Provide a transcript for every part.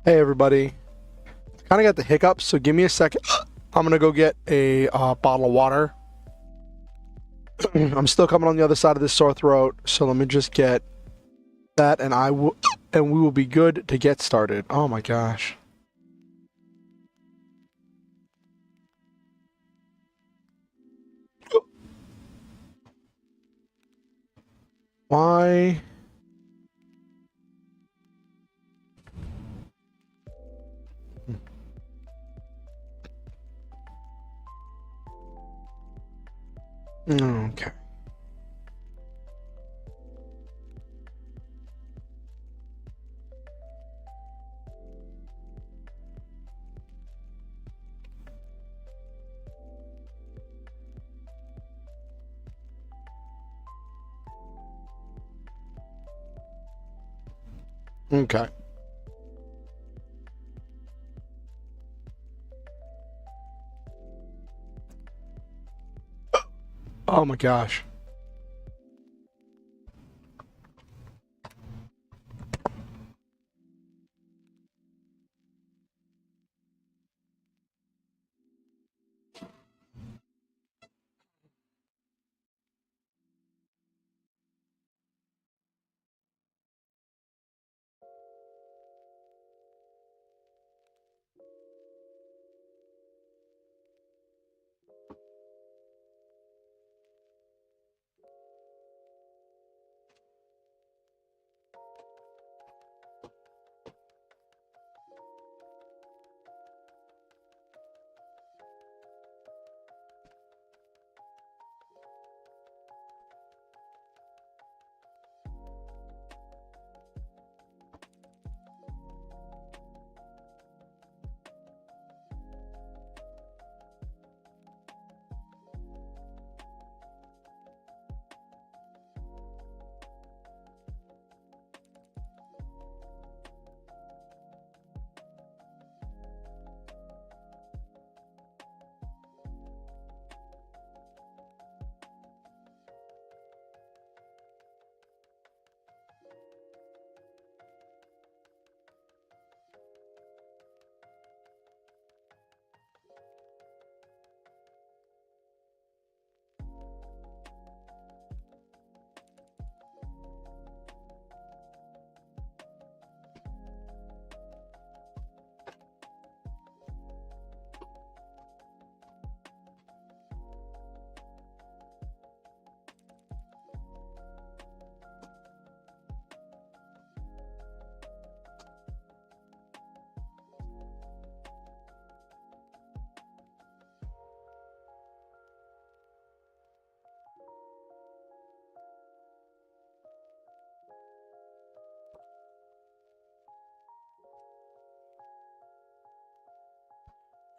Hey everybody, kind of got the hiccups, so give me a second. I'm gonna go get a bottle of water. I'm still coming on the other side of this sore throat, so let me just get that, and we will be good to get started. Oh my gosh. Why? Okay. Okay. Oh my gosh.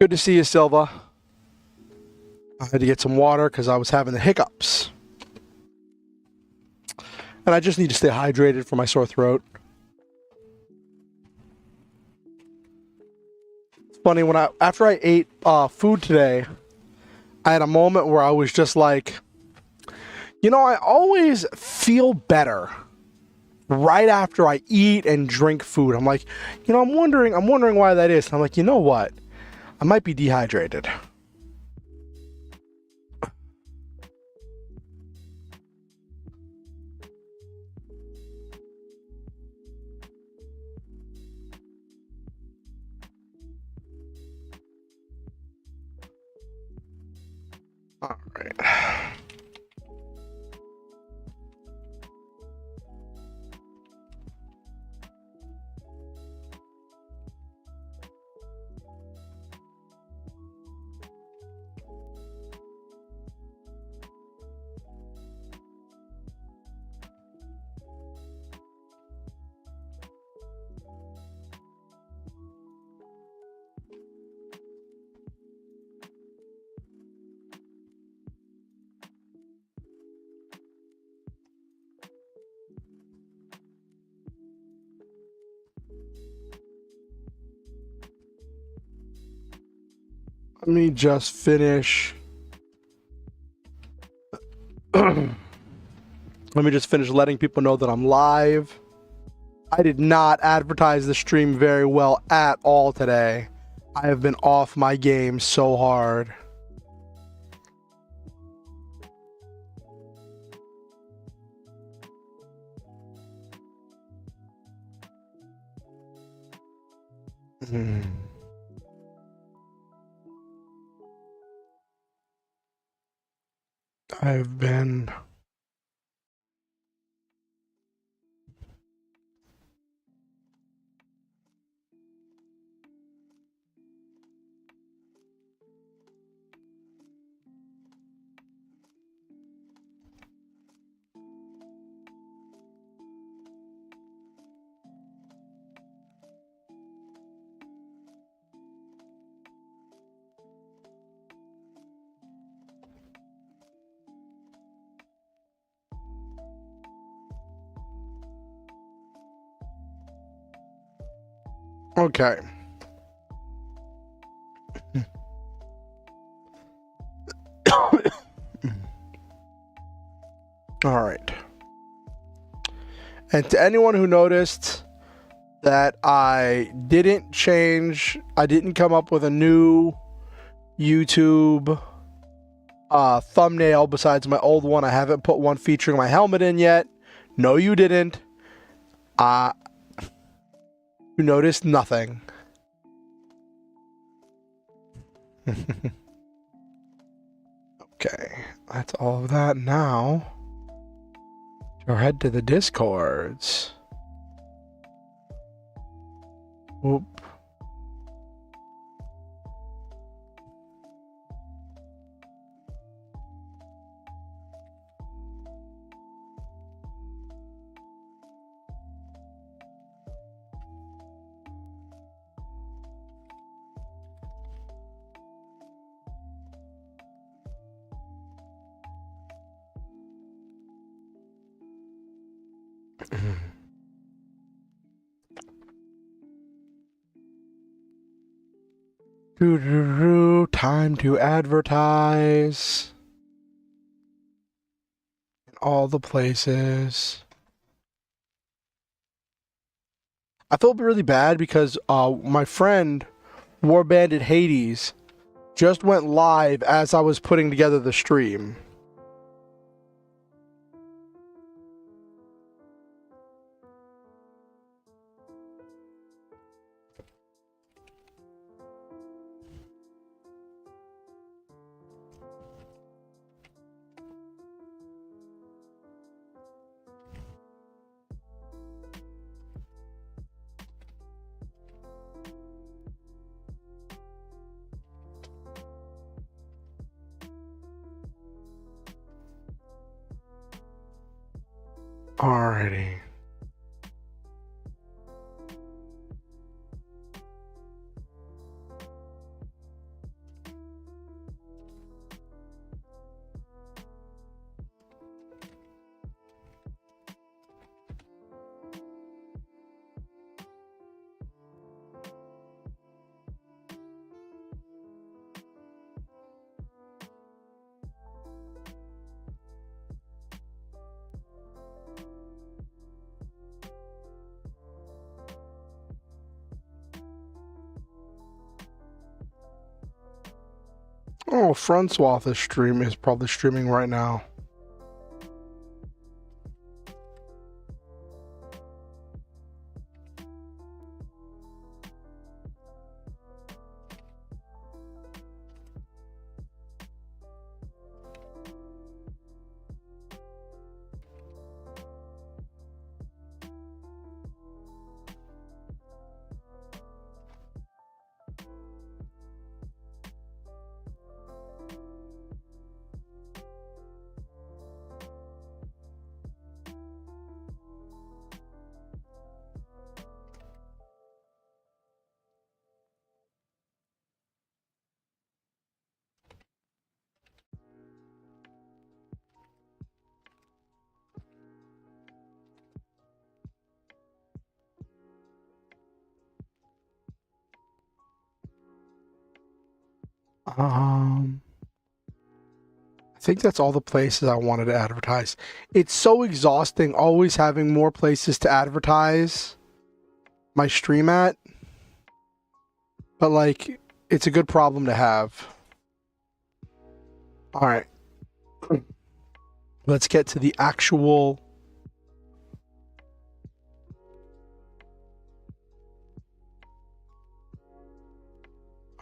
Good to see you, Silva. I had to get some water because I was having the hiccups. And I just need to stay hydrated for my sore throat. It's funny, after I ate food today, I had a moment where I was just like, I always feel better right after I eat and drink food. I'm like, I'm wondering why that is. And I'm like, you know what? I might be dehydrated. All right. Let me just finish. Let me just finish letting people know that I'm live. I did not advertise the stream very well at all today. I have been off my game so hard. I've been... Okay. All right. And to anyone who noticed that I didn't come up with a new YouTube thumbnail besides my old one. I haven't put one featuring my helmet in yet. No, you didn't. You noticed nothing. Okay, that's all of that now. Go head to the Discords. Whoop. Time to advertise in all the places. I felt really bad because my friend War Bandit Hades just went live as I was putting together the stream. Alrighty. Oh, Francois is probably streaming right now. I think that's all the places I wanted to advertise. It's so exhausting always having more places to advertise. my stream at. But like, it's a good problem to have. All right. Let's get to the actual...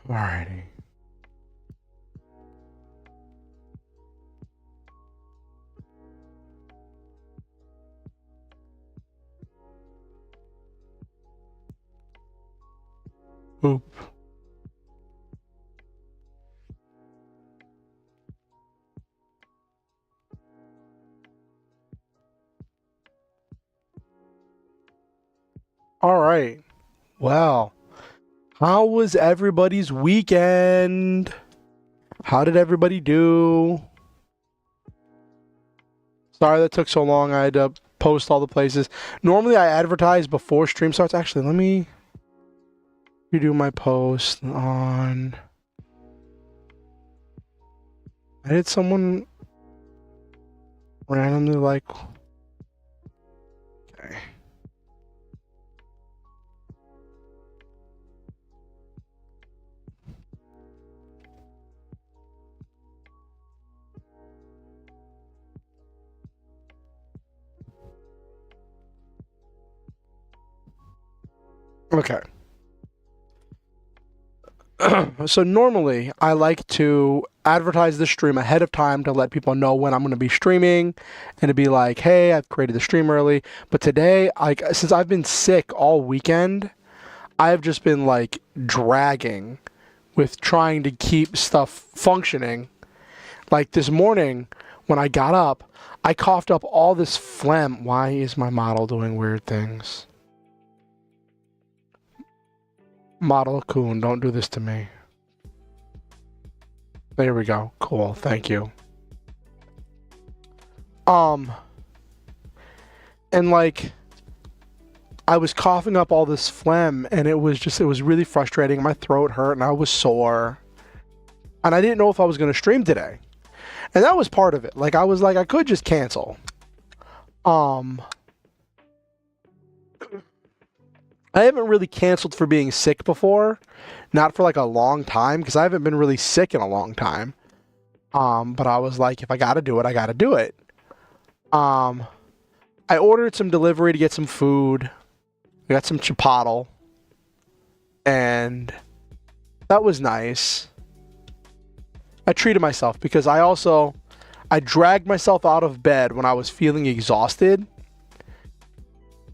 Alrighty. Oop. All right. Well, how was everybody's weekend? How did everybody do? Sorry that took so long. I had to post all the places. Normally I advertise before stream starts. Actually, let me redo my post on... I had someone randomly like... Okay. Okay. So normally I like to advertise the stream ahead of time to let people know when I'm going to be streaming and to be like, hey, I've created the stream early. But today, like, since I've been sick all weekend, I've just been like dragging with trying to keep stuff functioning. Like this morning when I got up, I coughed up all this phlegm. Why is my model doing weird things? Model Coon, don't do this to me. There we go. Cool. Thank you. And like, I was coughing up all this phlegm and it was really frustrating. My throat hurt and I was sore. And I didn't know if I was going to stream today. And that was part of it. Like, I was like, I could just cancel. I haven't really canceled for being sick before. Not for like a long time, because I haven't been really sick in a long time. But I was like, if I gotta do it, I gotta do it. I ordered some delivery to get some food. I got some chipotle. And that was nice. I treated myself because I dragged myself out of bed when I was feeling exhausted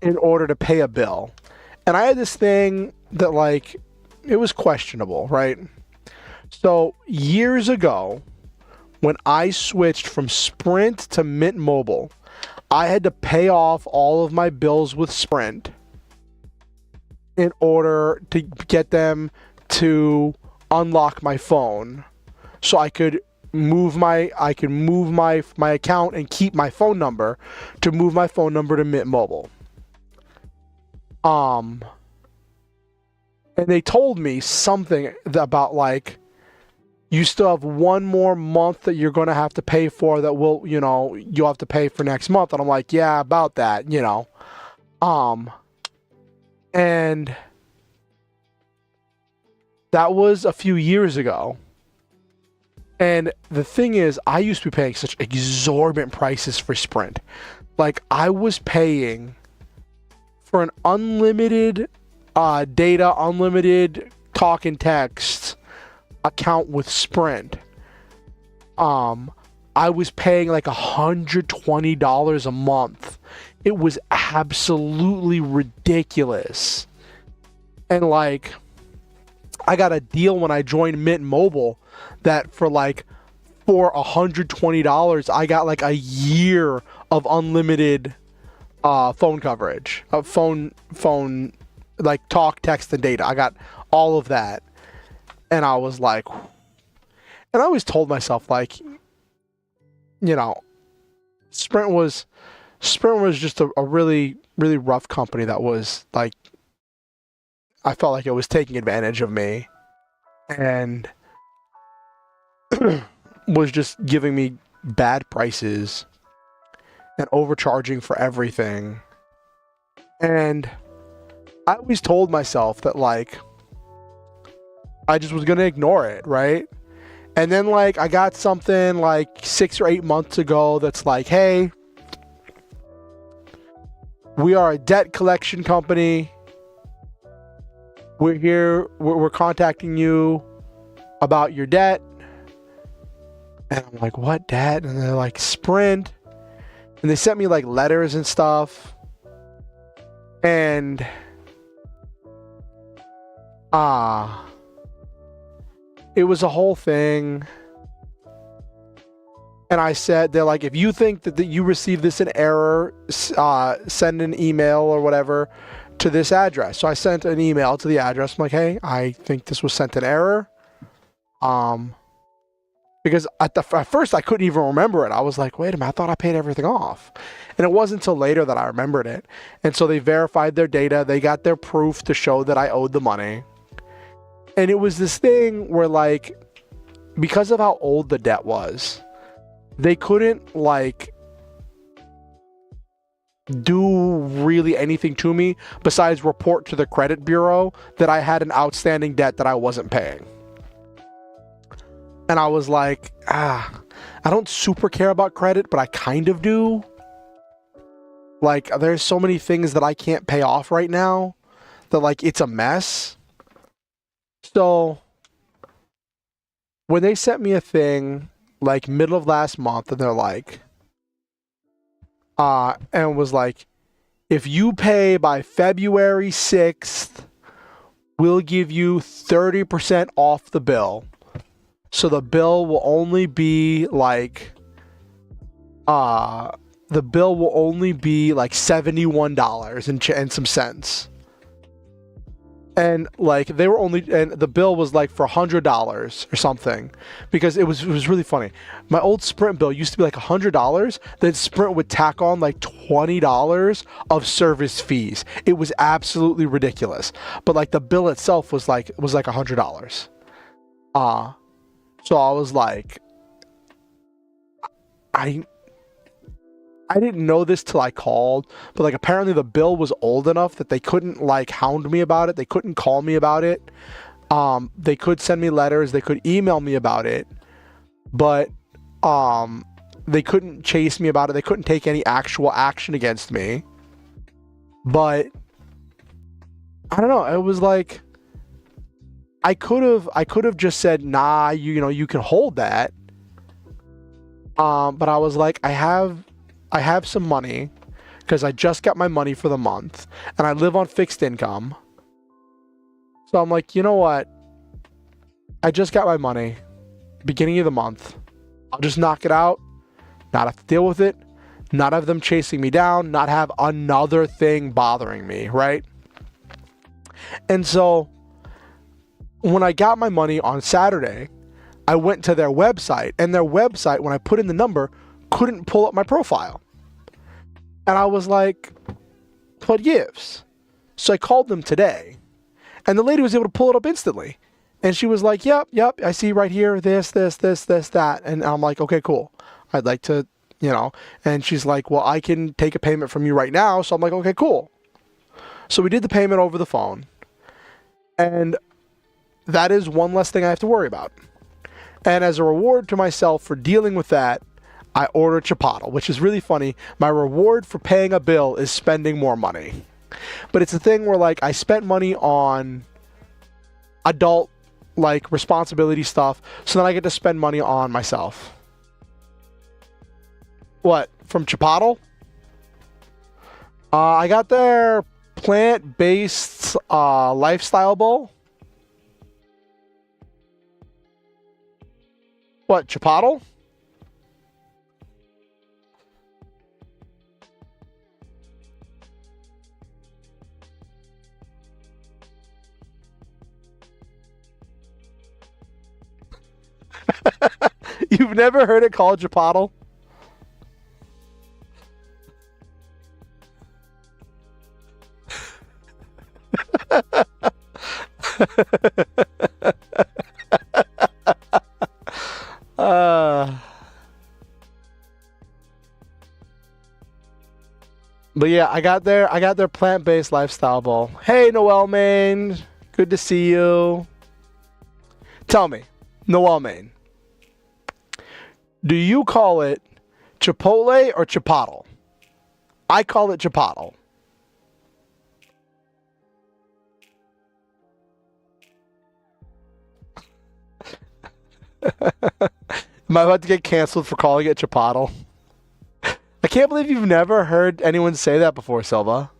in order to pay a bill. And I had this thing that, like, it was questionable, right? So, years ago, when I switched from Sprint to Mint Mobile, I had to pay off all of my bills with Sprint in order to get them to unlock my phone so I could move my account and keep my phone number to move my phone number to Mint Mobile. And they told me something about, like, you still have one more month that you're going to have to pay for that will, you know, you'll have to pay for next month. And I'm like, yeah, about that, you know. And that was a few years ago. And the thing is, I used to be paying such exorbitant prices for Sprint. Like, I was paying for an unlimited data, unlimited talk and text account with Sprint. I was paying like $120 a month. It was absolutely ridiculous. And like, I got a deal when I joined Mint Mobile that for $120, I got like a year of unlimited phone coverage, phone like talk, text, and data. I got all of that. And I was like, and I always told myself, like, you know, Sprint was just a really, really rough company that was like, I felt like it was taking advantage of me and was just giving me bad prices and overcharging for everything. And I always told myself that like I just was gonna ignore it, right? And then like I got something like 6 or 8 months ago that's like, hey, we are a debt collection company. We're here, we're contacting you about your debt. And I'm like, what debt? And they're like, Sprint. And they sent me like letters and stuff. And it was a whole thing. And I said, they're like, if you think that you received this in error, send an email or whatever to this address. So I sent an email to the address. I'm like, hey, I think this was sent in error. Because at first I couldn't even remember it. I was like, wait a minute, I thought I paid everything off. And it wasn't until later that I remembered it. And so they verified their data. They got their proof to show that I owed the money. And it was this thing where like, because of how old the debt was, they couldn't like do really anything to me besides report to the credit bureau that I had an outstanding debt that I wasn't paying. And I was like, I don't super care about credit, but I kind of do. Like, there's so many things that I can't pay off right now that like it's a mess. So when they sent me a thing like middle of last month, and they're like, and was like, if you pay by February 6th, we'll give you 30% off the bill. So the bill will only be like, $71 and some cents. And like they were only, and the bill was like for $100 or something, because it was really funny. My old Sprint bill used to be like $100. Then Sprint would tack on like $20 of service fees. It was absolutely ridiculous. But like the bill itself was like $100. So I was like, I didn't know this till I called, but like apparently the bill was old enough that they couldn't like hound me about it. They couldn't call me about it. They could send me letters. They could email me about it, but they couldn't chase me about it. They couldn't take any actual action against me. But I don't know. It was like I could have just said, nah, you can hold that. But I was like, I have some money because I just got my money for the month and I live on fixed income. So I'm like, you know what? I just got my money, beginning of the month. I'll just knock it out, not have to deal with it, not have them chasing me down, not have another thing bothering me, right? And so when I got my money on Saturday, I went to their website, and their website, when I put in the number, couldn't pull up my profile. And I was like, what gives? So I called them today, and the lady was able to pull it up instantly. And she was like, yep, I see right here, this, that. And I'm like, okay, cool. I'd like to, and she's like, well, I can take a payment from you right now. So I'm like, okay, cool. So we did the payment over the phone, and that is one less thing I have to worry about. And as a reward to myself for dealing with that, I ordered Chipotle, which is really funny. My reward for paying a bill is spending more money. But it's a thing where like I spent money on adult like responsibility stuff, so then I get to spend money on myself. What? From Chipotle? I got their plant-based lifestyle bowl. What, Chipotle? You've never heard it called Chipotle? But yeah, I got their plant-based lifestyle bowl. Hey, Noel Main. Good to see you. Tell me, Noel Main, do you call it Chipotle or Chipotle? I call it Chipotle. Am I about to get canceled for calling it Chipotle? I can't believe you've never heard anyone say that before, Silva.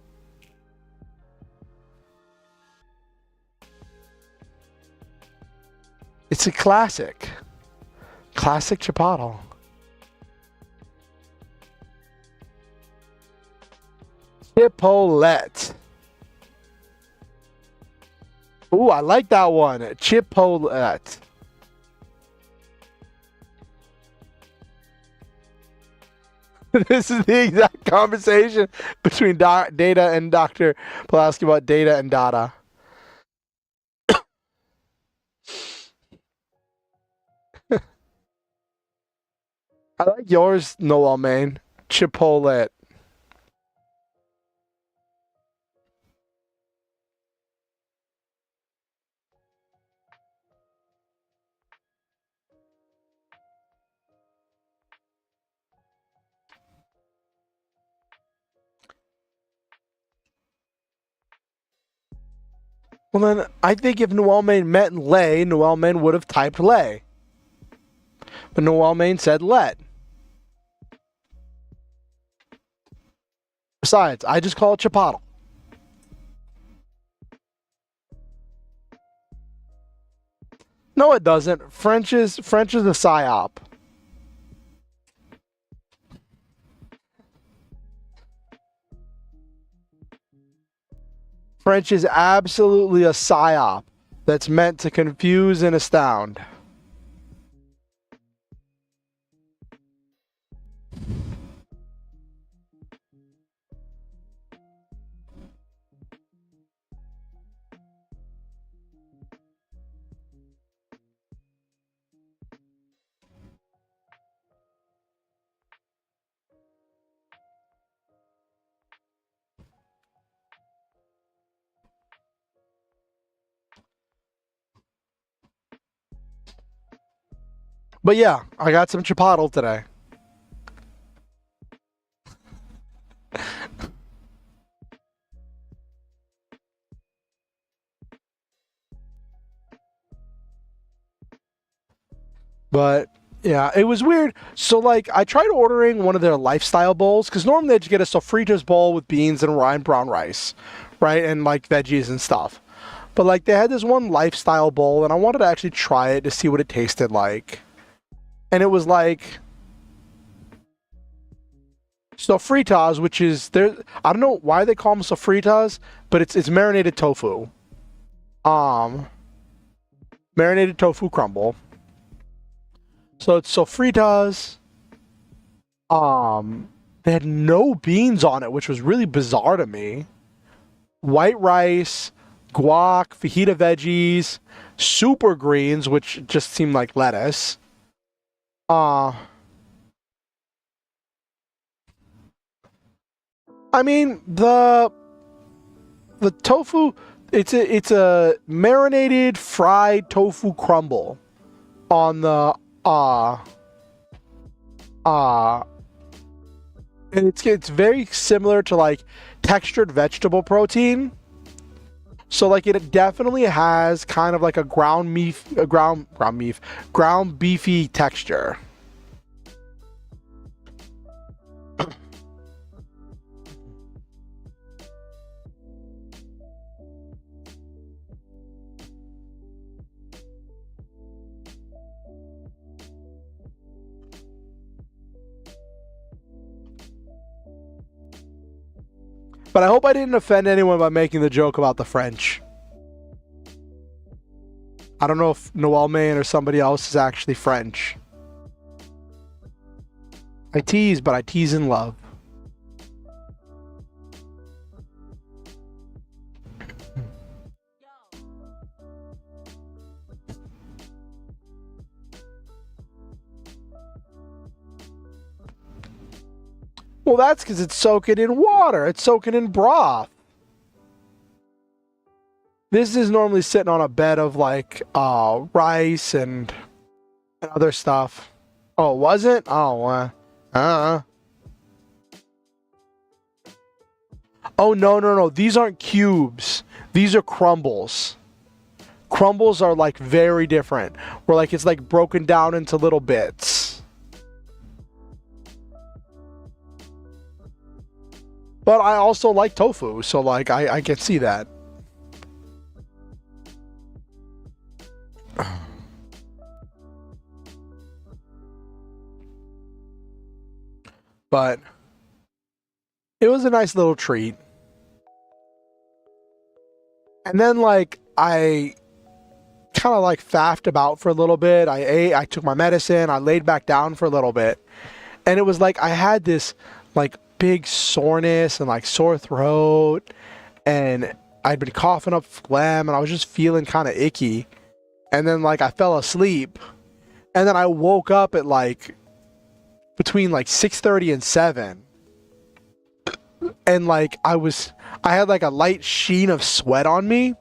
It's a classic. Classic Chipotle. Chipotle. Ooh, I like that one. Chipotle. This is the exact conversation between Data and Dr. Pulaski about data and data. I like yours, Noel Main. Chipotle. Well, then, I think if Noel Main meant lay, Noel Main would have typed lay. But Noel Main said let. Besides, I just call it Chipotle. No, it doesn't. French is a psyop. French is absolutely a psyop that's meant to confuse and astound. But yeah, I got some Chipotle today. But yeah, it was weird. So like, I tried ordering one of their lifestyle bowls because normally they just get a sofritas bowl with beans and Orion brown rice, right, and like veggies and stuff. But like, they had this one lifestyle bowl, and I wanted to actually try it to see what it tasted like. And it was like sofritas, which is there. I don't know why they call them sofritas, but it's marinated tofu. Um, Marinated tofu crumble. So it's sofritas. They had no beans on it, which was really bizarre to me. White rice, guac, fajita veggies, super greens, which just seemed like lettuce. Uh, I mean the tofu. It's a marinated fried tofu crumble on the uh uh and it's very similar to like textured vegetable protein. So like it definitely has kind of like a ground beefy texture. But I hope I didn't offend anyone by making the joke about the French. I don't know if Noel Main or somebody else is actually French. I tease, but I tease in love. Well, that's because it's soaking in water. It's soaking in broth. This is normally sitting on a bed of like rice and other stuff. Oh, was it? Oh, oh, no. These aren't cubes. These are crumbles. Crumbles are like very different. Where like it's like broken down into little bits. But I also like tofu, so like I can see that. But it was a nice little treat. And then like I kind of like faffed about for a little bit. I ate, I took my medicine, I laid back down for a little bit. And it was like I had this like big soreness and like sore throat, and I'd been coughing up phlegm, and I was just feeling kind of icky. And then like I fell asleep, and then I woke up at like between like 6:30 and 7, and like I had like a light sheen of sweat on me,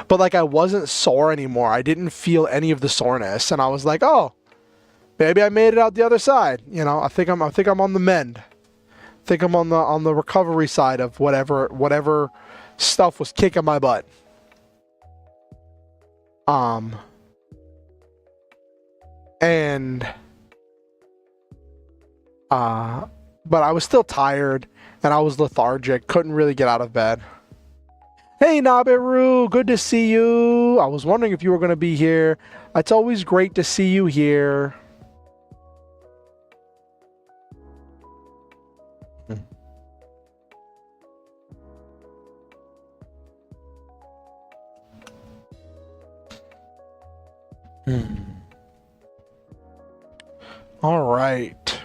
but like I wasn't sore anymore. I didn't feel any of the soreness, and I was like, oh, maybe I made it out the other side. You know, I think I'm on the mend. I think I'm on the recovery side of whatever stuff was kicking my butt. And but I was still tired, and I was lethargic, couldn't really get out of bed. Hey Naberu, good to see you. I was wondering if you were going to be here. It's always great to see you here. All right.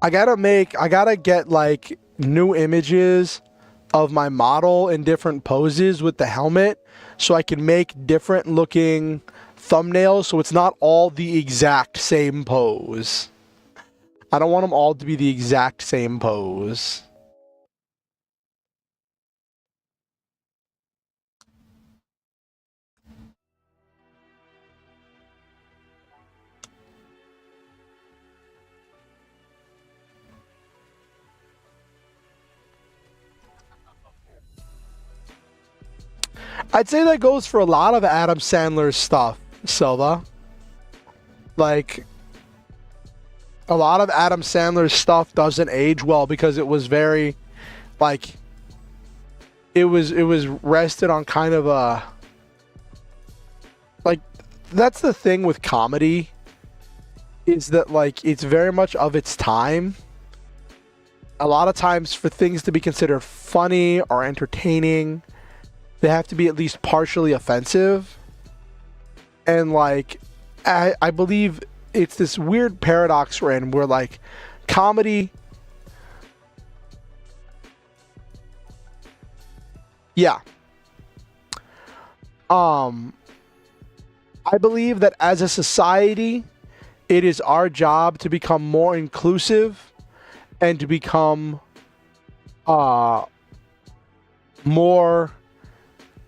I gotta get like new images of my model in different poses with the helmet, so I can make different looking thumbnails so it's not all the exact same pose. I don't want them all to be the exact same pose. I'd say that goes for a lot of Adam Sandler's stuff, Silva. Like, a lot of Adam Sandler's stuff doesn't age well because it was very, like, it was rested on kind of a, like, that's the thing with comedy, is that, like, it's very much of its time. A lot of times for things to be considered funny or entertaining, they have to be at least partially offensive. And like, I believe it's this weird paradox we're in where like comedy, yeah. I believe that as a society, it is our job to become more inclusive and to become more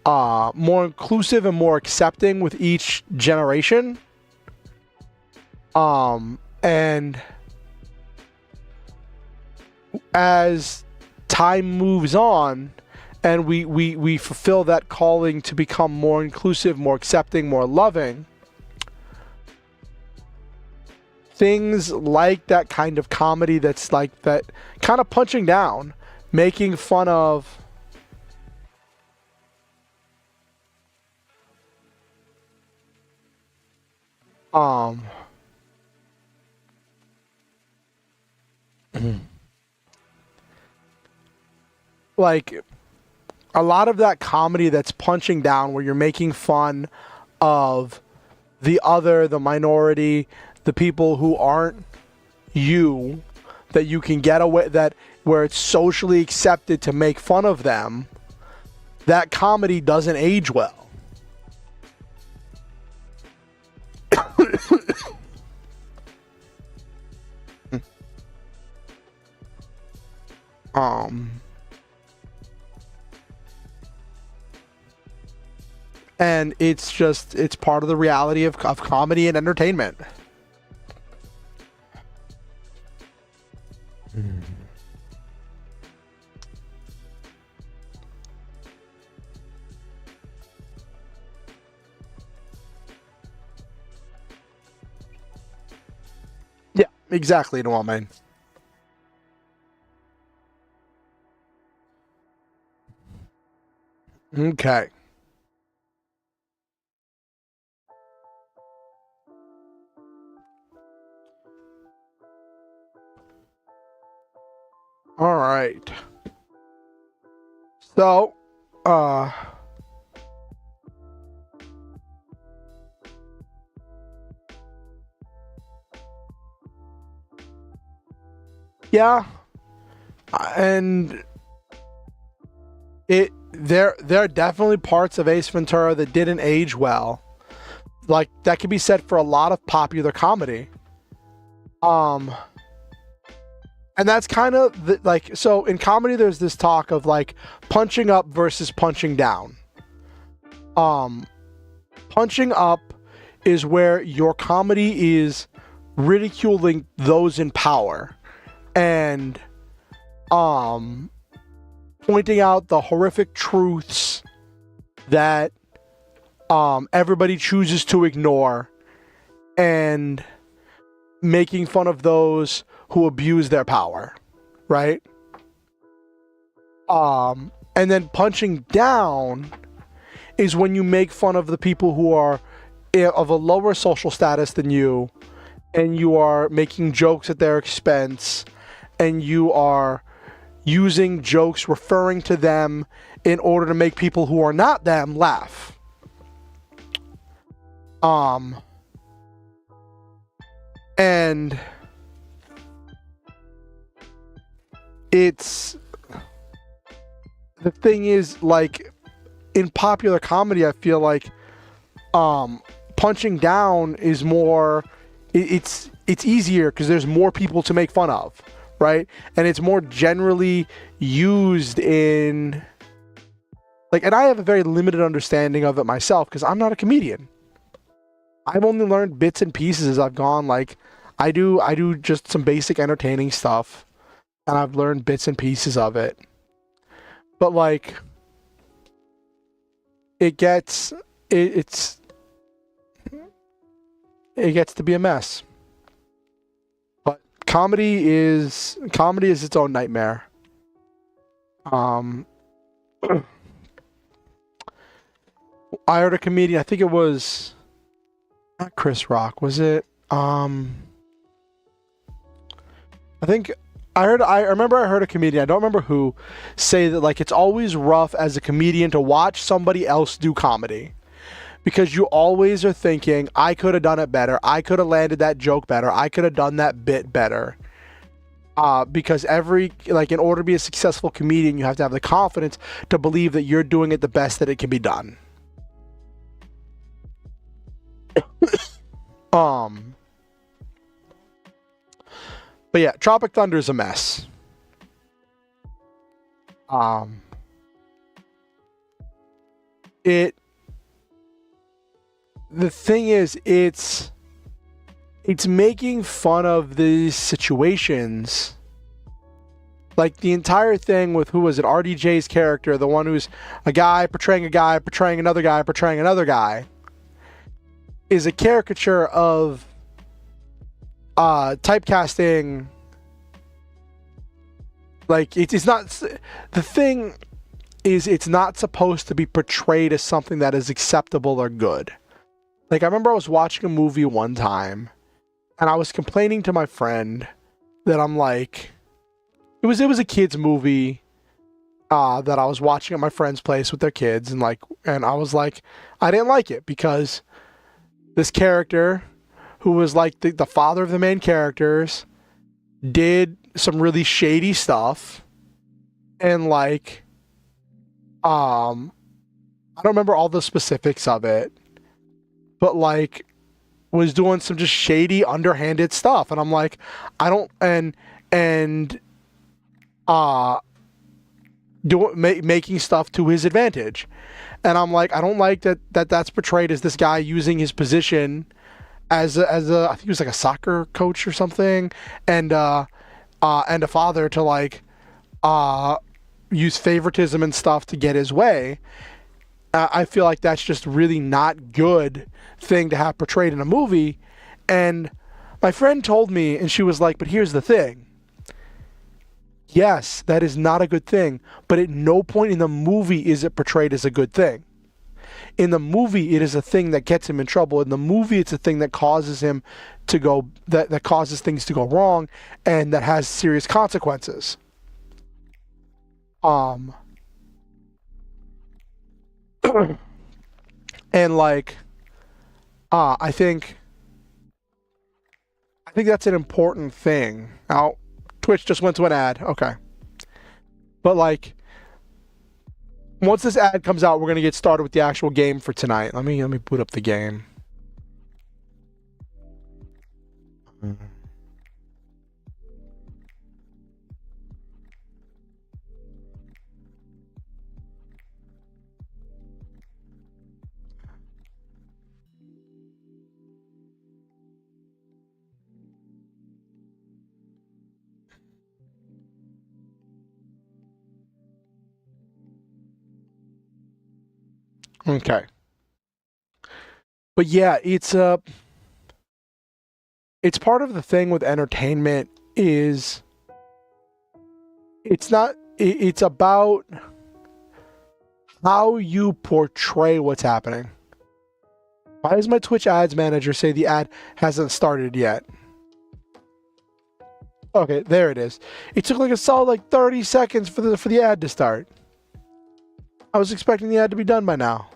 inclusive and more accepting with each generation. And as time moves on and we fulfill that calling to become more inclusive, more accepting, more loving, things like that kind of comedy that's like that kind of punching down, making fun of like a lot of that comedy that's punching down where you're making fun of the other, the minority, the people who aren't you, that you can get away, that where it's socially accepted to make fun of them, that comedy doesn't age well. Um, and it's part of the reality of comedy and entertainment. Yeah, exactly, Noel, man. Okay. All right. So, uh, yeah, and there are definitely parts of Ace Ventura that didn't age well. Like that could be said for a lot of popular comedy. Um, and that's kind of like so in comedy. There's this talk of like punching up versus punching down. Um, Punching up is where your comedy is ridiculing those in power and pointing out the horrific truths that everybody chooses to ignore and making fun of those who abuse their power, right? And then punching down is when you make fun of the people who are of a lower social status than you, and you are making jokes at their expense, and you are using jokes referring to them in order to make people who are not them laugh. And it's the thing is like in popular comedy, I feel like punching down is more it's easier because there's more people to make fun of, right? And it's more generally used in like, and I have a very limited understanding of it myself because I'm not a comedian. I've only learned bits and pieces as I've gone. Like I do just some basic entertaining stuff, and I've learned bits and pieces of it. But like it gets it's it gets to be a mess. But comedy is its own nightmare. Um I heard a comedian, I think it was not Chris Rock, was it? I think I remember I heard a comedian, I don't remember who, say that like it's always rough as a comedian to watch somebody else do comedy. Because you always are thinking, I could have done it better. I could have landed that joke better. I could have done that bit better. Because in order to be a successful comedian, you have to have the confidence to believe that you're doing it the best that it can be done. But yeah, Tropic Thunder is a mess. Um, it the thing is, it's making fun of these situations. Like the entire thing with who was it? RDJ's character, the one who's a guy, portraying another guy, portraying another guy, is a caricature of typecasting. Like it's not the thing is it's not supposed to be portrayed as something that is acceptable or good. Like I remember I was watching a movie one time and I was complaining to my friend that I'm like it was a kids movie that I was watching at my friend's place with their kids, and I was like I didn't like it because this character who was like the father of the main characters did some really shady stuff, and like I don't remember all the specifics of it, but like was doing some just shady, underhanded stuff, and I'm like, I don't, and uh, making stuff to his advantage, and I'm like, I don't like that's portrayed as this guy using his position as a I think he was like a soccer coach or something, and a father to like use favoritism and stuff to get his way. I feel like that's just really not good thing to have portrayed in a movie. And my friend told me, and she was like, but here's the thing. Yes, that is not a good thing, but at no point in the movie is it portrayed as a good thing. In the movie, it is a thing that gets him in trouble. In the movie, it's a thing that causes him to go, that causes things to go wrong and that has serious consequences. And like, I think that's an important thing. Now, Twitch just went to an ad. Okay. But like, once this ad comes out, we're gonna get started with the actual game for tonight. Let me boot up the game. Okay. But yeah, it's part of the thing with entertainment is it's not it's about how you portray what's happening. Why does my Twitch ads manager say the ad hasn't started yet? Okay, there it is. It took like a solid like 30 seconds for the ad to start. I was expecting the ad to be done by now.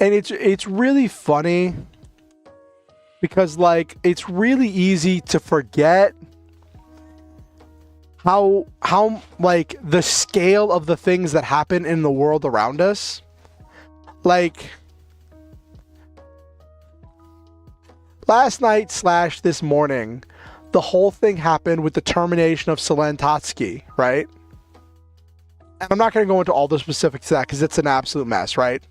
And it's really funny because like it's really easy to forget how like the scale of the things that happen in the world around us. Like last night / this morning, the whole thing happened with the termination of Selen Totsky, right? And I'm not going to go into all the specifics of that because it's an absolute mess, right?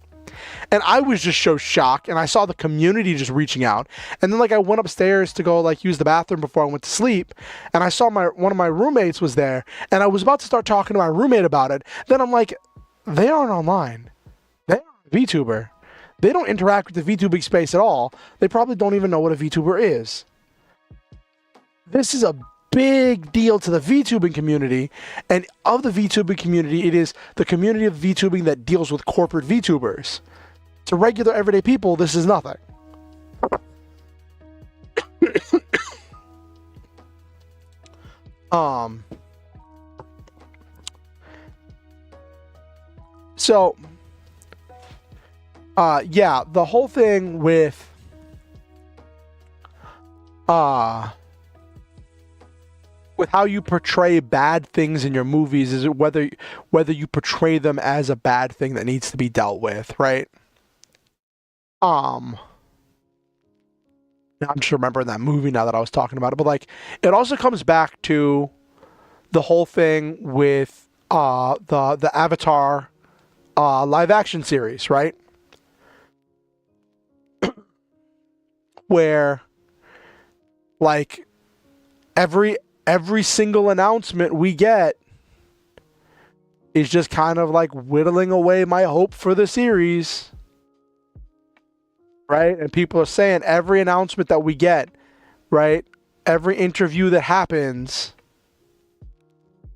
And I was just so shocked, and I saw the community just reaching out. And then like I went upstairs to go like use the bathroom before I went to sleep, and I saw one of my roommates was there, and I was about to start talking to my roommate about it. Then I'm like, they aren't online. They aren't a VTuber. They don't interact with the VTubing space at all. They probably don't even know what a VTuber is. This is a big deal to the VTubing community, and of the VTubing community, it is the community of VTubing that deals with corporate VTubers. To regular everyday people, this is nothing. So yeah, the whole thing with how you portray bad things in your movies is whether you portray them as a bad thing that needs to be dealt with, right? I'm just remembering that movie now that I was talking about it, but like it also comes back to the whole thing with the Avatar live action series, right? Where like every single announcement we get is just kind of like whittling away my hope for the series, right? And people are saying every announcement that we get, right? Every interview that happens,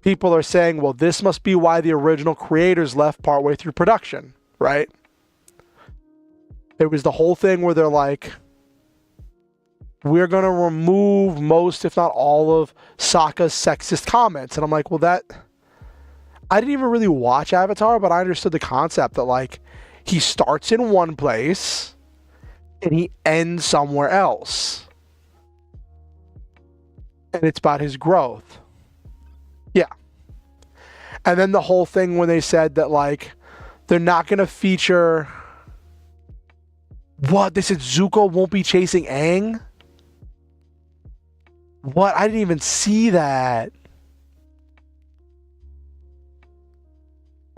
people are saying, well, this must be why the original creators left partway through production, right? It was the whole thing where they're like, we're going to remove most, if not all, of Sokka's sexist comments. And I'm like, well, I didn't even really watch Avatar, but I understood the concept that, like, he starts in one place and he ends somewhere else. and it's about his growth. Yeah. And then the whole thing when they said that, like, they're not going to feature... What? They said Zuko won't be chasing Aang? What? I didn't even see that.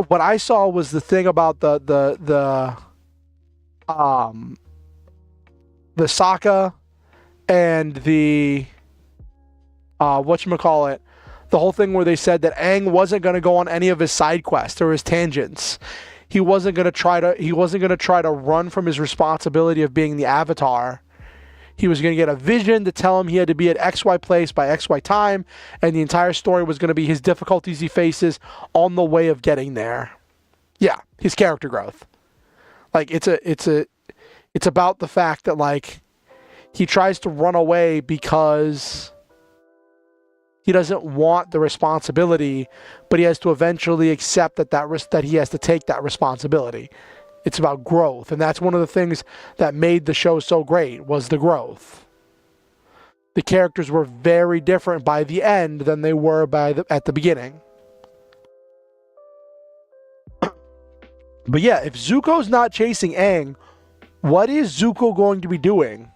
What I saw was the thing about the Sokka and the whatchamacallit, the whole thing where they said that Aang wasn't going to go on any of his side quests or his tangents. He wasn't going to try to run from his responsibility of being the Avatar. He was going to get a vision to tell him he had to be at XY place by XY time, and the entire story was going to be his difficulties he faces on the way of getting there. Yeah, his character growth. Like, it's about the fact that, like, he tries to run away because he doesn't want the responsibility, but he has to eventually accept that he has to take that responsibility. It's about growth, and that's one of the things that made the show so great, was the growth. The characters were very different by the end than they were at the beginning. But yeah, if Zuko's not chasing Aang, what is Zuko going to be doing?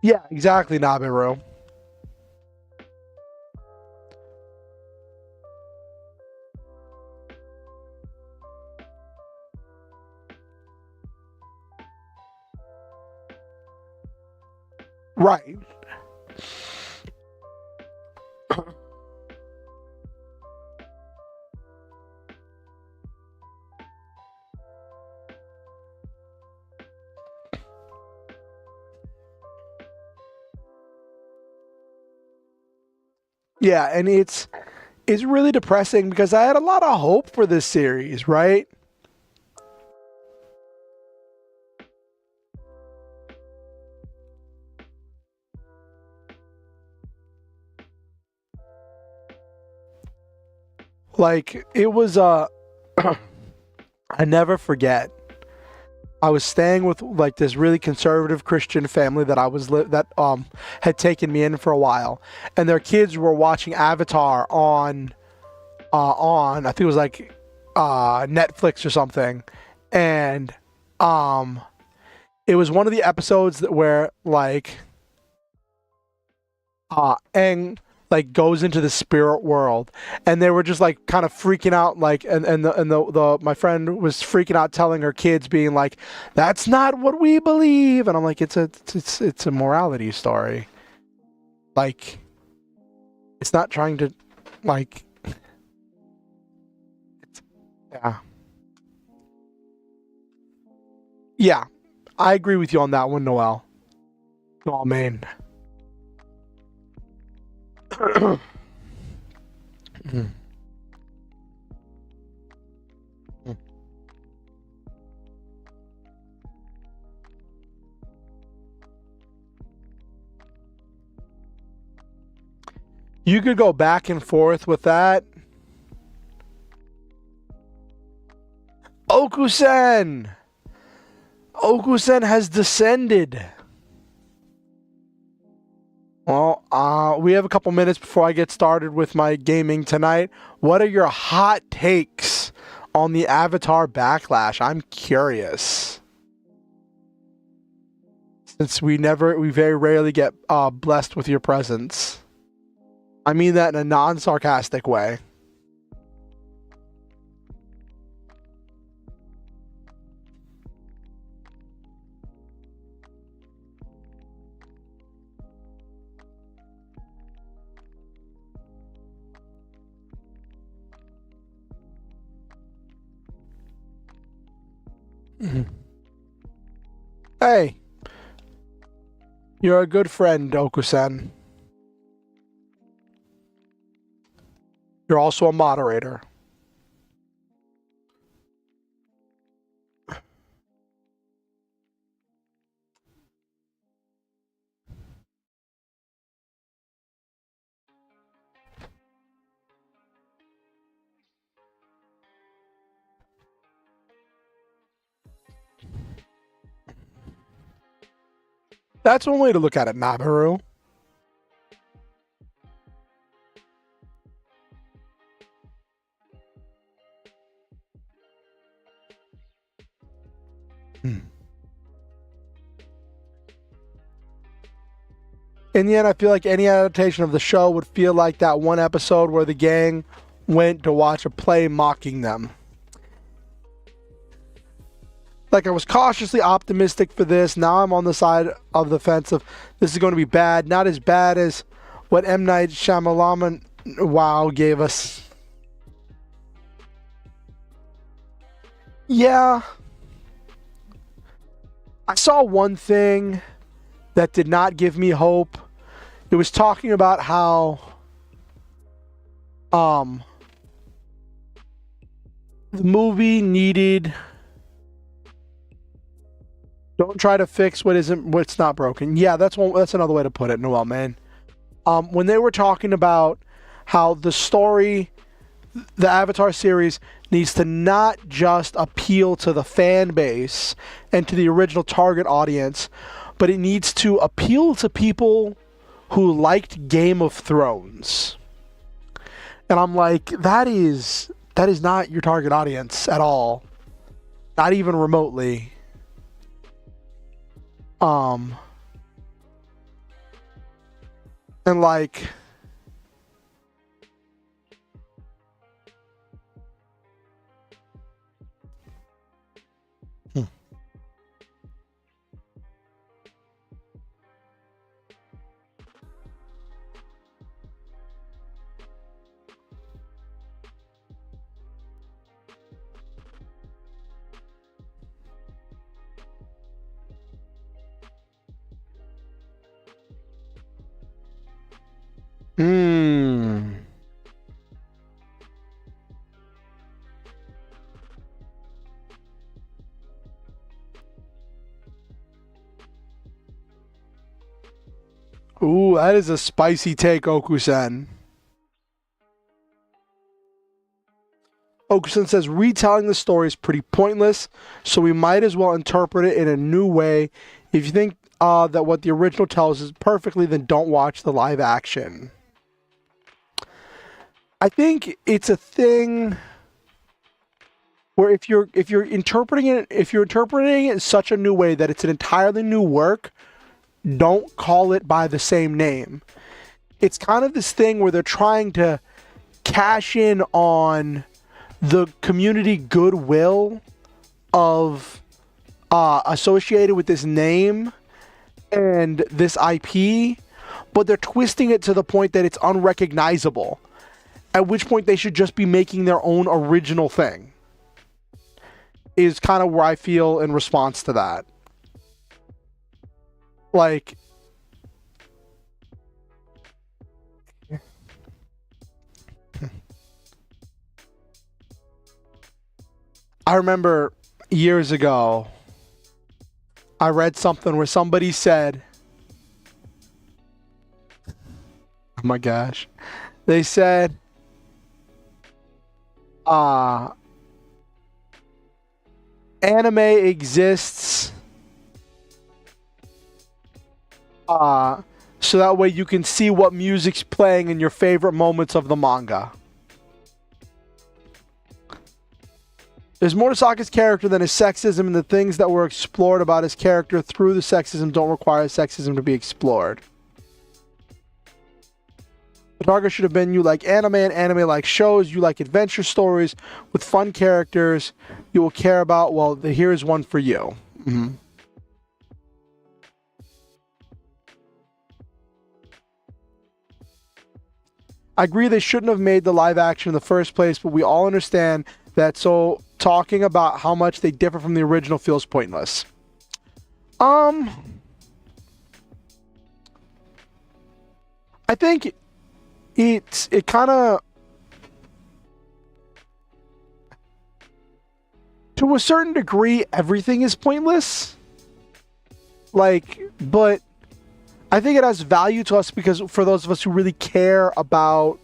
Yeah, exactly, Nabiru. Right. Yeah, and it's really depressing because I had a lot of hope for this series, right? Like, it was I never forget. I was staying with, like, this really conservative Christian family that had taken me in for a while, and their kids were watching Avatar on I think it was like Netflix or something, and it was one of the episodes where, like, Aang, like, goes into the spirit world, and they were just, like, kind of freaking out, like, and my friend was freaking out, telling her kids, being like, "That's not what we believe," and I'm like, it's a morality story. Like, it's not trying to, like, yeah, yeah, I agree with you on that one, Noel. Oh man. You could go back and forth with that. Okusen! Okusen has descended. Well, we have a couple minutes before I get started with my gaming tonight. What are your hot takes on the Avatar backlash? I'm curious. Since we very rarely get blessed with your presence. I mean that in a non-sarcastic way. Hey, you're a good friend, Okusen. You're also a moderator. That's one way to look at it, Nabaru. In the end, I feel like any adaptation of the show would feel like that one episode where the gang went to watch a play mocking them. Like, I was cautiously optimistic for this. Now I'm on the side of the fence of this is going to be bad. Not as bad as what M. Night Shyamalan wow gave us. Yeah. I saw one thing that did not give me hope. It was talking about how the movie needed, don't try to fix what's not broken. Yeah, that's another way to put it, Noel, man. When they were talking about how the story, the Avatar series needs to not just appeal to the fan base and to the original target audience, but it needs to appeal to people who liked Game of Thrones. And I'm like, that is not your target audience at all. Not even remotely. And like, Ooh, that is a spicy take, Okusen. Okusen says, retelling the story is pretty pointless, so we might as well interpret it in a new way. If you think that what the original tells is perfectly, then don't watch the live action. I think it's a thing where if you're interpreting it in such a new way that it's an entirely new work, don't call it by the same name. It's kind of this thing where they're trying to cash in on the community goodwill of associated with this name and this IP, but they're twisting it to the point that it's unrecognizable, at which point they should just be making their own original thing, is kind of where I feel in response to that. Like, I remember years ago, I read something where somebody said, oh my gosh, they said, anime exists so that way you can see what music's playing in your favorite moments of the manga. There's more to Sokka's character than his sexism, and the things that were explored about his character through the sexism don't require sexism to be explored. The target should have been you like anime and anime-like shows, you like adventure stories with fun characters you will care about. Well, here's one for you. Mm-hmm. I agree they shouldn't have made the live action in the first place, but we all understand that, so talking about how much they differ from the original feels pointless. I think it kind of, to a certain degree, everything is pointless. Like, but I think it has value to us because for those of us who really care about,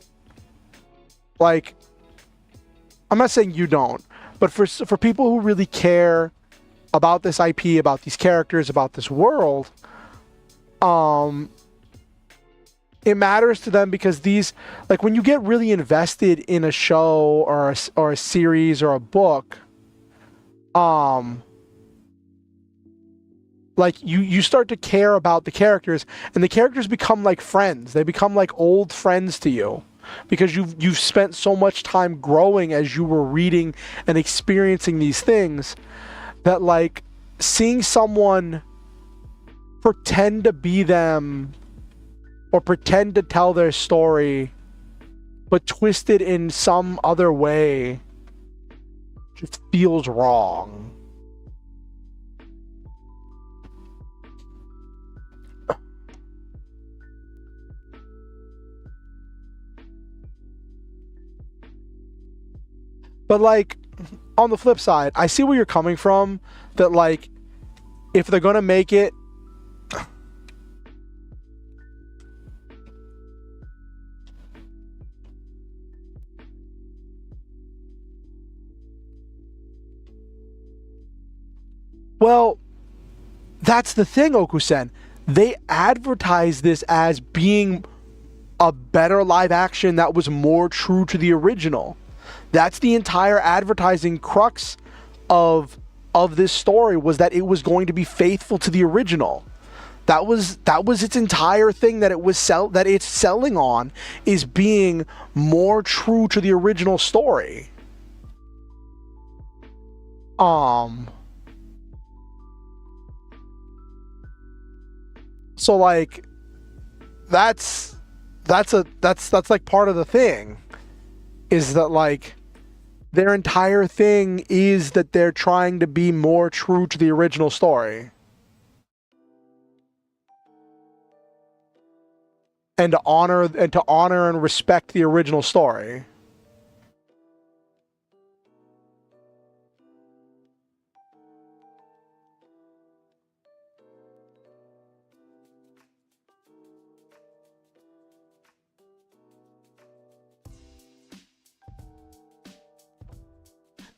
like, I'm not saying you don't, but for people who really care about this IP, about these characters, about this world, um it matters to them because these, like, when you get really invested in a show or a series or a book, like you start to care about the characters, and the characters become like friends. They become like old friends to you because you've spent so much time growing as you were reading and experiencing these things, that like seeing someone pretend to be them or pretend to tell their story but twist it in some other way just feels wrong. But like, on the flip side, I see where you're coming from, that like, if they're gonna make it, well, that's the thing, Okusen. They advertise this as being a better live action that was more true to the original. That's the entire advertising crux of this story, was that it was going to be faithful to the original. That was its entire thing, that it's selling on, is being more true to the original story. So like, that's like part of the thing, is that like their entire thing is that they're trying to be more true to the original story. And to honor and respect the original story.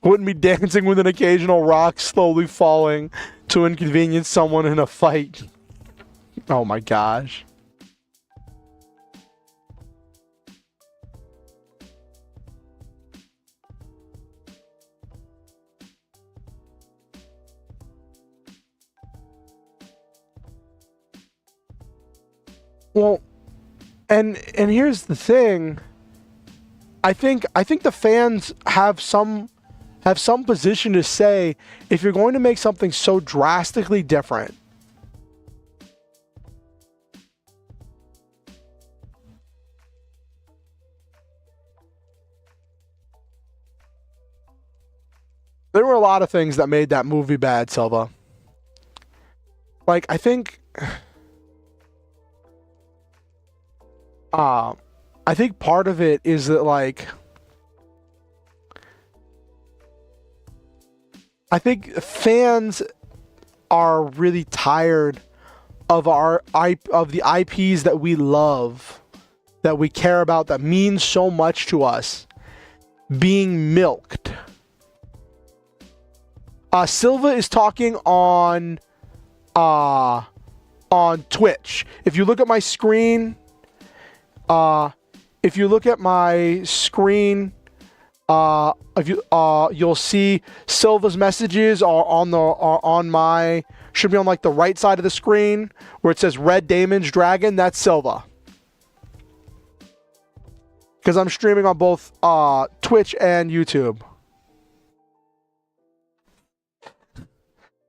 Wouldn't be dancing with an occasional rock slowly falling to inconvenience someone in a fight. Oh my gosh. Well, and here's the thing. I think the fans have some position to say, if you're going to make something so drastically different, there were a lot of things that made that movie bad, Silva. Like, I think part of it is that, like, I think fans are really tired of the IPs that we love, that we care about, that mean so much to us, being milked. Silva is talking on Twitch. If you look at my screen, if you'll see Silva's messages should be on like the right side of the screen where it says Red Damon's Dragon. That's Silva. Because I'm streaming on both Twitch and YouTube.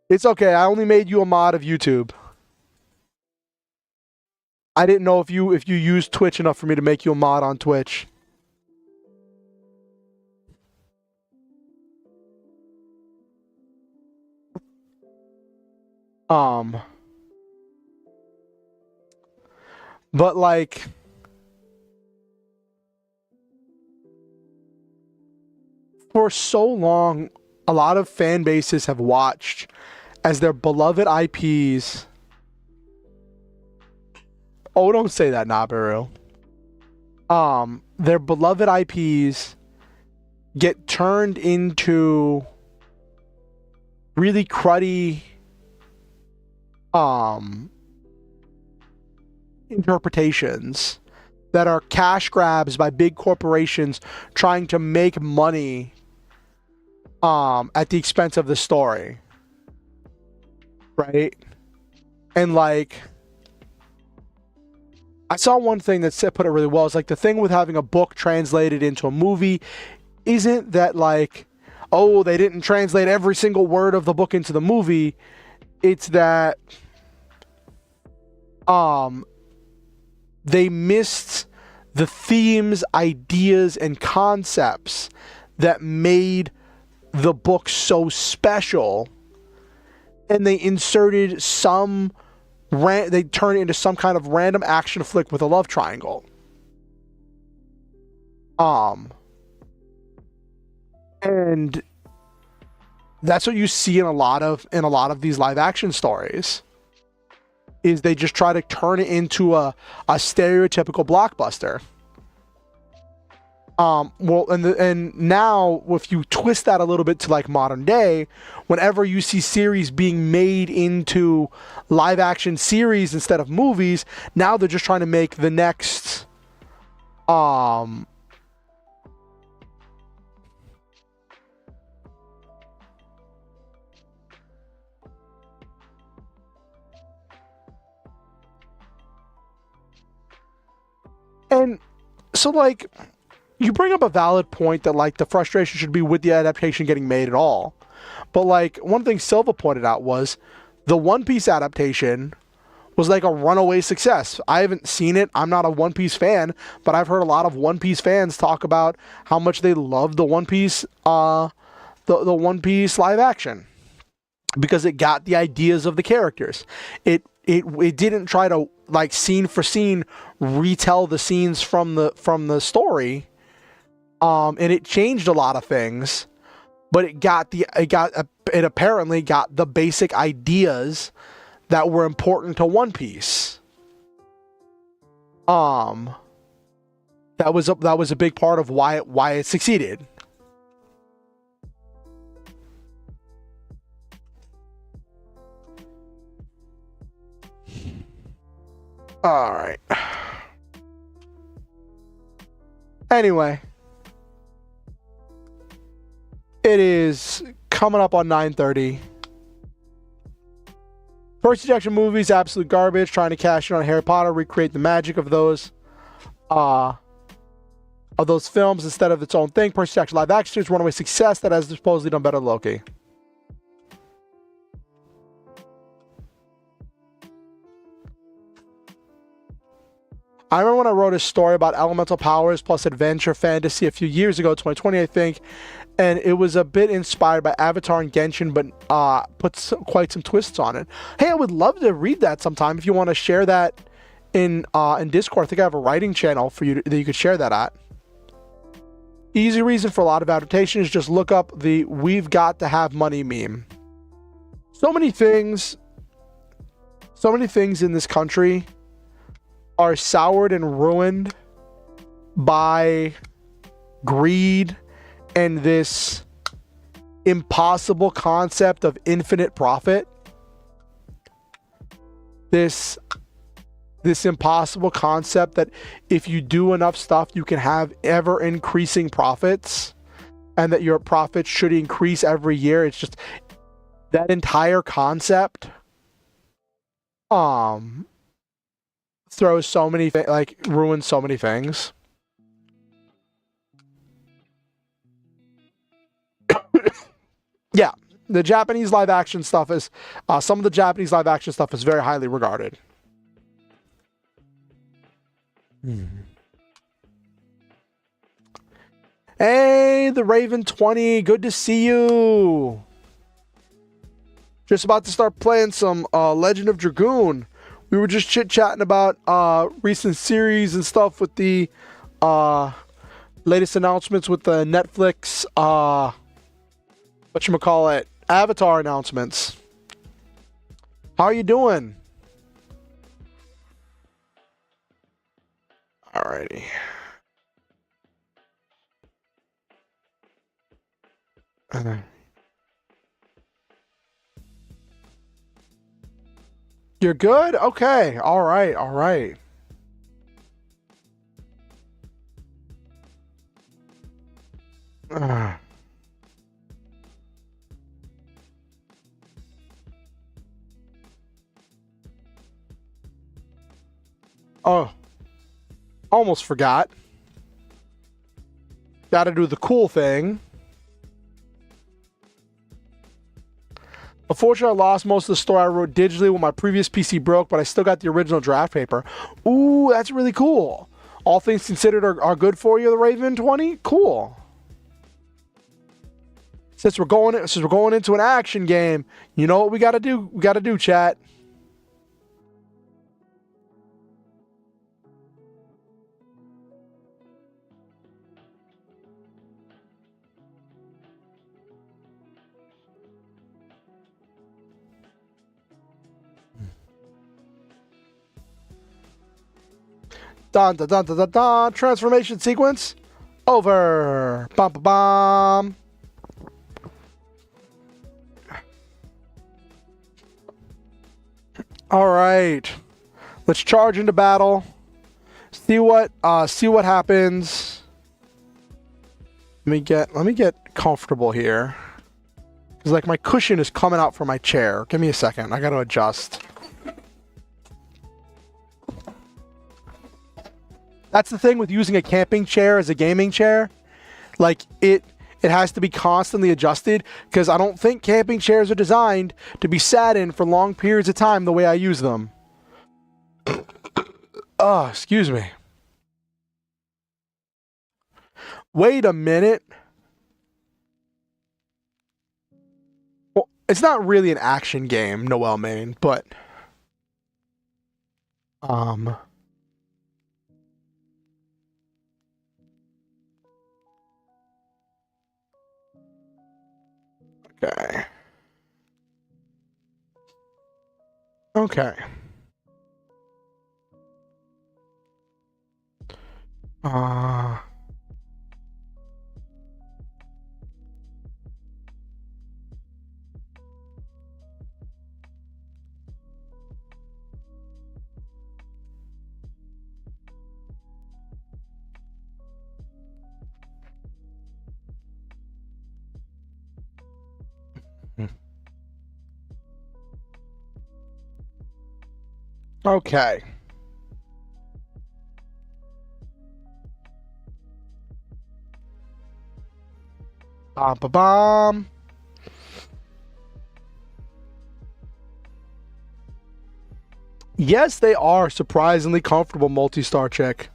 It's okay. I only made you a mod of YouTube. I didn't know if you used Twitch enough for me to make you a mod on Twitch. But like, for so long, a lot of fan bases have watched as their beloved IPs. Oh, don't say that, Nabaru. Their beloved IPs get turned into really cruddy, interpretations that are cash grabs by big corporations trying to make money at the expense of the story, right? And like, I saw one thing that put it really well. It's like the thing with having a book translated into a movie isn't that like, oh, they didn't translate every single word of the book into the movie. It's that they missed the themes, ideas, and concepts that made the book so special, and they inserted some they turned it into some kind of random action flick with a love triangle. And that's what you see in a lot of these live action stories, is they just try to turn it into a stereotypical blockbuster. Well, and now if you twist that a little bit to like modern day, whenever you see series being made into live action series instead of movies, now they're just trying to make the next and so like, you bring up a valid point that like the frustration should be with the adaptation getting made at all. But like, one thing Silva pointed out was the One Piece adaptation was like a runaway success. I haven't seen it. I'm not a One Piece fan, but I've heard a lot of One Piece fans talk about how much they love the One Piece the One Piece live action, because it got the ideas of the characters. It didn't try to like scene for scene retell the scenes from the story. And it changed a lot of things, but it apparently got the basic ideas that were important to One Piece. That was a big part of why it succeeded. All right. Anyway, it is coming up on 9:30. Percy Jackson movies, absolute garbage. Trying to cash in on Harry Potter, recreate the magic of those films instead of its own thing. Percy Jackson live action is runaway success that has supposedly done better than Loki. I remember when I wrote a story about elemental powers plus adventure fantasy a few years ago, 2020, I think, and it was a bit inspired by Avatar and Genshin, but put quite some twists on it. Hey, I would love to read that sometime. If you want to share that in Discord, I think I have a writing channel for you that you could share that at. Easy reason for a lot of adaptation is just look up the "we've got to have money" meme. So many things in this country are soured and ruined by greed and this impossible concept of infinite profit. This impossible concept that if you do enough stuff, you can have ever increasing profits, and that your profits should increase every year. It's just that entire concept throws so many ruins so many things. Yeah, the Japanese live action stuff is some of the Japanese live action stuff is very highly regarded. Hey, the Raven 20, good to see you. Just about to start playing some Legend of Dragoon. We were just chit-chatting about recent series and stuff with the latest announcements with the Netflix, whatchamacallit, Avatar announcements. How are you doing? Alrighty. Okay. You're good? Okay. All right. All right. Oh, almost forgot. Gotta do the cool thing. Unfortunately, I lost most of the story I wrote digitally when my previous PC broke, but I still got the original draft paper. Ooh, that's really cool. All things considered are good for you, the Raven 20? Cool. Since we're going into an action game, you know what we gotta do? We gotta do, chat. Dun dun dun dun dun dun. Transformation sequence over. Bum bum bum. All right, let's charge into battle. See what happens. Let me get comfortable here, because like my cushion is coming out from my chair. Give me a second. I got to adjust. That's the thing with using a camping chair as a gaming chair. Like it has to be constantly adjusted, because I don't think camping chairs are designed to be sat in for long periods of time the way I use them. Oh, excuse me. Wait a minute. Well, it's not really an action game, Noel Main, but okay. Okay. Okay. Bom, ba, bom. Yes, they are surprisingly comfortable, multi-star check.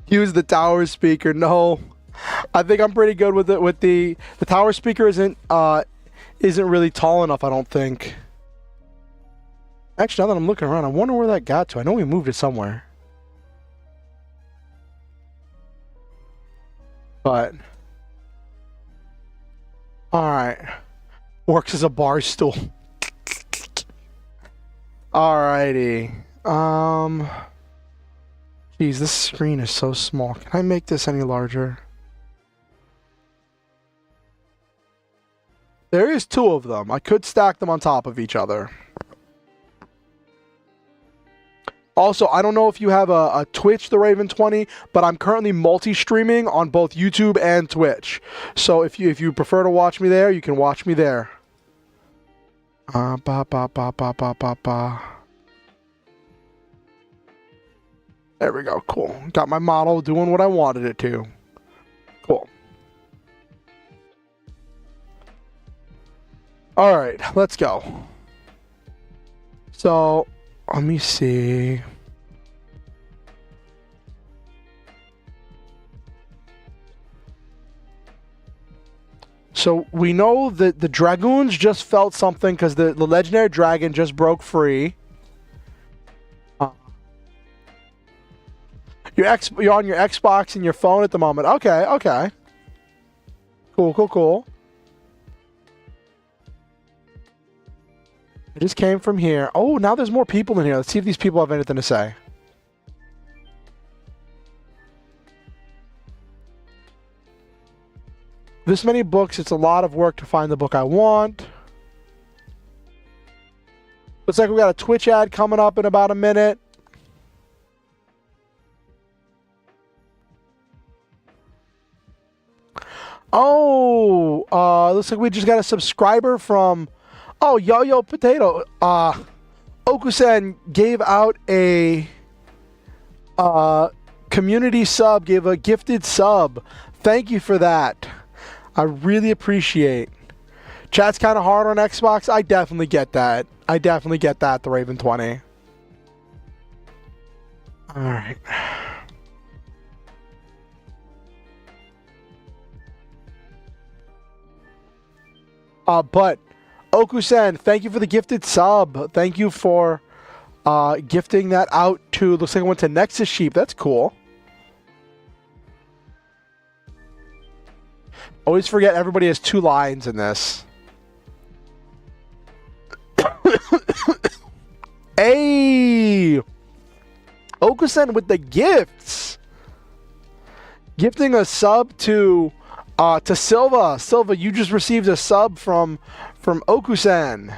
Use the tower speaker. No, I think I'm pretty good with it. With the tower speaker isn't really tall enough, I don't think. Actually, now that I'm looking around, I wonder where that got to. I know we moved it somewhere. But alright. Works as a bar stool. Alrighty. Geez, this screen is so small. Can I make this any larger? There is two of them. I could stack them on top of each other. Also, I don't know if you have a Twitch, the Raven 20, but I'm currently multi-streaming on both YouTube and Twitch. So if you prefer to watch me there, you can watch me there. Ba ba ba ba ba ba ba. There we go. Cool. Got my model doing what I wanted it to. Cool. All right, let's go. So, let me see. So we know that the Dragoons just felt something because the legendary dragon just broke free. You're on your Xbox and your phone at the moment. Okay, okay. Cool, cool, cool. I just came from here. Oh, now there's more people in here. Let's see if these people have anything to say. This many books, it's a lot of work to find the book I want. Looks like we got a Twitch ad coming up in about a minute. Oh, looks like we just got a subscriber from, oh, Yo-Yo Potato. Okusen gave out a community sub, gave a gifted sub. Thank you for that. I really appreciate. Chat's kind of hard on Xbox. I definitely get that. I definitely get that, the Raven 20. All right. But Okusen, thank you for the gifted sub. Thank you for gifting that out to, looks like I went to Nexus Sheep. That's cool. Always forget everybody has 2 lines in this. Hey! Okusen with the gifts. Gifting a sub to Silva. Silva, you just received a sub from Okusen.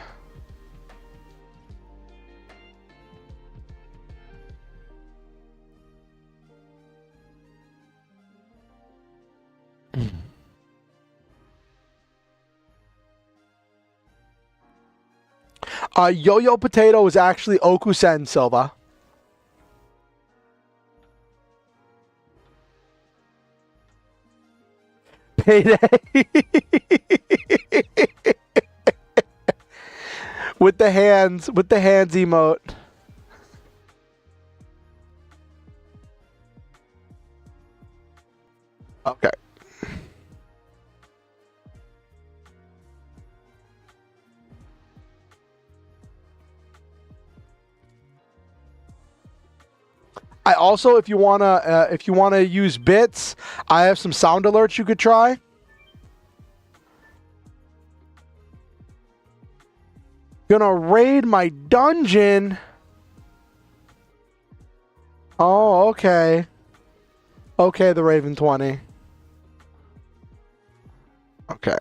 Yo-Yo Potato is actually Okusen, Silva. Payday. with the hands emote. Okay. I also, if you wanna use bits, I have some sound alerts you could try. Gonna raid my dungeon. Oh, okay. Okay, the Raven 20. Okay.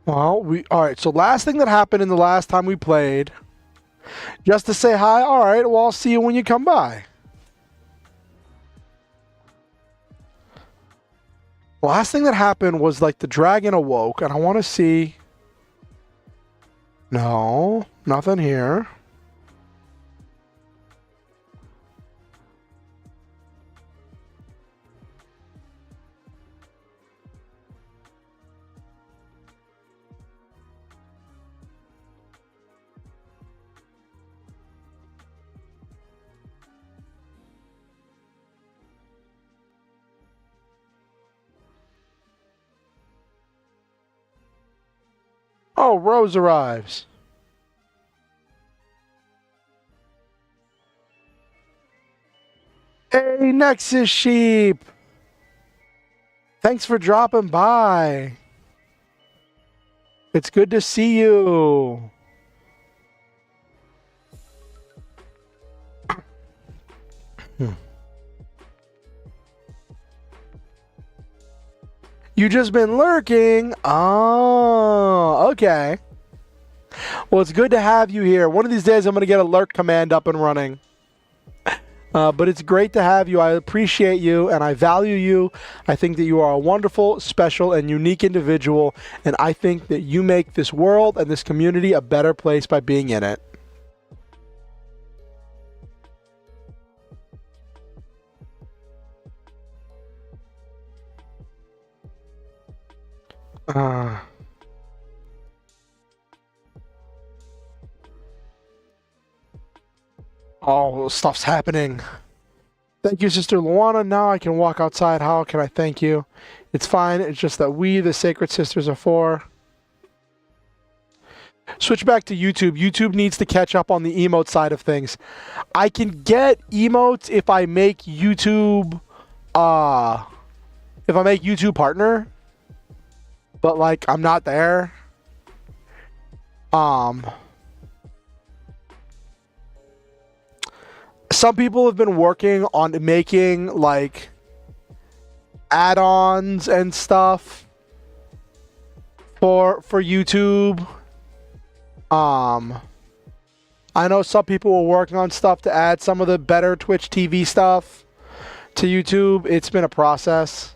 Well, alright, so last thing that happened in the last time we played, just to say hi, alright, well, I'll see you when you come by. Last thing that happened was, like, the dragon awoke, and I want to see... No, nothing here. Oh, Rose arrives. Hey, Nexus Sheep. Thanks for dropping by. It's good to see you. You just been lurking? Oh, okay. Well, it's good to have you here. One of these days, I'm going to get a lurk command up and running. But it's great to have you. I appreciate you, and I value you. I think that you are a wonderful, special, and unique individual, and I think that you make this world and this community a better place by being in it. Oh, stuff's happening. Thank you, Sister Luana. Now I can walk outside. How can I thank you? It's fine. It's just that we, the Sacred Sisters, are for. Switch back to YouTube. YouTube needs to catch up on the emote side of things. I can get emotes if I make YouTube, partner. But, like, I'm not there. Some people have been working on making, like, add-ons and stuff for YouTube. I know some people were working on stuff to add some of the better Twitch TV stuff to YouTube. It's been a process.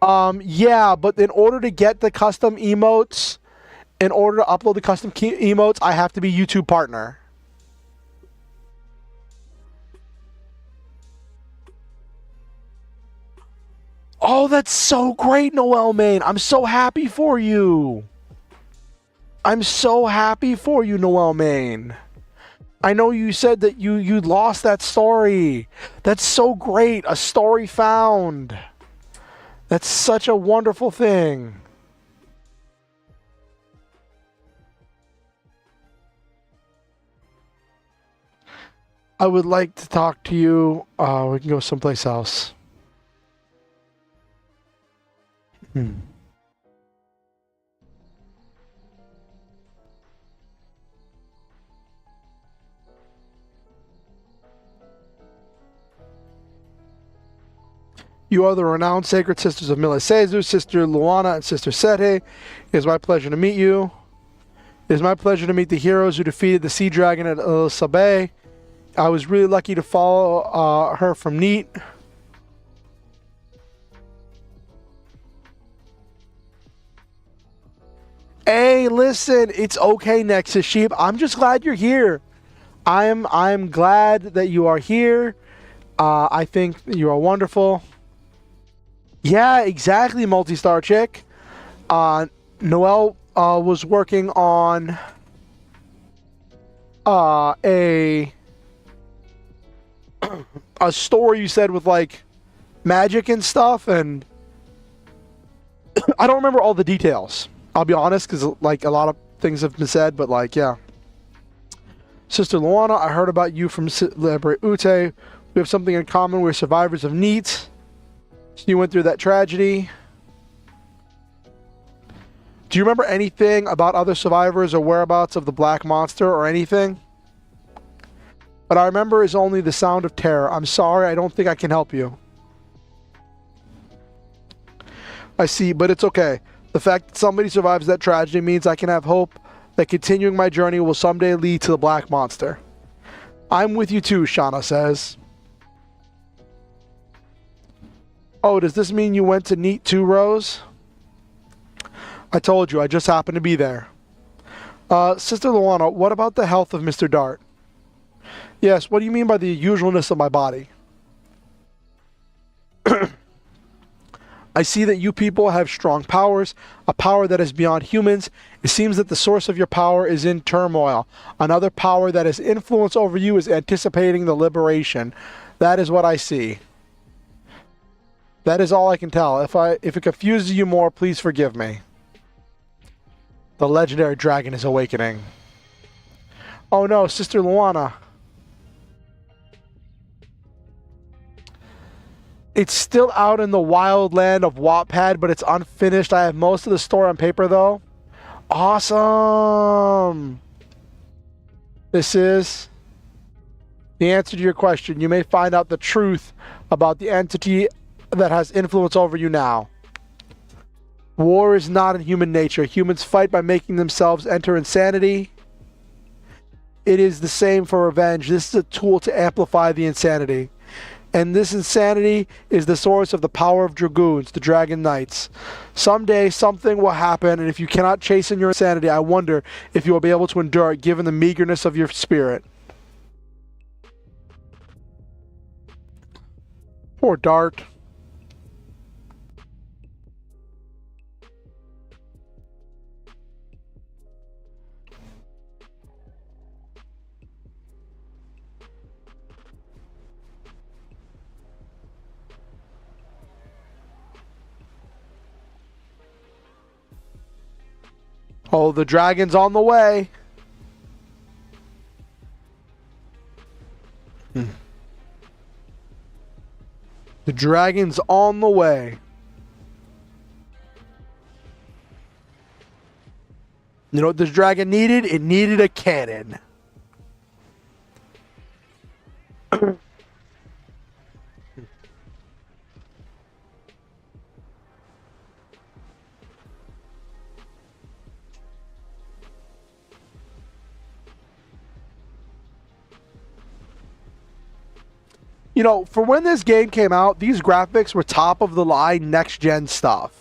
Yeah, but in order to get the custom emotes, in order to upload the custom emotes, I have to be YouTube partner. Oh, that's so great, Noel Main. I'm so happy for you. I'm so happy for you, Noel Main. I know you said that you lost that story. That's so great. A story found. That's such a wonderful thing. I would like to talk to you. We can go someplace else. You are the renowned sacred sisters of Milisezu, Sister Luana and Sister Sete. It is my pleasure to meet you. It is my pleasure to meet the heroes who defeated the sea dragon at Sabe. I was really lucky to follow her from Neat. Hey, listen, it's okay, Nexus Sheep. I'm just glad you're here. I'm glad that you are here. I think you are wonderful. Yeah, exactly, Multi-Star Chick. Noel was working on a story, you said, with like magic and stuff, and I don't remember all the details. I'll be honest, because like a lot of things have been said, but like, yeah. Sister Luana, I heard about you from Libre Ute. We have something in common. We're survivors of NEAT. So you went through that tragedy. Do you remember anything about other survivors or whereabouts of the Black Monster or anything? What I remember is only the sound of terror. I'm sorry, I don't think I can help you. I see, but it's okay. The fact that somebody survives that tragedy means I can have hope that continuing my journey will someday lead to the Black Monster. I'm with you too, Shauna says. Oh, does this mean you went to NEAT too, Rose? I told you, I just happened to be there. Sister Luana, what about the health of Mr. Dart? Yes, what do you mean by the usualness of my body? I see that you people have strong powers, a power that is beyond humans. It seems that the source of your power is in turmoil. Another power that has influence over you is anticipating the liberation. That is what I see. That is all I can tell. If it confuses you more, please forgive me. The legendary dragon is awakening. Oh no, Sister Luana. It's still out in the wild land of Wattpad, but it's unfinished. I have most of the story on paper, though. Awesome! This is the answer to your question. You may find out the truth about the entity that has influence over you now. War is not in human nature. Humans fight by making themselves enter insanity. It is the same for revenge. This is a tool to amplify the insanity. And this insanity is the source of the power of Dragoons, the Dragon Knights. Someday something will happen, and if you cannot chasten your insanity, I wonder if you will be able to endure it given the meagerness of your spirit. Poor Dart. Oh, the dragon's on the way. The dragon's on the way. You know what this dragon needed? It needed a cannon. You know, for when this game came out, these graphics were top of the line next gen stuff.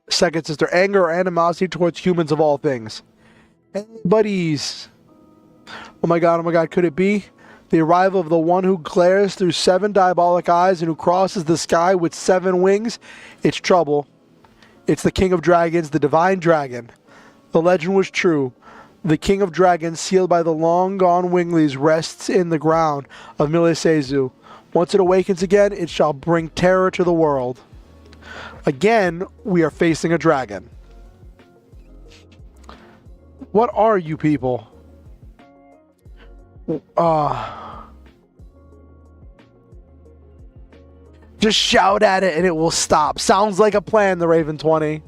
Second sister, anger or animosity towards humans of all things. Hey, buddies. Oh my god, could it be? The arrival of the one who glares through 7 diabolic eyes and who crosses the sky with 7 wings? It's trouble. It's the king of dragons, the divine dragon. The legend was true. The king of dragons, sealed by the long-gone winglies, rests in the ground of Milisezu. Once it awakens again, it shall bring terror to the world. Again, we are facing a dragon. What are you people? Just shout at it and it will stop. Sounds like a plan, the Raven 20.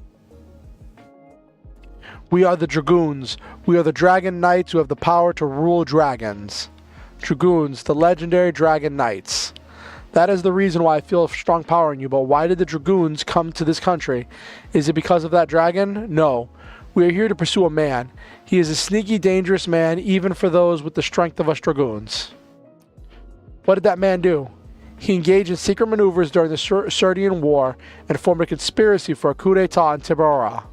We are the Dragoons. We are the Dragon Knights who have the power to rule dragons. Dragoons, the legendary Dragon Knights. That is the reason why I feel a strong power in you, but why did the Dragoons come to this country? Is it because of that dragon? No. We are here to pursue a man. He is a sneaky, dangerous man, even for those with the strength of us Dragoons. What did that man do? He engaged in secret maneuvers during the Serdian War and formed a conspiracy for a coup d'etat in Tibera.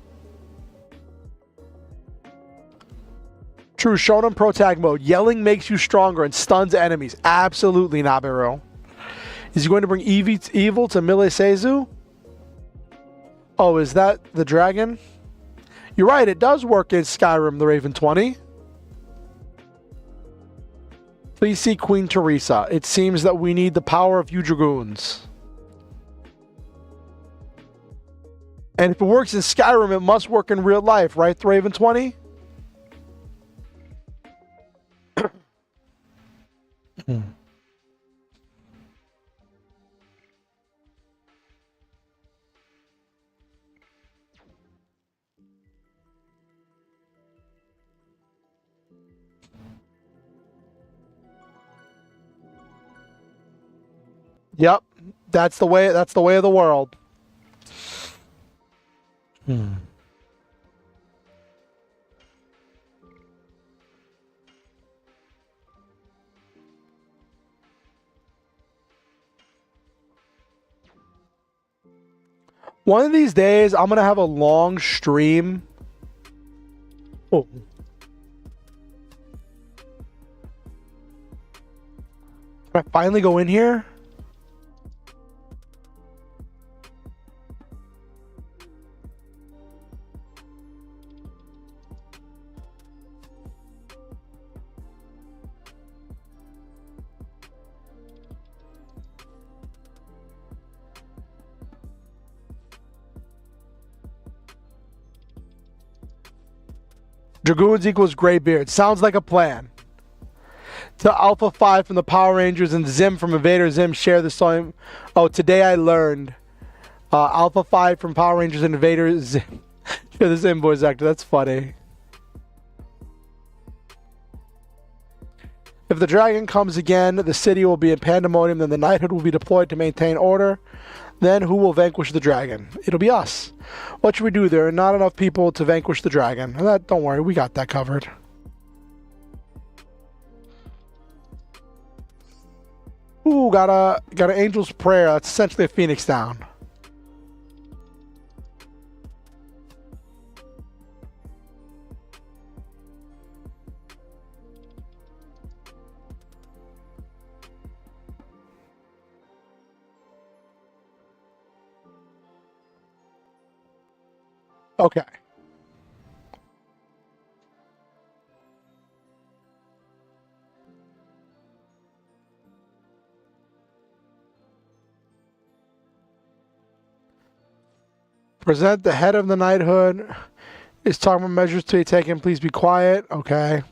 True, Shonen Pro Tag mode. Yelling makes you stronger and stuns enemies. Absolutely, Nabiru. Is he going to bring evil to Milisezu? Oh, is that the dragon? You're right, it does work in Skyrim, the Raven 20. Please see Queen Teresa. It seems that we need the power of you Dragoons. And if it works in Skyrim, it must work in real life, right, the Raven 20? Yep, that's the way of the world. One of these days, I'm going to have a long stream. Oh. Can I finally go in here? Dragoons equals Greybeard. Sounds like a plan. To Alpha 5 from the Power Rangers and Zim from Invader Zim share the same. Oh, today I learned. Alpha 5 from Power Rangers and Invader Zim share the same voice actor. That's funny. If the dragon comes again, the city will be in pandemonium, then the knighthood will be deployed to maintain order. Then who will vanquish the dragon? It'll be us. What should we do? There are not enough people to vanquish the dragon. Don't worry, we got that covered. Ooh, got an angel's prayer. That's essentially a phoenix down. Okay. Present the head of the knighthood. Is talking about measures to be taken. Please be quiet. Okay.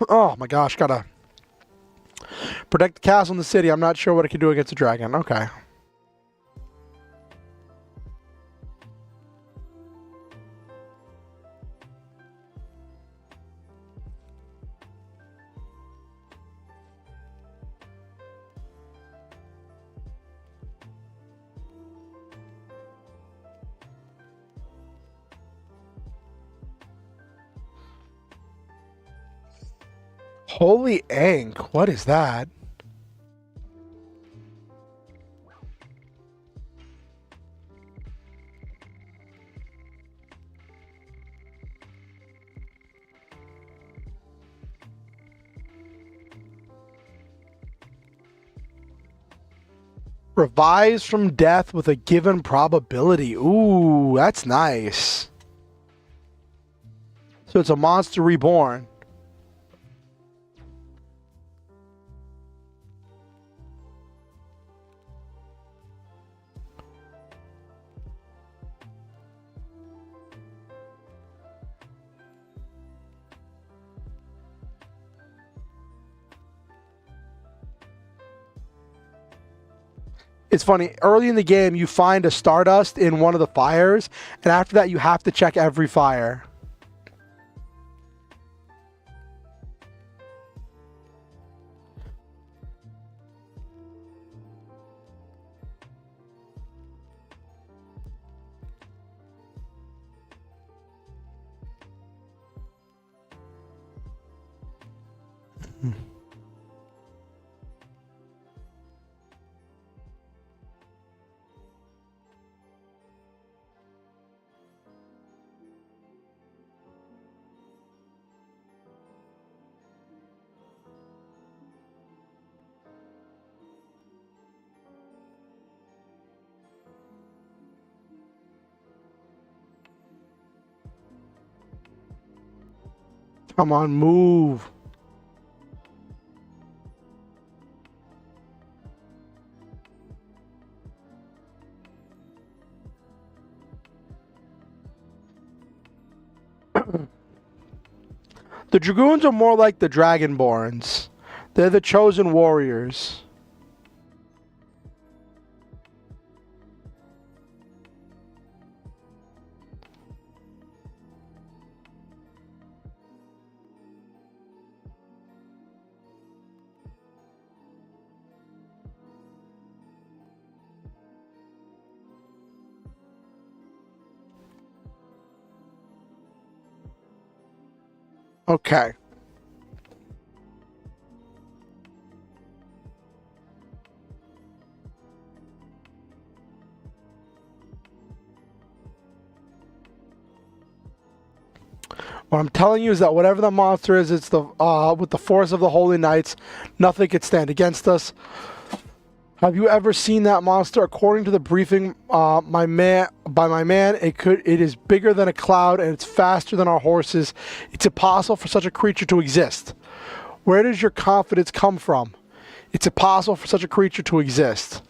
Oh my gosh, gotta Protect the castle and the city. I'm not sure what it can do against a dragon. Okay. Holy Ank, what is that? Revives from death with a given probability. Ooh, that's nice. So it's a monster reborn. It's funny, early in the game, you find a Stardust in one of the fires, and after that, you have to check every fire. Come on, move. The Dragoons are more like the Dragonborns. They're the chosen warriors. Okay. What I'm telling you is that whatever the monster is, it's the with the force of the Holy Knights, nothing can stand against us. Have you ever seen that monster? According to the briefing, my man, it is bigger than a cloud and it's faster than our horses. It's impossible for such a creature to exist. Where does your confidence come from? It's impossible for such a creature to exist.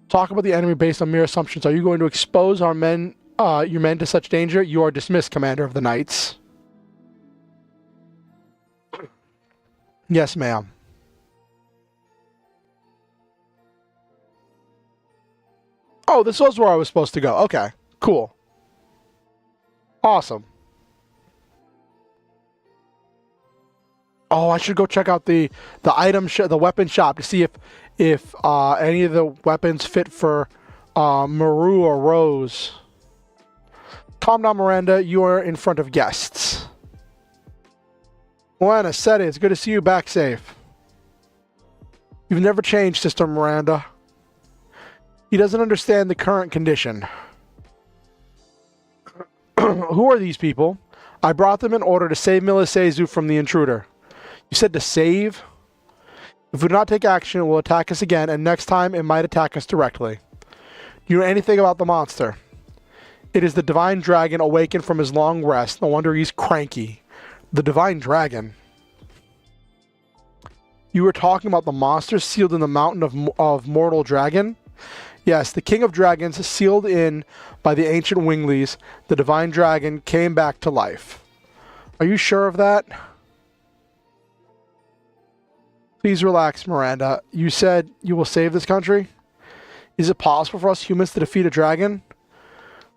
Talk about the enemy based on mere assumptions. Are you going to expose our men, your men to such danger? You are dismissed, Commander of the Knights. Yes, ma'am. Oh, this was where I was supposed to go. Okay, cool. Awesome. Oh, I should go check out the the weapon shop to see if any of the weapons fit for Maru or Rose. Calm down, Miranda. You are in front of guests. Moana, Seti, it's good to see you back safe. You've never changed, Sister Miranda. He doesn't understand the current condition. Who are these people? I brought them in order to save Milisezu from the intruder. You said to save? If we do not take action, it will attack us again, and next time it might attack us directly. Do you know anything about the monster? It is the Divine Dragon awakened from his long rest. No wonder he's cranky. The Divine Dragon. You were talking about the monster sealed in the mountain of Mortal Dragon? Yes, the King of Dragons, sealed in by the ancient Winglies, the Divine Dragon came back to life. Are you sure of that? Please relax, Miranda. You said you will save this country? Is it possible for us humans to defeat a dragon?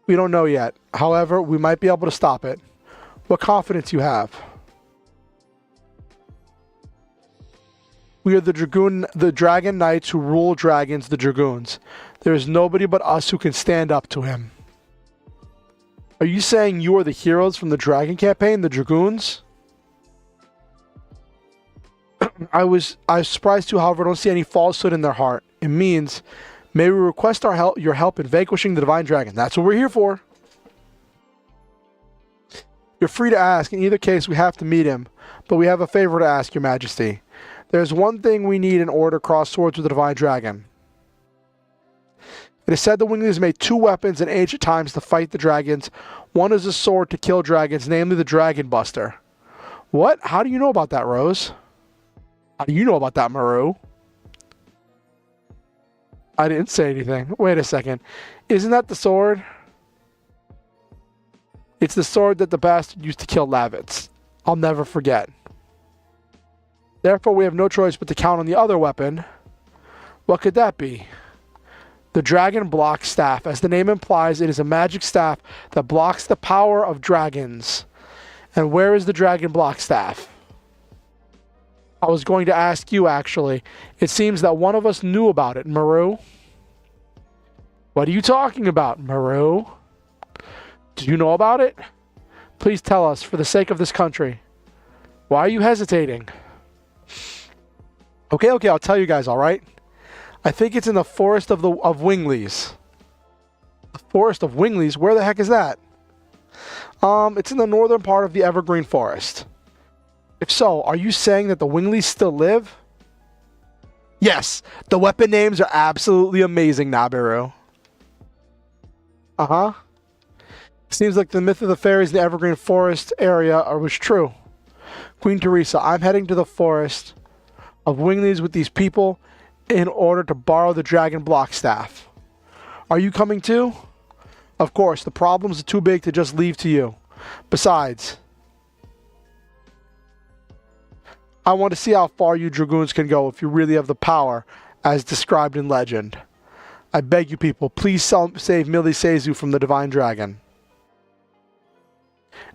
We don't know yet. However, we might be able to stop it. What confidence you have? We are the Dragon Knights who rule dragons, the Dragoons. There is nobody but us who can stand up to him. Are you saying you are the heroes from the Dragon campaign, the Dragoons? I was surprised too, however, I don't see any falsehood in their heart. It means, may we request your help in vanquishing the Divine Dragon. That's what we're here for. You're free to ask. In either case, we have to meet him. But we have a favor to ask, Your Majesty. There's one thing we need in order to cross swords with the Divine Dragon. It is said the Winglings made 2 weapons in ancient times to fight the dragons. One is a sword to kill dragons, namely the Dragon Buster. What? How do you know about that, Rose? How do you know about that, Maru? I didn't say anything. Wait a second. Isn't that the sword? It's the sword that the bastard used to kill Lavitz. I'll never forget. Therefore, we have no choice but to count on the other weapon. What could that be? The Dragon Block Staff. As the name implies, it is a magic staff that blocks the power of dragons. And where is the Dragon Block Staff? I was going to ask you, actually. It seems that one of us knew about it, Maru. What are you talking about, Maru? Do you know about it? Please tell us, for the sake of this country. Why are you hesitating? Okay, I'll tell you guys, alright? I think it's in the Forest of Winglies. The Forest of Winglies? Where the heck is that? It's in the northern part of the Evergreen Forest. If so, are you saying that the Winglies still live? Yes, the weapon names are absolutely amazing, Nabiru. Uh-huh. Seems like the myth of the fairies in the Evergreen Forest area was true. Queen Teresa, I'm heading to the Forest of Winglies with these people in order to borrow the Dragon Block Staff. Are you coming too? Of course, the problems are too big to just leave to you. Besides, I want to see how far you Dragoons can go if you really have the power as described in legend. I beg you people, please save Millie Seizu from the Divine Dragon.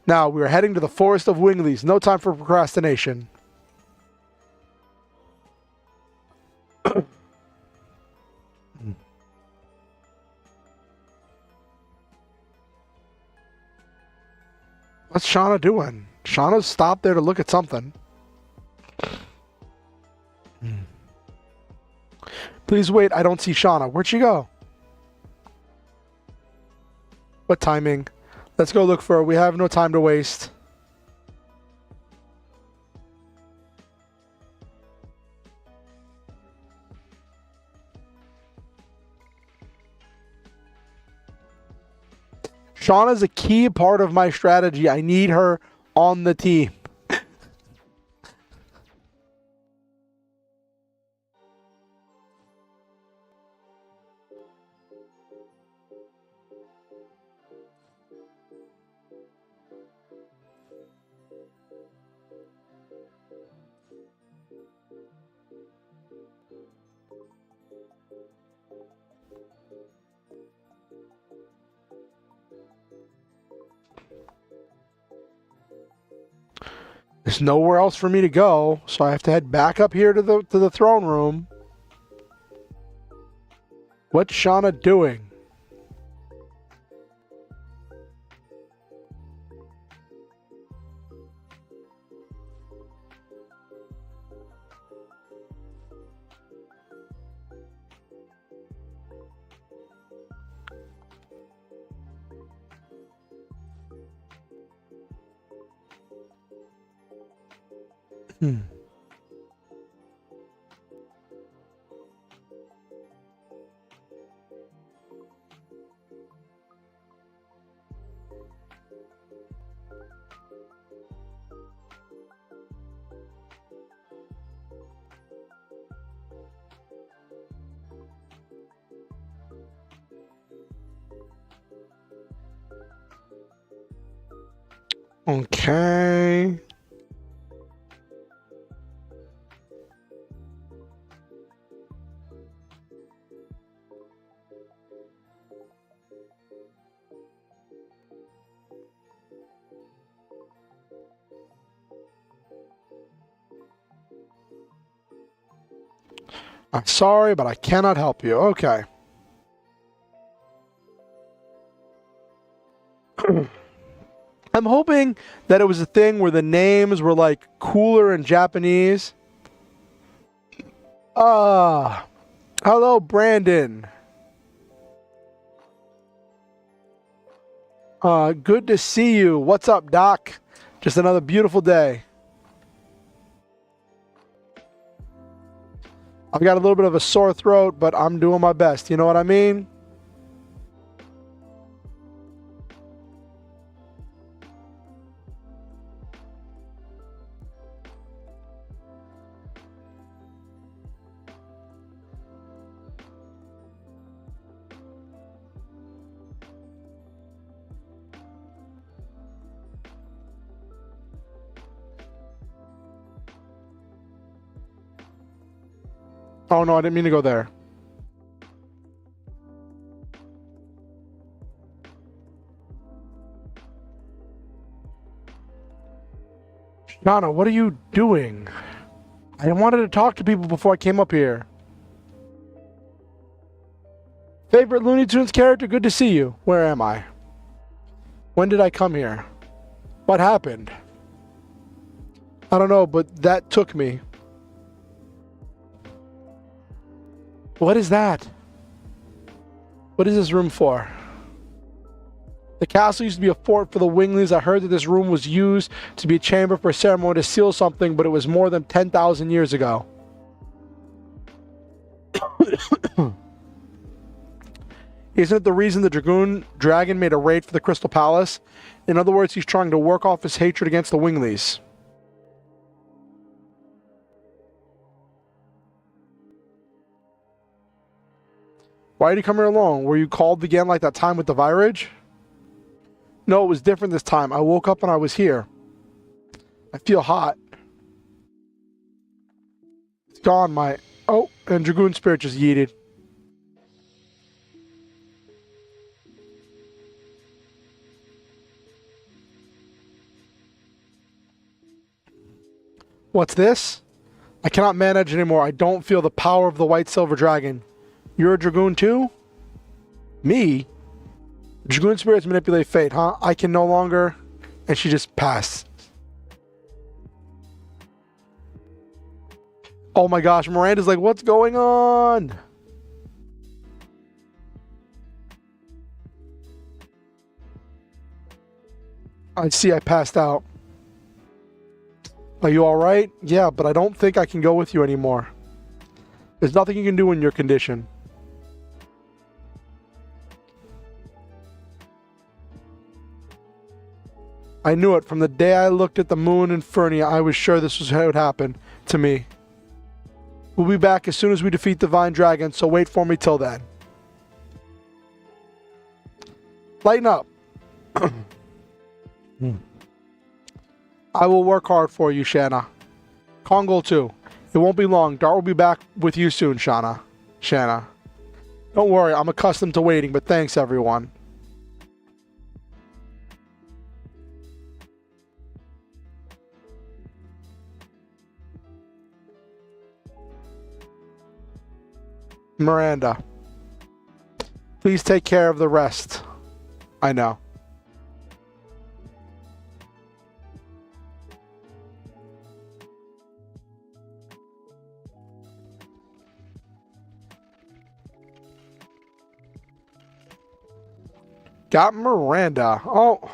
Now, we are heading to the Forest of Winglies. No time for procrastination. What's Shauna doing? Shauna's stopped there to look at something. Please wait, I don't see Shauna. Where'd she go? What timing? Let's go look for her. We have no time to waste. Shauna's a key part of my strategy. I need her on the team. There's nowhere else for me to go, so I have to head back up here to the throne room. What's Shauna doing? Okay. I'm sorry, but I cannot help you. Okay. I'm hoping that it was a thing where the names were like cooler in Japanese. Hello, Brandon. Good to see you. What's up, Doc? Just another beautiful day. I've got a little bit of a sore throat, but I'm doing my best. You know what I mean? Oh, no, I didn't mean to go there. Nana, what are you doing? I wanted to talk to people before I came up here. Favorite Looney Tunes character? Good to see you. Where am I? When did I come here? What happened? I don't know, but that took me. What is that? What is this room for? The castle used to be a fort for the Winglies. I heard that this room was used to be a chamber for a ceremony to seal something, but it was more than 10,000 years ago. Isn't it the reason the dragon made a raid for the Crystal Palace? In other words, he's trying to work off his hatred against the Winglies. Why did you come here alone? Were you called again like that time with the virage? No, it was different this time. I woke up and I was here. I feel hot. It's gone, my... Oh, and Dragoon Spirit just yeeted. What's this? I cannot manage anymore. I don't feel the power of the white silver dragon. You're a Dragoon too? Me? Dragoon spirits manipulate fate, huh? I can no longer... And she just passed. Oh my gosh, Miranda's like, what's going on? I see I passed out. Are you alright? Yeah, but I don't think I can go with you anymore. There's nothing you can do in your condition. I knew it. From the day I looked at the moon and Fernia, I was sure this was how it would happen to me. We'll be back as soon as we defeat the Vine Dragon, so wait for me till then. Lighten up. I will work hard for you, Shanna. Kongol too. It won't be long. Dart will be back with you soon, Shanna. Don't worry, I'm accustomed to waiting, but thanks everyone. Miranda. Please take care of the rest. I know. Got Miranda. Oh.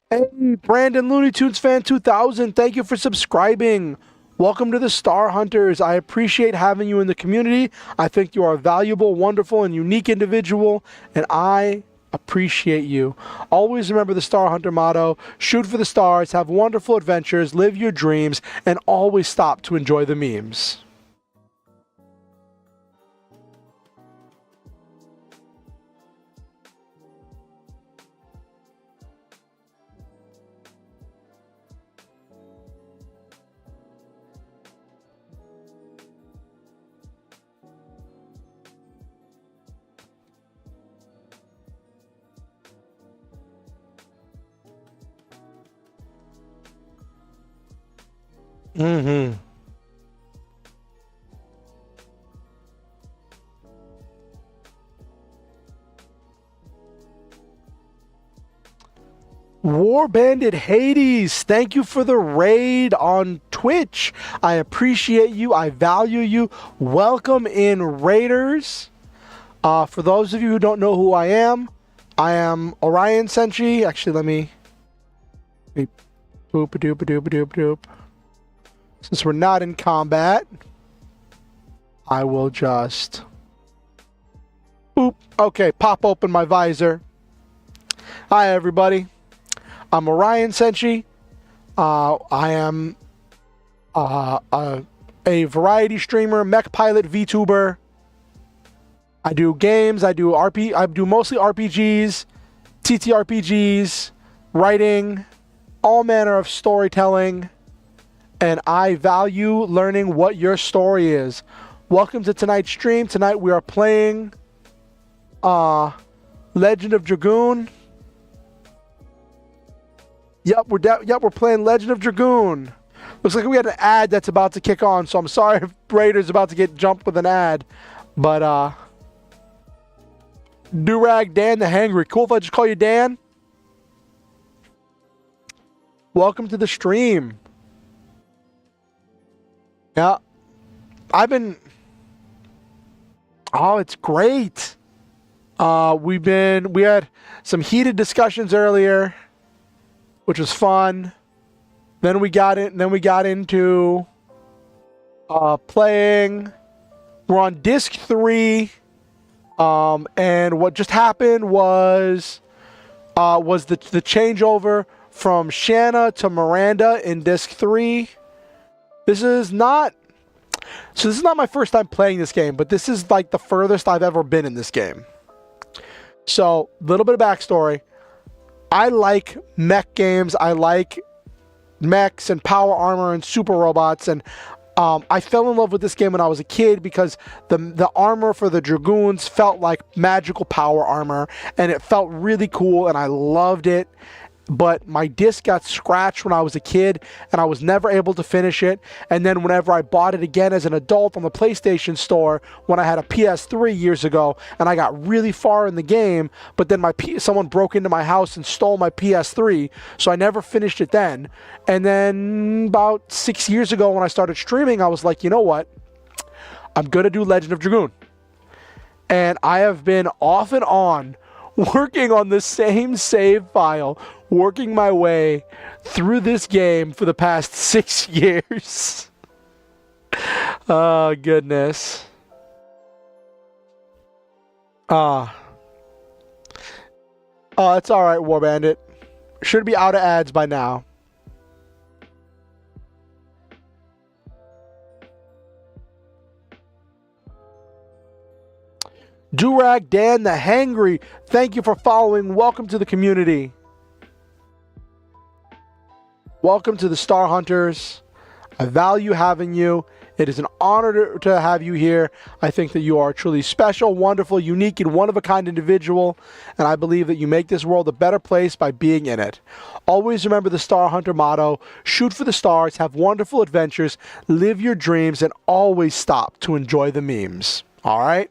Hey, Brandon Looney Tunes Fan 2000. Thank you for subscribing. Welcome to the Star Hunters. I appreciate having you in the community. I think you are a valuable, wonderful, and unique individual, and I appreciate you. Always remember the Star Hunter motto: shoot for the stars, have wonderful adventures, live your dreams, and always stop to enjoy the memes. War Bandit Hades, thank you for the raid on Twitch. I appreciate you. I value you. Welcome in, Raiders. For those of you who don't know who I am Oriansenshi. Actually, let me boop-a-doop-a-doop-a-doop-a-doop. Since we're not in combat, I will just boop. Okay, pop open my visor. Hi, everybody. I'm Oriansenshi. I am a variety streamer, mech pilot, VTuber. I do games. I do mostly RPGs, TTRPGs, writing, all manner of storytelling, and I value learning what your story is. Welcome to tonight's stream. Tonight we are playing Legend of Dragoon. Yep, we're playing Legend of Dragoon. Looks like we had an ad that's about to kick on, so I'm sorry if Raider's about to get jumped with an ad. But Durag Dan the Hangry. Cool if I just call you Dan? Welcome to the stream. Yeah. Oh, it's great. We had some heated discussions earlier, which was fun. Then we got into playing. We're on disc 3. And what just happened was the changeover from Shanna to Miranda in disc 3. This is not my first time playing this game, but this is like the furthest I've ever been in this game. So, a little bit of backstory. I like mech games. I like mechs and power armor and super robots, and I fell in love with this game when I was a kid because the armor for the Dragoons felt like magical power armor, and it felt really cool, and I loved it. But my disc got scratched when I was a kid, and I was never able to finish it. And then whenever I bought it again as an adult on the PlayStation Store, when I had a PS3 years ago, and I got really far in the game, but then someone broke into my house and stole my PS3, so I never finished it then. And then about 6 years ago when I started streaming, I was like, you know what? I'm going to do Legend of Dragoon. And I have been off and on working on the same save file, working my way through this game for the past 6 years. Oh, goodness. Oh, it's alright, War Bandit. Should be out of ads by now. Durag Dan the Hangry, thank you for following. Welcome to the community. Welcome to the Star Hunters. I value having you. It is an honor to have you here. I think that you are a truly special, wonderful, unique, and one-of-a-kind individual, and I believe that you make this world a better place by being in it. Always remember the Star Hunter motto: shoot for the stars, have wonderful adventures, live your dreams, and always stop to enjoy the memes. All right?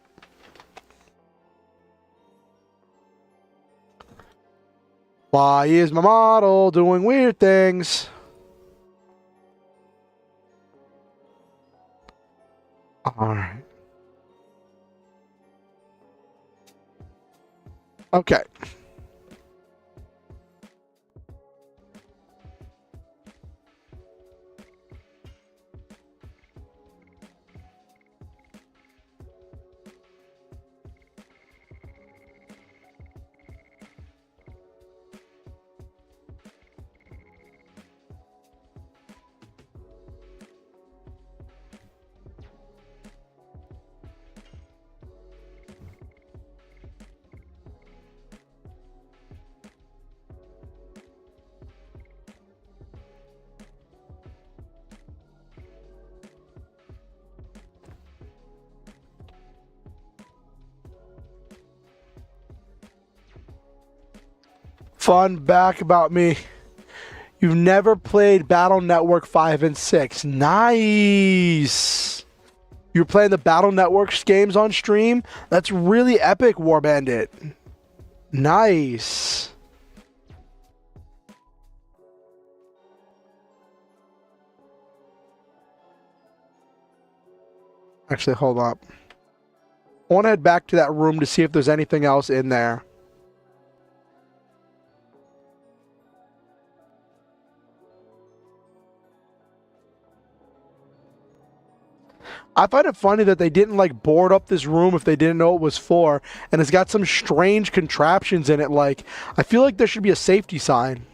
Why is my model doing weird things? All right. Okay. Fun back about me. You've never played Battle Network 5 and 6. Nice. You're playing the Battle Networks games on stream? That's really epic, War Bandit. Nice. Actually, hold up. I want to head back to that room to see if there's anything else in there. I find it funny that they didn't like board up this room if they didn't know what it was for, and it's got some strange contraptions in it. Like, I feel like there should be a safety sign.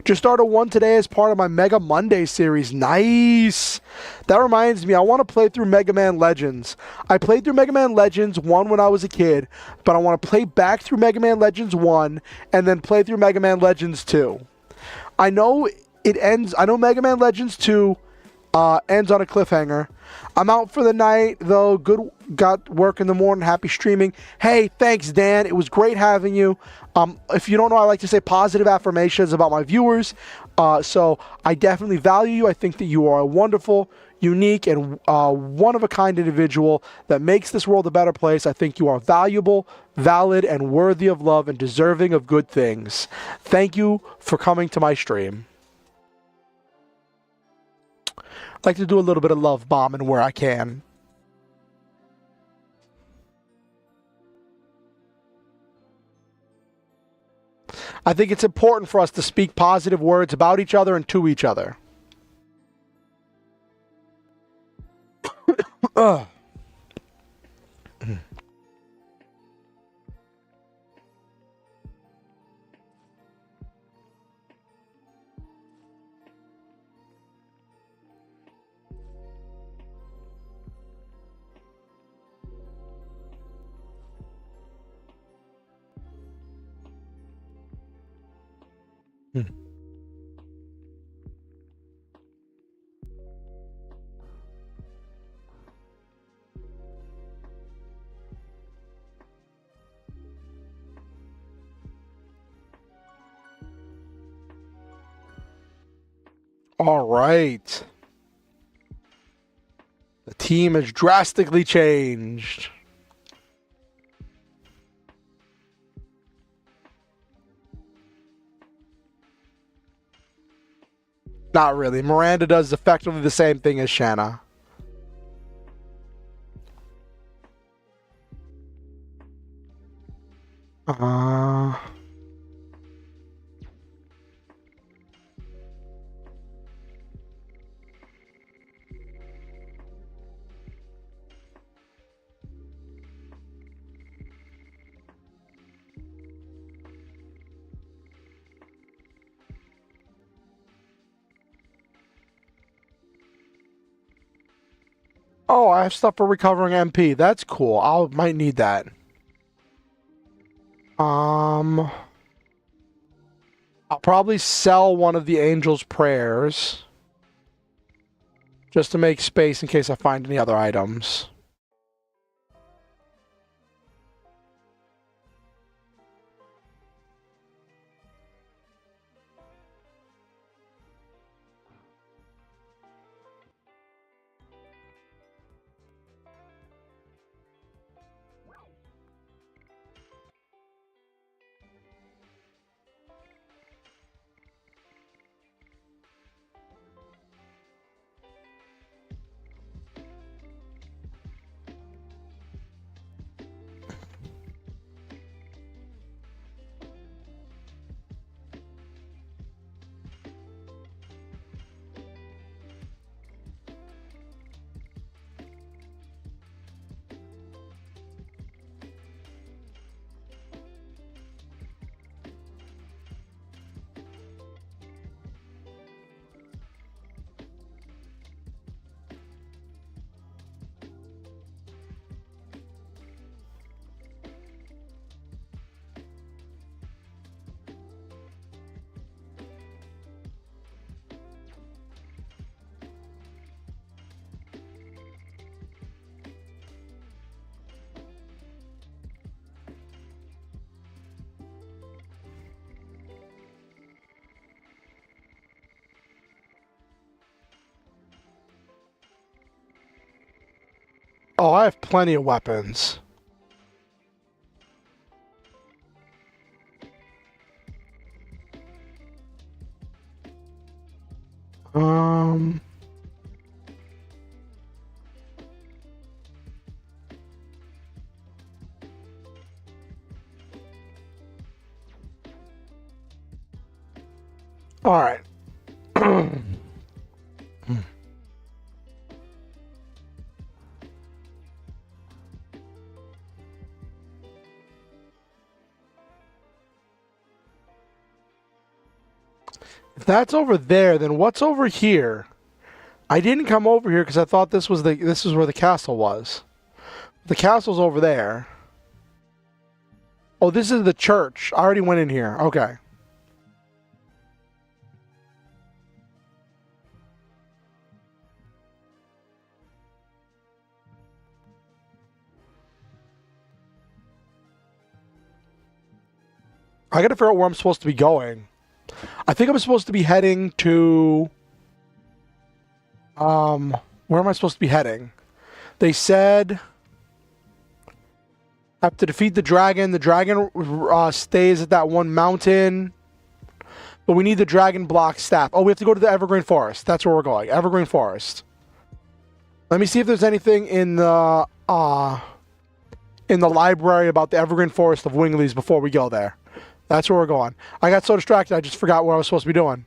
Just started one today as part of my Mega Monday series. Nice. That reminds me, I want to play through Mega Man Legends. I played through Mega Man Legends 1 when I was a kid, but I want to play back through Mega Man Legends 1 and then play through Mega Man Legends 2. I know it ends, I know Mega Man Legends 2 ends on a cliffhanger. I'm out for the night, though. Got work in the morning. Happy streaming. Hey, thanks, Dan. It was great having you. If you don't know, I like to say positive affirmations about my viewers. So I definitely value you. I think that you are a wonderful, unique, and one-of-a-kind individual that makes this world a better place. I think you are valuable, valid, and worthy of love and deserving of good things. Thank you for coming to my stream. Like to do a little bit of love bombing where I can. I think it's important for us to speak positive words about each other and to each other. Ugh. All right. The team has drastically changed. Not really. Miranda does effectively the same thing as Shanna. Oh, I have stuff for recovering MP. That's cool. I might need that. I'll probably sell one of the Angel's Prayers. Just to make space in case I find any other items. Oh, I have plenty of weapons. Um... All right. If that's over there, then what's over here? I didn't come over here because I thought this is where the castle was. The castle's over there. Oh, this is the church. I already went in here. Okay. I gotta figure out where I'm supposed to be going. I think I'm supposed to be heading to... where am I supposed to be heading? They said... I have to defeat the dragon. The dragon stays at that one mountain. But we need the dragon block staff. Oh, we have to go to the Evergreen Forest. That's where we're going. Evergreen Forest. Let me see if there's anything in the library about the Evergreen Forest of Winglies before we go there. That's where we're going. I got so distracted I just forgot what I was supposed to be doing.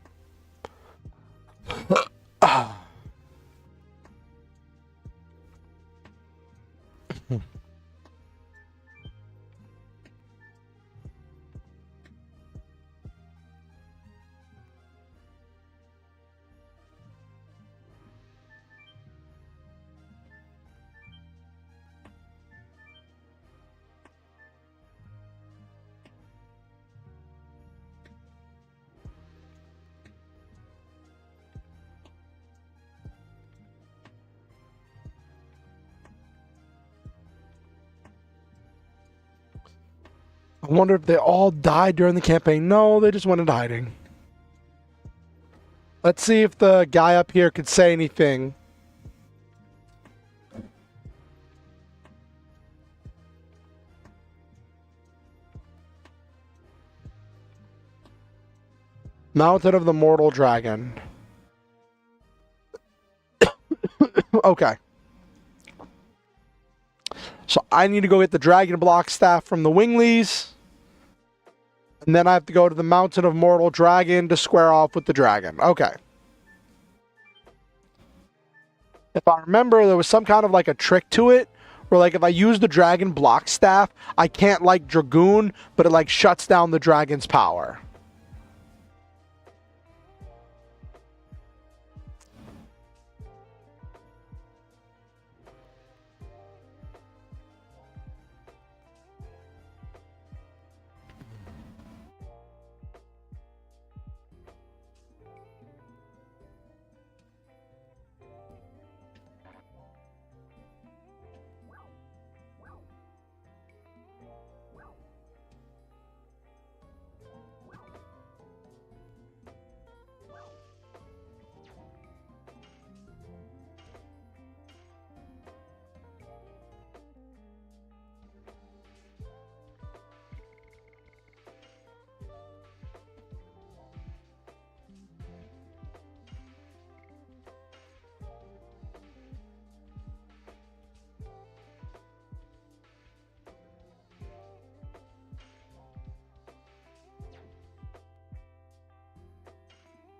I wonder if they all died during the campaign. No, they just went into hiding. Let's see if the guy up here could say anything. Mountain of the Mortal Dragon. Okay. So I need to go get the dragon block staff from the Winglies. And then I have to go to the Mountain of Mortal Dragon to square off with the dragon. Okay. If I remember, there was some kind of like a trick to it. Where like if I use the dragon block staff, I can't like Dragoon, but it like shuts down the dragon's power.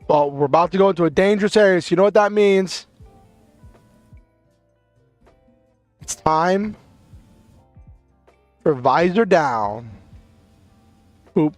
Well, we're about to go into a dangerous area, so you know what that means. It's time for visor down. Oop.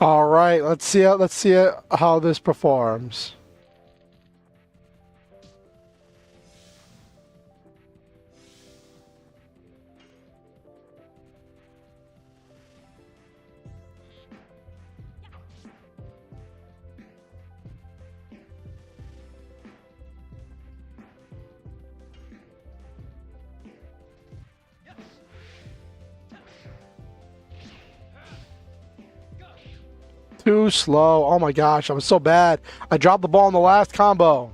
All right, let's see how this performs. Too slow. Oh my gosh, I'm so bad. I dropped the ball in the last combo.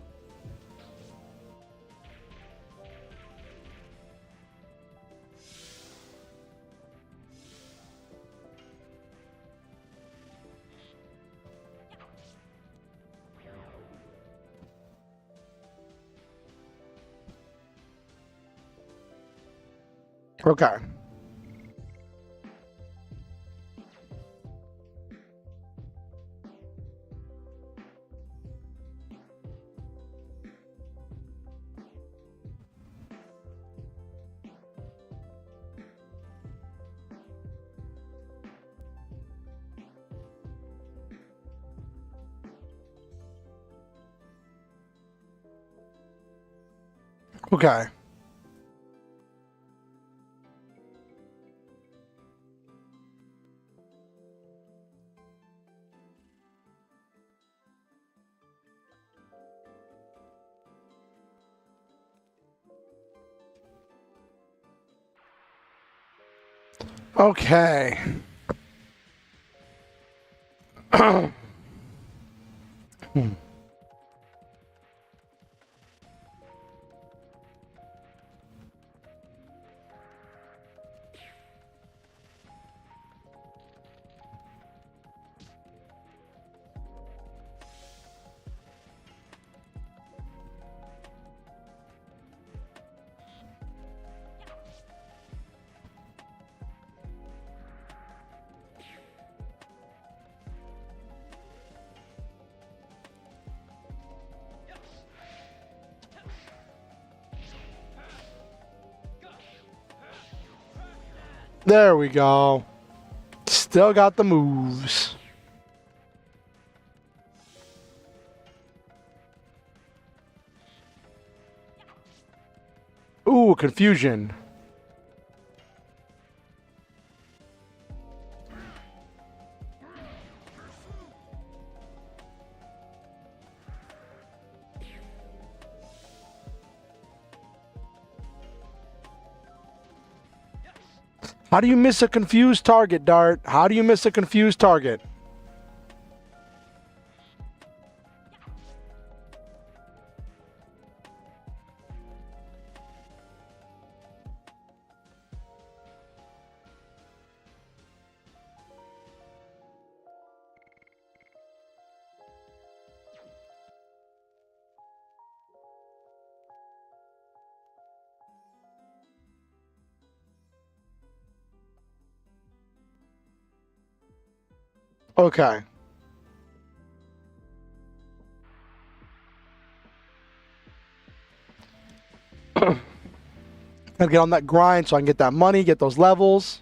Okay. Okay. Okay. There we go. Still got the moves. Ooh, confusion. How do you miss a confused target, Dart? How do you miss a confused target? Okay. Gotta get on that grind so I can get that money, get those levels.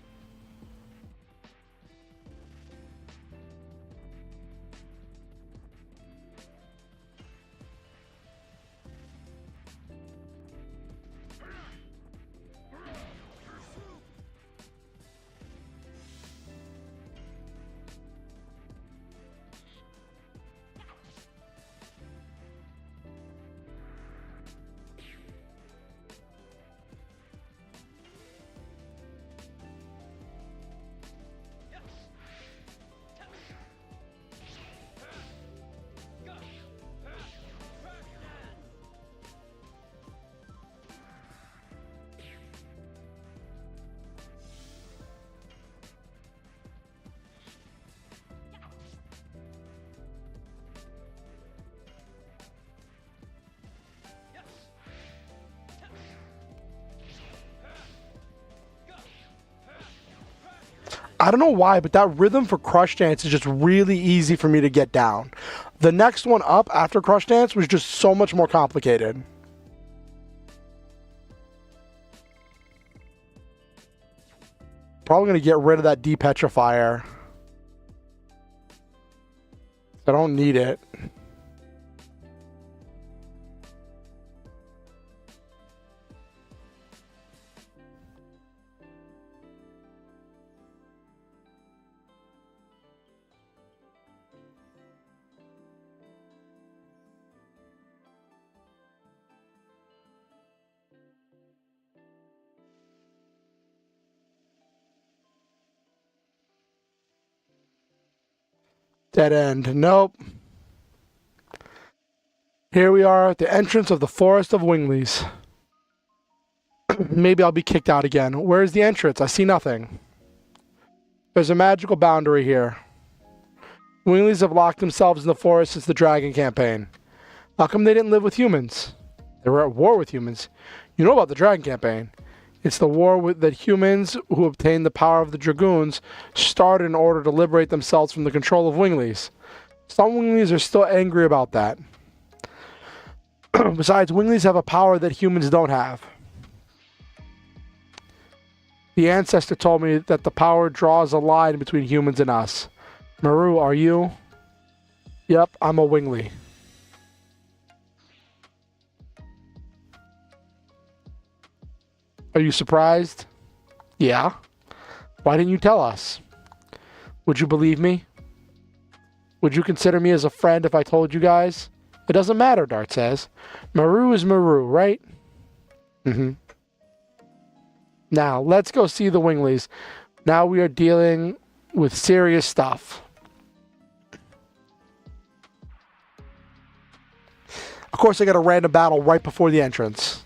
I don't know why, but that rhythm for Crush Dance is just really easy for me to get down. The next one up after Crush Dance was just so much more complicated. Probably going to get rid of that Depetrifier. I don't need it. Dead end. Nope. Here we are at the entrance of the Forest of Winglies. Maybe I'll be kicked out again. Where's the entrance? I see nothing. There's a magical boundary here. Winglies have locked themselves in the forest since the Dragon campaign. How come they didn't live with humans? They were at war with humans. You know about the Dragon campaign. It's the war that humans who obtained the power of the Dragoons started in order to liberate themselves from the control of Winglies. Some Winglies are still angry about that. Besides, Winglies have a power that humans don't have. The ancestor told me that the power draws a line between humans and us. Maru, are you? Yep, I'm a Wingly. Are you surprised? Yeah. Why didn't you tell us? Would you believe me? Would you consider me as a friend if I told you guys? It doesn't matter, Dart says. Maru is Maru, right? Mm-hmm. Now, let's go see the Winglies. Now we are dealing with serious stuff. Of course, I got a random battle right before the entrance.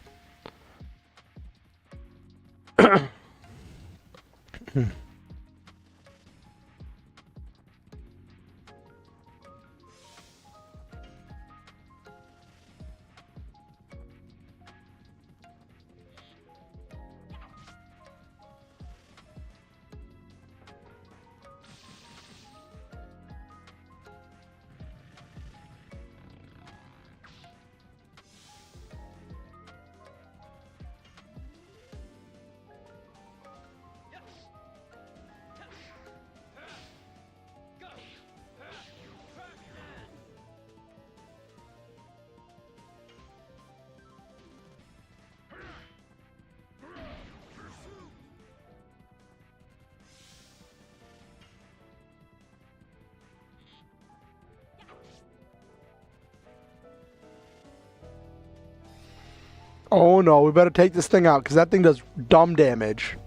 Oh no, we better take this thing out because that thing does dumb damage.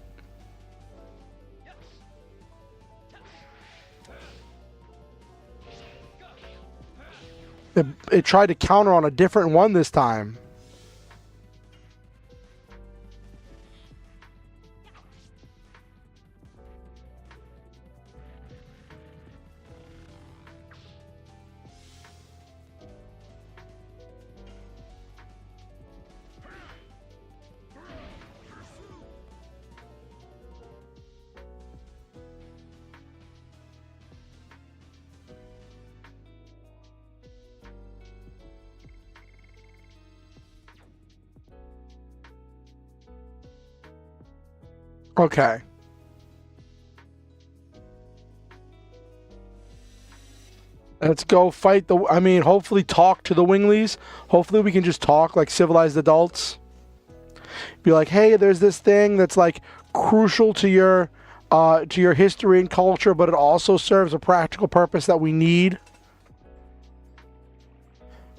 It tried to counter on a different one this time. Okay. Let's go fight the... I mean, hopefully talk to the Winglies. Hopefully we can just talk like civilized adults. Be like, hey, there's this thing that's like crucial to your history and culture, but it also serves a practical purpose that we need.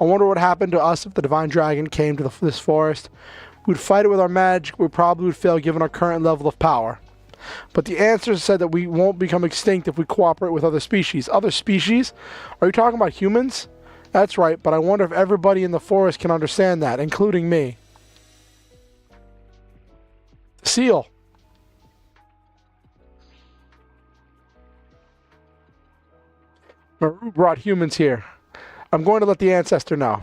I wonder what happened to us if the Divine Dragon came to this forest. We'd fight it with our magic. We probably would fail given our current level of power. But the answer said that we won't become extinct if we cooperate with other species. Other species? Are you talking about humans? That's right, but I wonder if everybody in the forest can understand that, including me. Seal. Maru brought humans here. I'm going to let the ancestor know.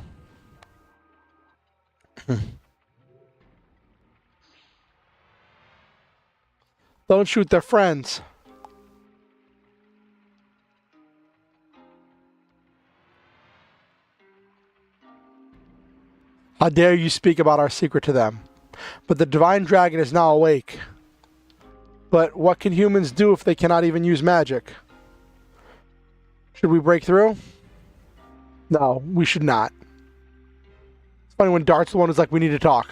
Don't shoot their friends. How dare you speak about our secret to them? But the Divine Dragon is now awake. But what can humans do if they cannot even use magic? Should we break through? No, we should not. It's funny when Dart's the one who's like, we need to talk.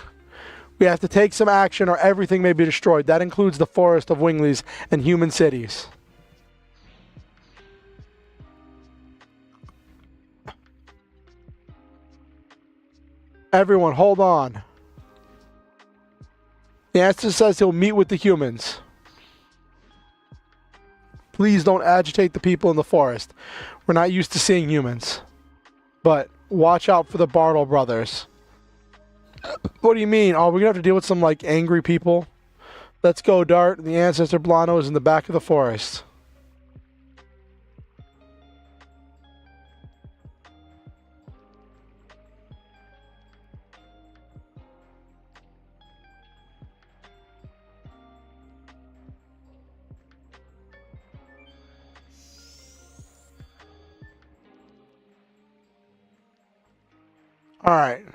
We have to take some action or everything may be destroyed. That includes the forest of Winglies and human cities. Everyone, hold on. The answer says he'll meet with the humans. Please don't agitate the people in the forest. We're not used to seeing humans. But watch out for the Bartle brothers. What do you mean? Oh, we're gonna have to deal with some, like, angry people? Let's go, Dart. The ancestor Blano is in the back of the forest. Alright.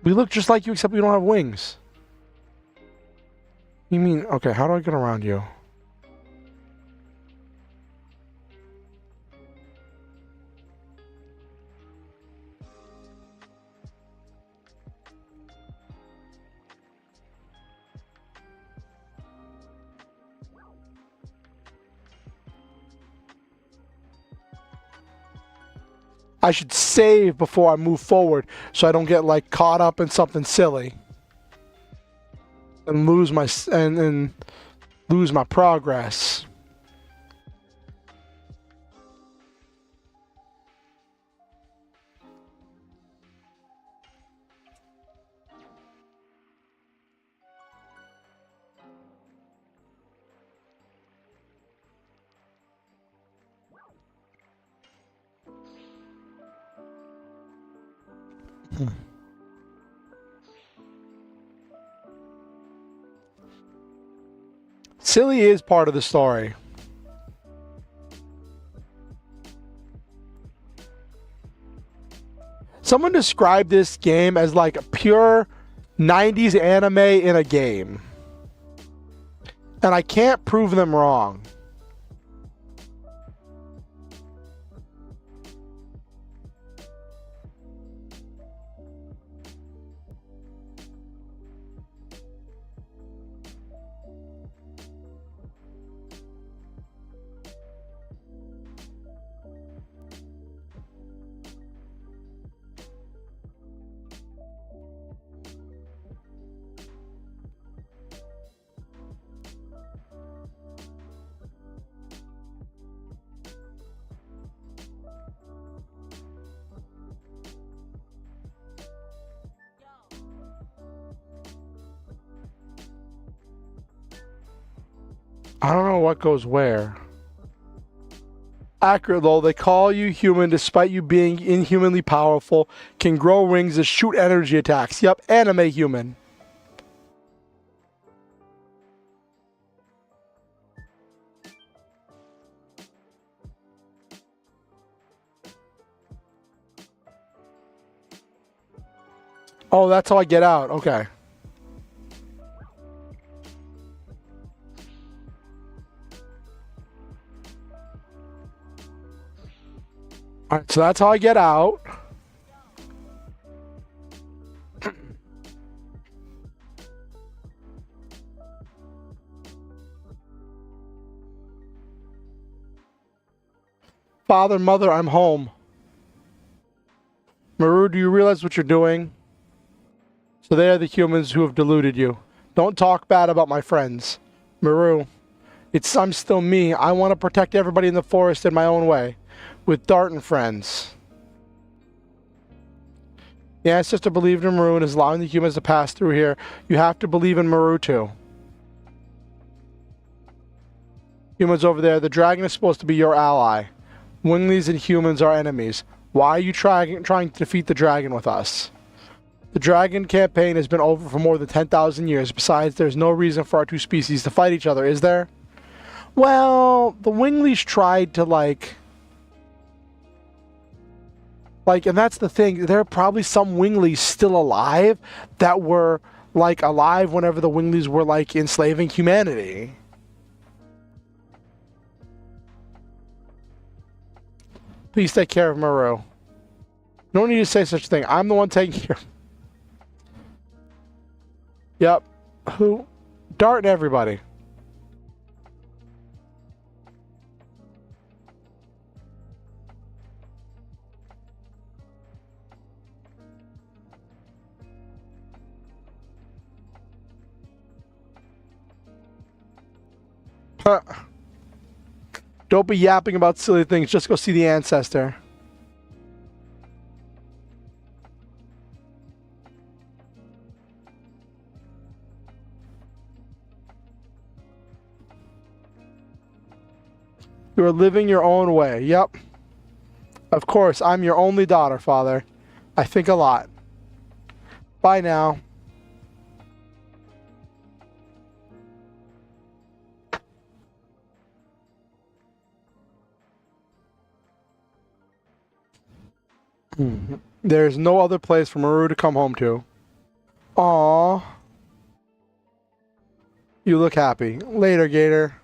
We look just like you, except we don't have wings. You mean, okay, how do I get around you? I should save before I move forward so I don't get, like, caught up in something silly and lose my and lose my progress. Silly is part of the story. Someone described this game as like a pure 90s anime in a game. And I can't prove them wrong. I don't know what goes where. Accurate though, they call you human despite you being inhumanly powerful, can grow wings and shoot energy attacks. Yup, anime human. Oh, that's how I get out. Okay. Alright, so that's how I get out. Father, mother, I'm home. Maru, do you realize what you're doing? So they are the humans who have deluded you. Don't talk bad about my friends. Maru, I'm still me. I want to protect everybody in the forest in my own way. With Dart and friends. The ancestor believed in Maru and is allowing the humans to pass through here. You have to believe in Maru too. Humans over there, the dragon is supposed to be your ally. Winglies and humans are enemies. Why are you trying to defeat the dragon with us? The dragon campaign has been over for more than 10,000 years. Besides, there's no reason for our two species to fight each other, is there? Well, the Winglies tried to, like, and that's the thing, there are probably some Winglies still alive that were, like, alive whenever the Winglies were, like, enslaving humanity. Please take care of Maru. No need to say such a thing. I'm the one taking care of... Yep. Who? Dart and everybody. Huh. Don't be yapping about silly things. Just go see the ancestor. You are living your own way. Yep. Of course, I'm your only daughter, Father. I think a lot. Bye now. There's no other place for Maru to come home to. Aww. You look happy. Later, Gator.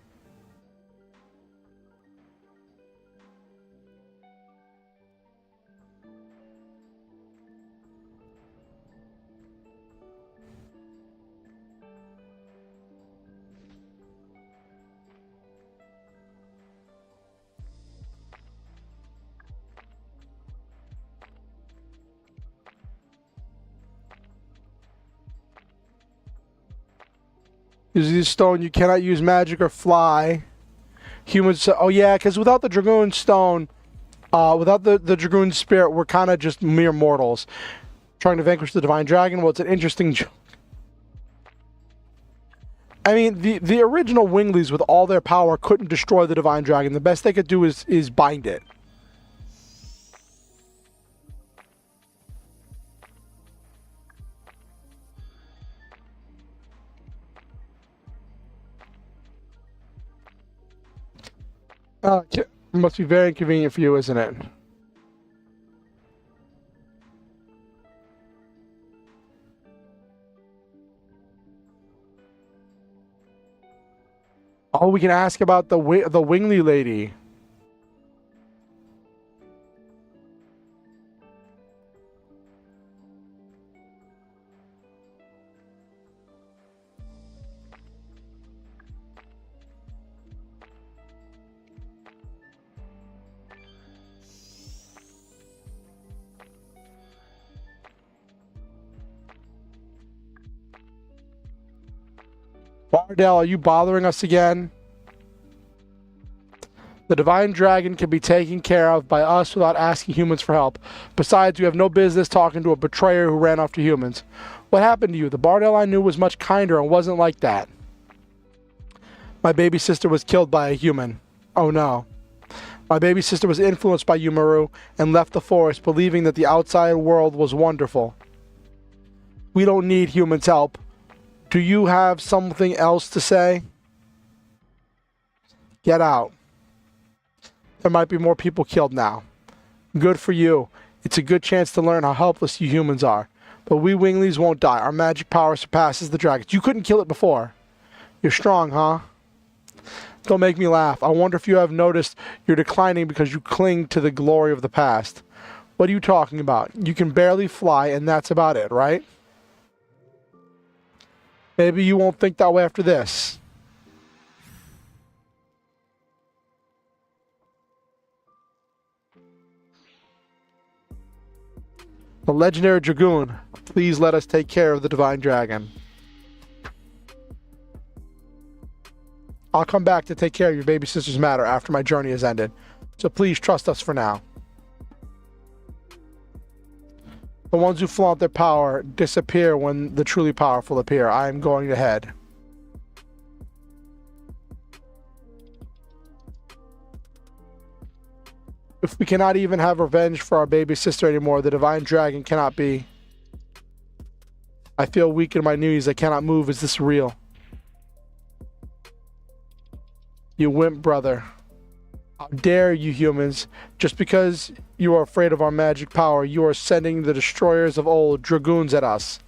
Use this stone, you cannot use magic or fly. Humans, oh yeah, because without the Dragoon stone, without the Dragoon spirit, we're kind of just mere mortals. Trying to vanquish the divine dragon, well, it's an interesting joke. I mean, the original Winglies, with all their power, couldn't destroy the divine dragon. The best they could do is bind it. Must be very inconvenient for you, isn't it? Oh, we can ask about the Wingly lady. Bardell, are you bothering us again? The divine dragon can be taken care of by us without asking humans for help. Besides, you have no business talking to a betrayer who ran off to humans. What happened to you? The Bardell I knew was much kinder and wasn't like that. My baby sister was killed by a human. Oh no. My baby sister was influenced by you, Maru, and left the forest believing that the outside world was wonderful. We don't need humans' help. Do you have something else to say? Get out. There might be more people killed now. Good for you. It's a good chance to learn how helpless you humans are. But we Winglies won't die. Our magic power surpasses the dragons. You couldn't kill it before. You're strong, huh? Don't make me laugh. I wonder if you have noticed you're declining because you cling to the glory of the past. What are you talking about? You can barely fly, and that's about it, right? Maybe you won't think that way after this. The legendary Dragoon, please let us take care of the divine dragon. I'll come back to take care of your baby sister's matter after my journey has ended. So please trust us for now. The ones who flaunt their power disappear when the truly powerful appear. I am going ahead. If we cannot even have revenge for our baby sister anymore, the divine dragon cannot be. I feel weak in my knees. I cannot move. Is this real? You wimp brother. How dare you humans? Just because you are afraid of our magic power, you are sending the destroyers of old, dragoons, at us.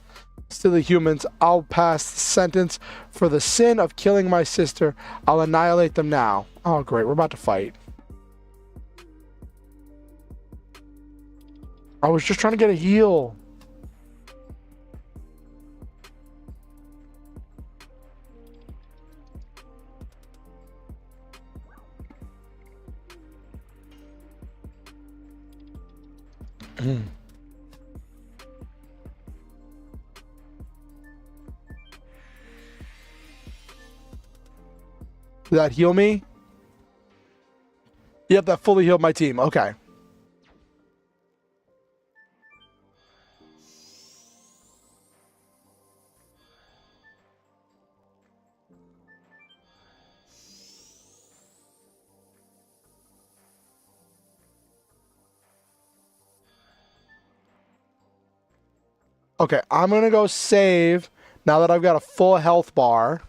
Silly humans, I'll pass the sentence for the sin of killing my sister. I'll annihilate them now. Oh great, we're about to fight. I was just trying to get a heal. Did that heal me? Yep, that fully healed my team. Okay. Okay, I'm going to go save now that I've got a full health bar.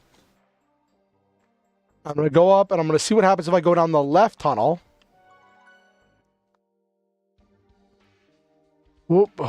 I'm going to go up and I'm going to see what happens if I go down the left tunnel. Whoop.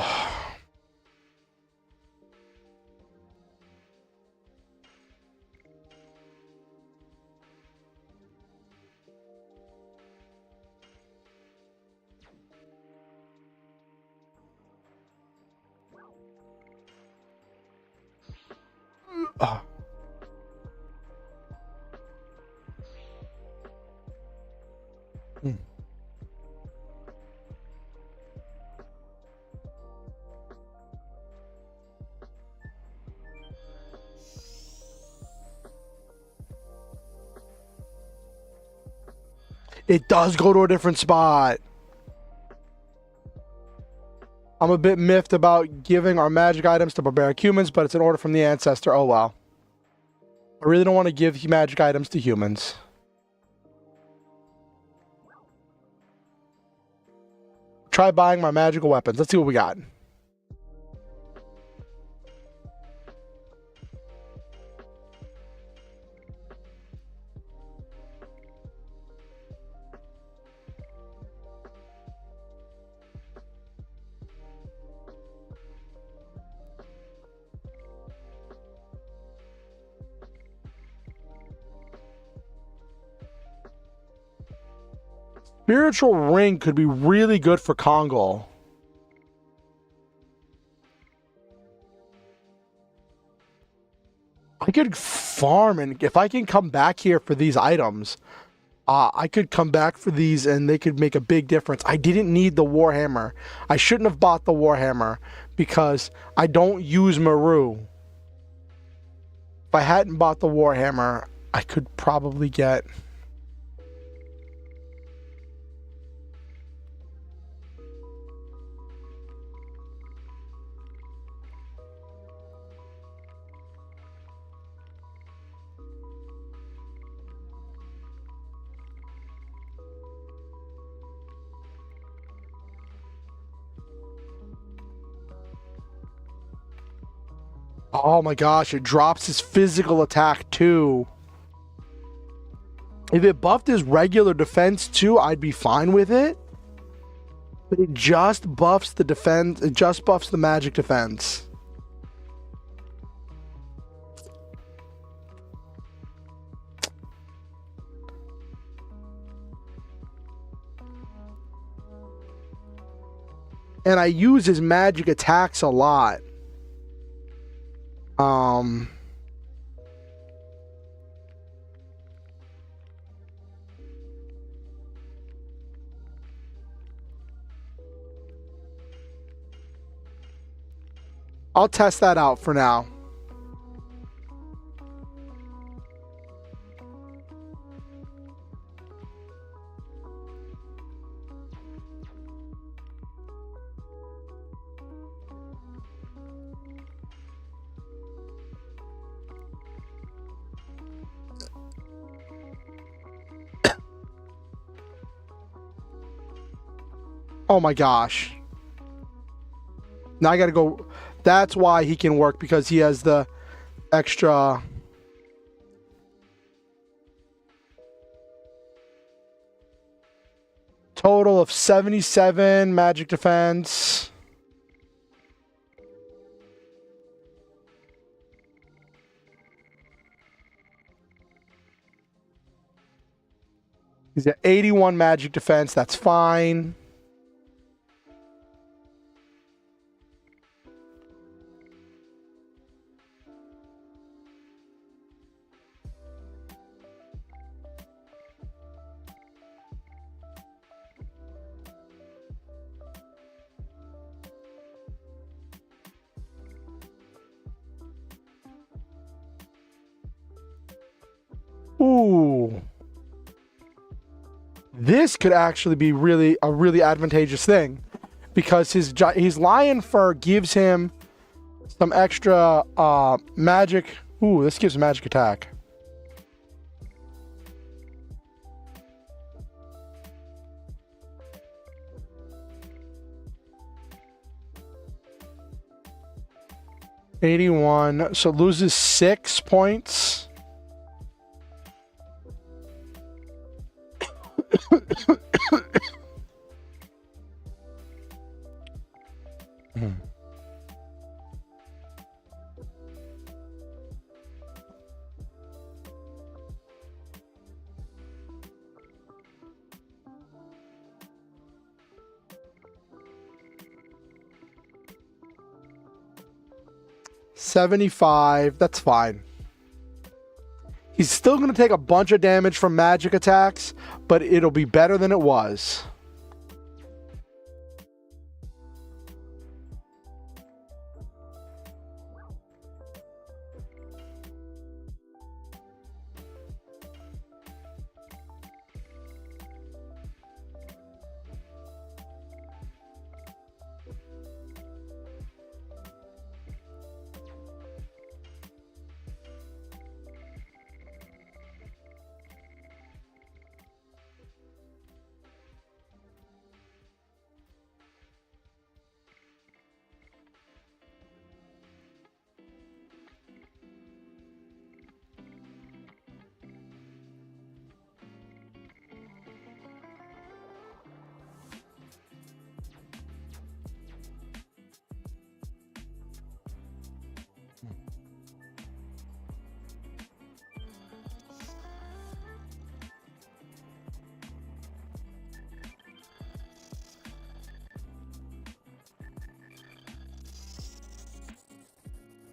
It does go to a different spot. I'm a bit miffed about giving our magic items to barbaric humans, but it's an order from the ancestor. Oh, well. I really don't want to give magic items to humans. Try buying my magical weapons. Let's see what we got. Spiritual Ring could be really good for Kongal. I could farm, and if I can come back here for these items, I could come back for these and they could make a big difference. I didn't need the Warhammer. I shouldn't have bought the Warhammer because I don't use Maru. If I hadn't bought the Warhammer, I could probably get... Oh my gosh, it drops his physical attack too. If it buffed his regular defense too, I'd be fine with it. But it just buffs the defense, it just buffs the magic defense. And I use his magic attacks a lot. I'll test that out for now. Oh my gosh. Now I gotta go. That's why he can work, because he has the extra. Total of 77 magic defense. He's at 81 magic defense. That's fine. Ooh. This could actually be a really advantageous thing, because his lion fur gives him some extra magic. Ooh, this gives magic attack. $81, so loses 6 points. $75, that's fine. He's still going to take a bunch of damage from magic attacks, but it'll be better than it was.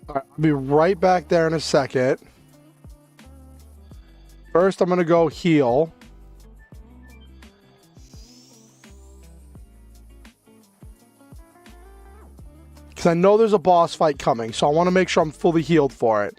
All right, I'll be right back there in a second. First, I'm going to go heal. Because I know there's a boss fight coming, so I want to make sure I'm fully healed for it.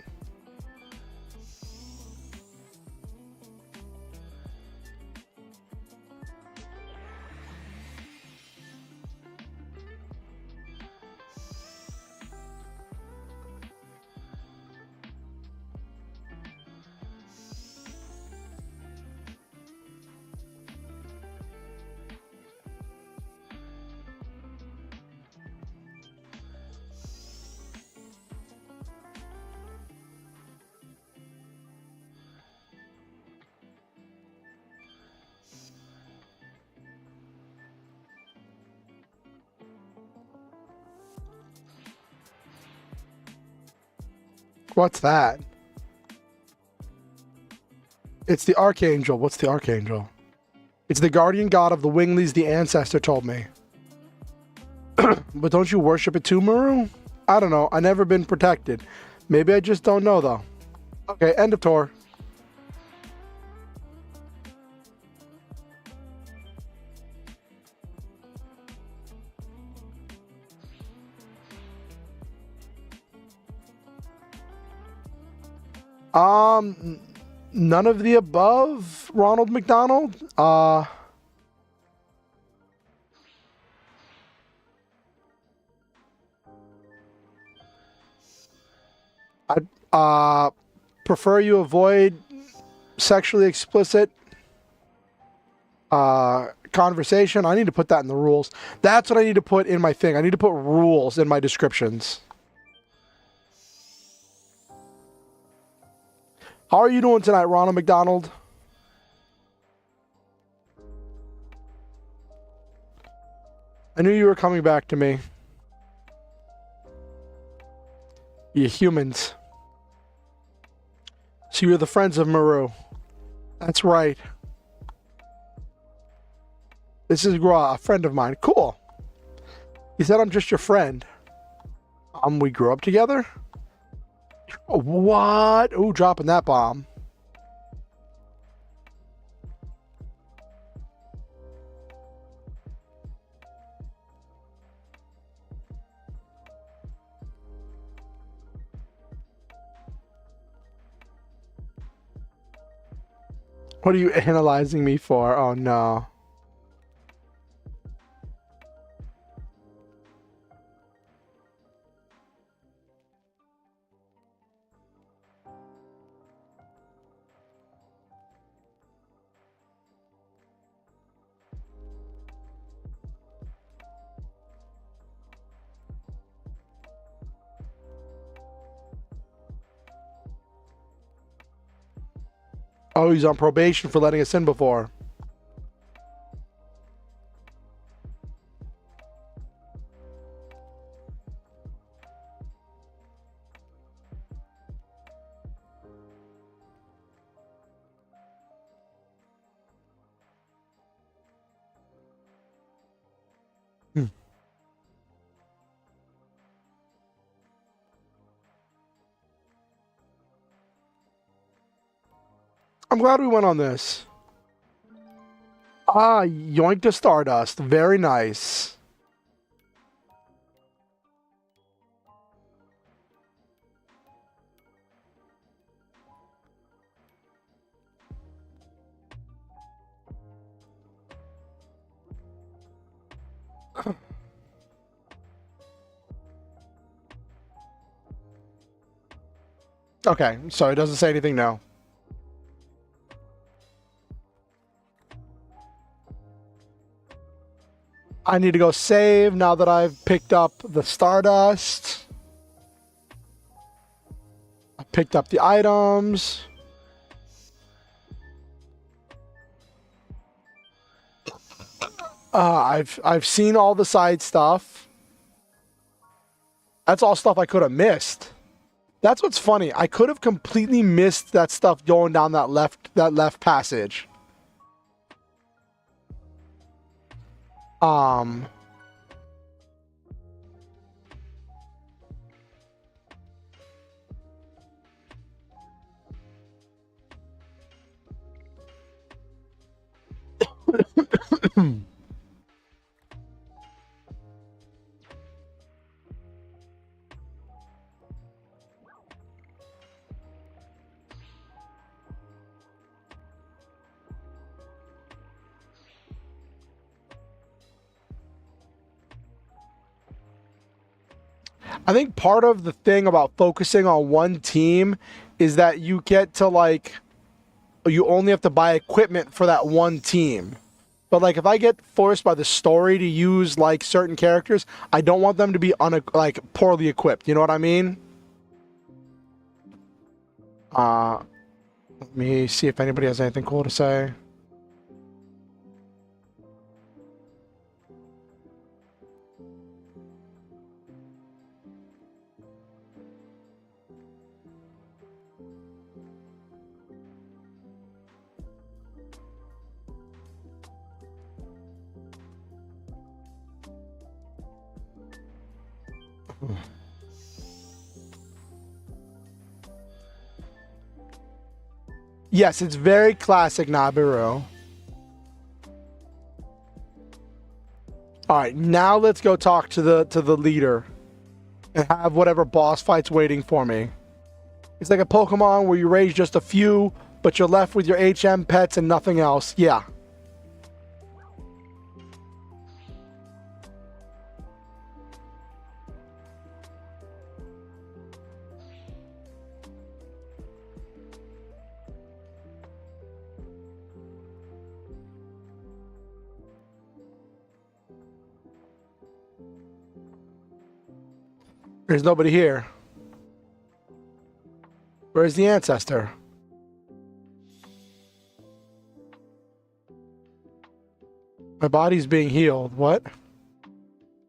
What's that? It's the Archangel. What's the Archangel? It's the guardian god of the Winglies, the ancestor told me. But don't you worship it too, Maru? I don't know. I've never been protected. Maybe I just don't know, though. Okay, end of tour. None of the above, Ronald McDonald. I'd prefer you avoid sexually explicit conversation. I need to put that in the rules. That's what I need to put in my thing. I need to put rules in my descriptions. How are you doing tonight, Ronald McDonald? I knew you were coming back to me. You humans. So you're the friends of Maru. That's right. This is Gra, a friend of mine. Cool. He said I'm just your friend. We grew up together? What? Ooh, dropping that bomb. What are you analyzing me for? Oh no. Oh, he's on probation for letting us in before. Hmm. I'm glad we went on this. Ah, yoink the Stardust. Very nice. Okay, so it doesn't say anything now. I need to go save now that I've picked up the Stardust. I picked up the items. I've seen all the side stuff. That's all stuff I could have missed. That's what's funny. I could have completely missed that stuff going down that left passage. I think part of the thing about focusing on one team is that you get to like, you only have to buy equipment for that one team. But like if I get forced by the story to use like certain characters, I don't want them to be like poorly equipped. You know what I mean? Let me see if anybody has anything cool to say. Yes, it's very classic Nabiru. All right, now let's go talk to the leader and have whatever boss fight's waiting for me. It's like a Pokemon where you raise just a few, but you're left with your HM pets and nothing else. Yeah. There's nobody here. Where's the ancestor? My body's being healed. What?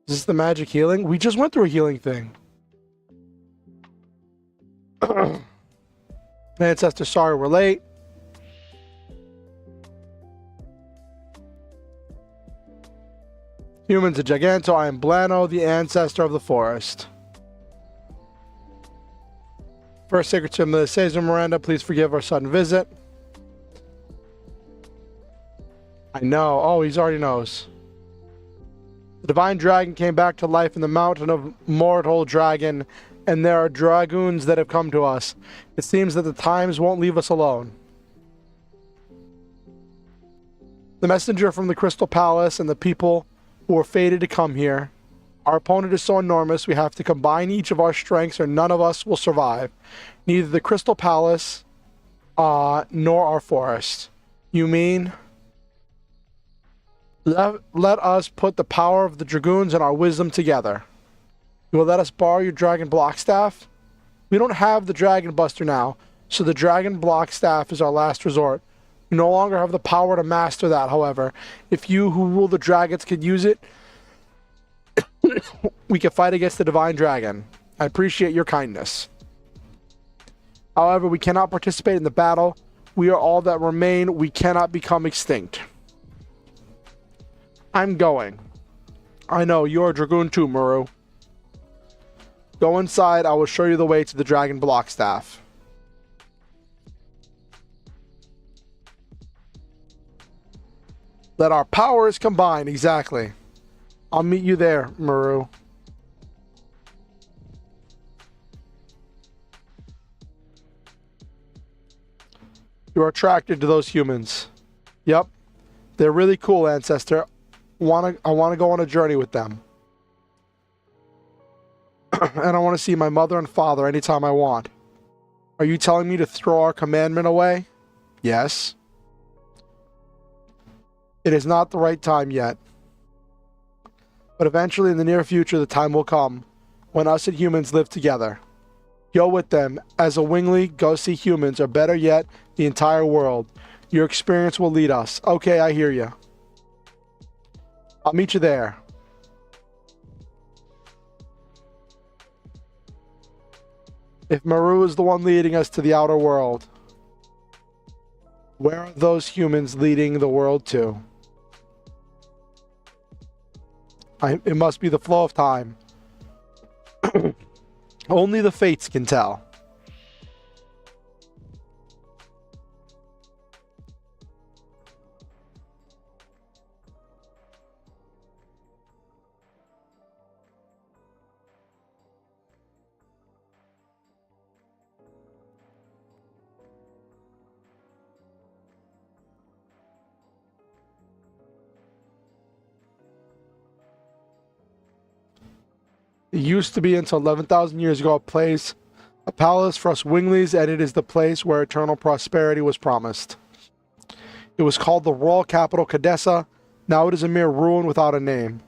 Is this the magic healing? We just went through a healing thing. Ancestor, sorry we're late. Humans, a Giganto. I am Blano, the ancestor of the forest. First sacred to the Caesar Miranda, please forgive our sudden visit. I know. Oh, he already knows. The divine dragon came back to life in the mountain of mortal dragon, and there are dragoons that have come to us. It seems that the times won't leave us alone. The messenger from the Crystal Palace and the people who are fated to come here. Our opponent is so enormous, we have to combine each of our strengths or none of us will survive. Neither the Crystal Palace, nor our forest. You mean? Let us put the power of the Dragoons and our wisdom together. You will let us borrow your Dragon Block Staff? We don't have the Dragon Buster now, so the Dragon Block Staff is our last resort. We no longer have the power to master that, however. If you who rule the dragons could use it, we can fight against the Divine Dragon. I appreciate your kindness. However, we cannot participate in the battle. We are all that remain. We cannot become extinct. I'm going. I know, you're a Dragoon too, Muru. Go inside, I will show you the way to the Dragon Block Staff. Let our powers combine, exactly. I'll meet you there, Muru. You're attracted to those humans. Yep. They're really cool, Ancestor. I want to go on a journey with them. And I want to see my mother and father anytime I want. Are you telling me to throw our commandment away? Yes. It is not the right time yet. But eventually in the near future the time will come when us and humans live together. Go with them. As a wingly, go see humans, or better yet, the entire world. Your experience will lead us. Okay, I hear you. I'll meet you there. If Maru is the one leading us to the outer world, where are those humans leading the world to? It must be the flow of time. Only the fates can tell. It used to be until 11,000 years ago a palace for us winglies, and it is the place where eternal prosperity was promised. It was called the royal capital Cadessa. Now it is a mere ruin without a name.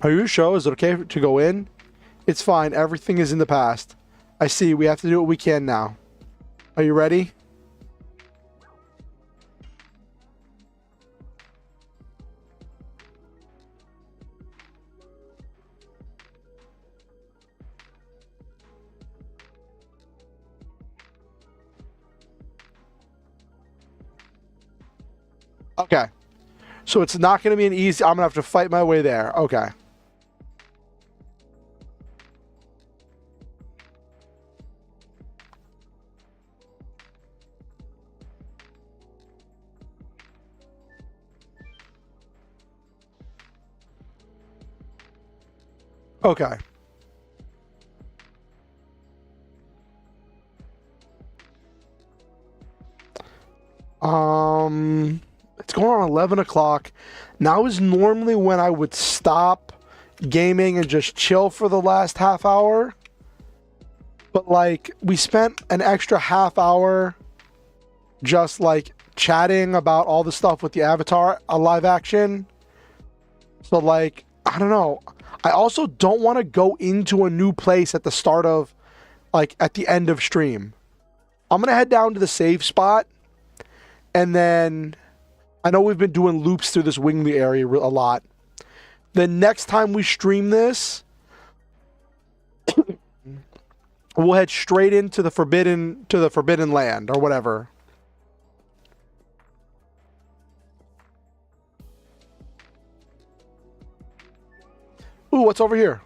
Are you sure? Is it okay to go in? It's fine. Everything is in the past. I see. We have to do what we can now. Are you ready? Okay. So it's not going to be an easy... I'm going to have to fight my way there. Okay. Okay. It's going on 11 o'clock. Now is normally when I would stop gaming and just chill for the last half hour. But like, we spent an extra half hour just like chatting about all the stuff with the Avatar live action. So like, I don't know. I also don't want to go into a new place at the start of, like, at the end of stream. I'm going to head down to the save spot. And then, I know we've been doing loops through this Wingly area a lot. The next time we stream this, we'll head straight into the Forbidden Land, or whatever. Ooh, what's over here?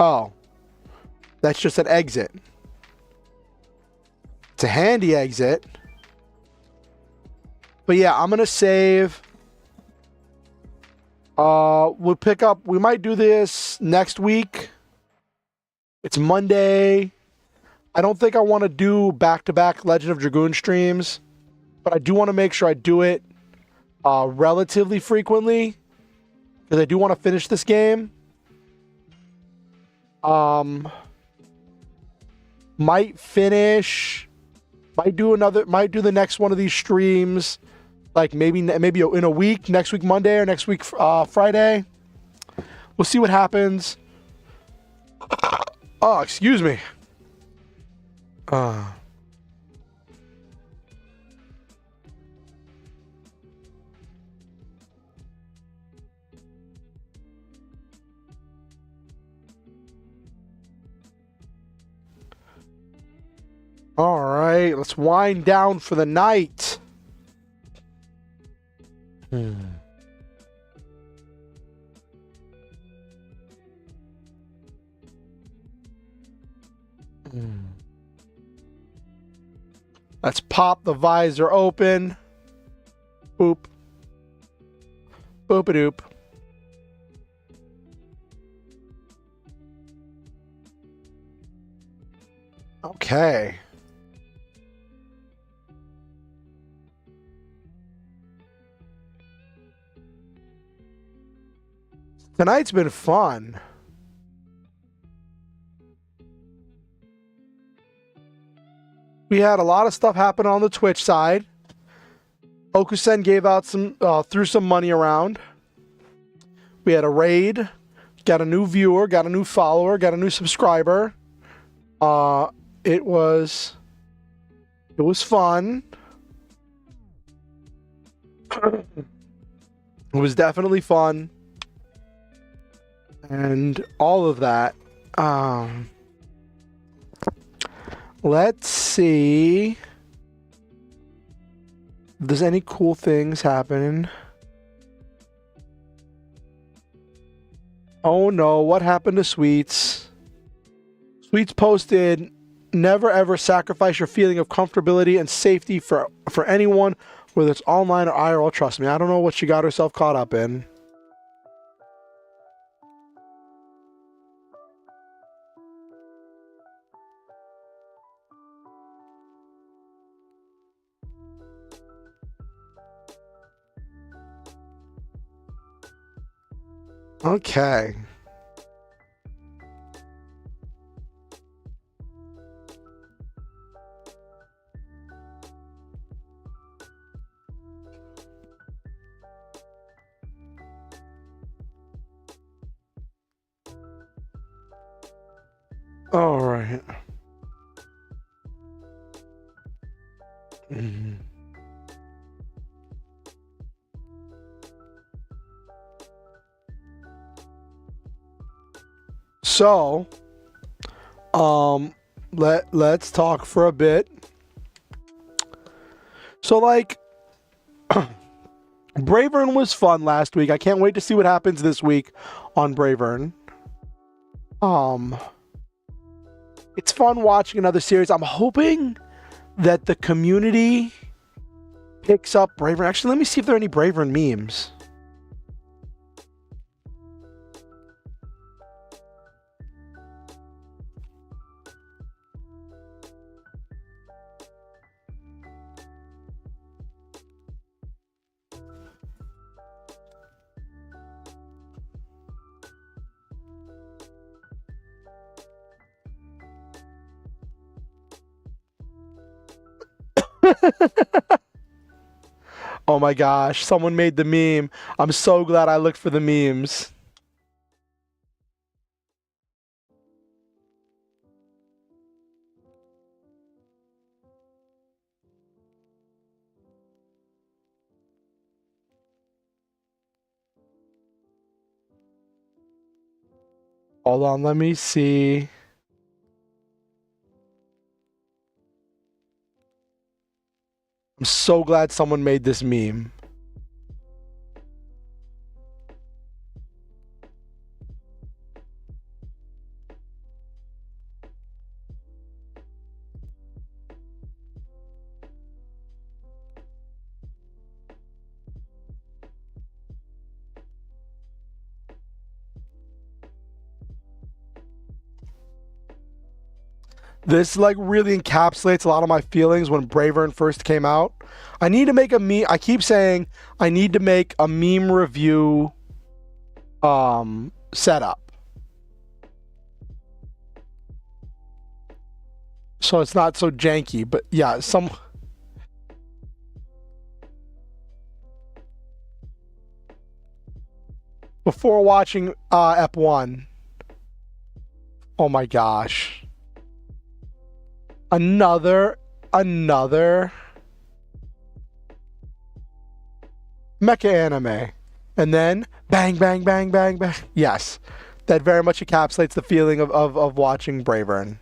Oh. That's just an exit. It's a handy exit. But yeah, I'm going to save. We'll pick up. We might do this next week. It's Monday. I don't think I want to do back-to-back Legend of Dragoon streams, but I do want to make sure I do it relatively frequently because I do want to finish this game. Might do the next one of these streams, like maybe in a week, next week Monday or next week Friday. We'll see what happens. Oh, excuse me. All right, let's wind down for the night. Let's pop the visor open. Boop. Boop-a-doop. Okay. Tonight's been fun. We had a lot of stuff happen on the Twitch side. Okusen gave out threw some money around. We had a raid, got a new viewer, got a new follower, got a new subscriber. It was fun. It was definitely fun. And all of that. Let's see if there's any cool things happening. Oh no, what happened to Sweets? Sweets posted, never ever sacrifice your feeling of comfortability and safety for anyone, whether it's online or IRL. Trust me, I don't know what she got herself caught up in. Okay. All right. So, let's talk for a bit. So, like, Bravern was fun last week. I can't wait to see what happens this week on Bravern. It's fun watching another series. I'm hoping that the community picks up Bravern. Actually, let me see if there are any Bravern memes. Oh my gosh, someone made the meme. I'm so glad I looked for the memes. Hold on, let me see. I'm so glad someone made this meme. This like really encapsulates a lot of my feelings when Bravern first came out. I need to make a meme. I keep saying I need to make a meme review setup. So it's not so janky, but yeah, some before watching Ep 1. Oh my gosh. Another mecha anime. And then bang, bang, bang, bang, bang. Yes. That very much encapsulates the feeling of watching Bravern.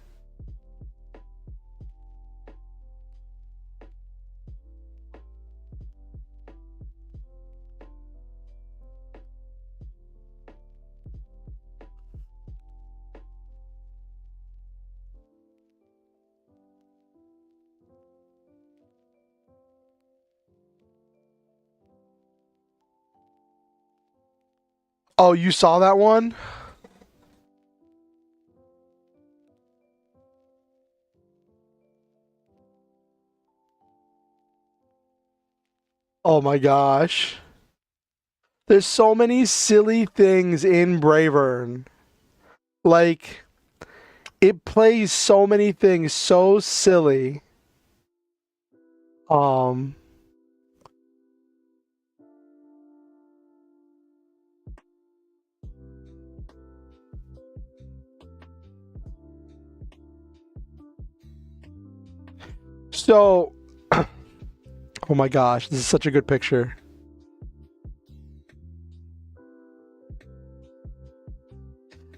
Oh, you saw that one? Oh my gosh. There's so many silly things in Bravern. Like, it plays so many things so silly. Um, so, oh my gosh, this is such a good picture.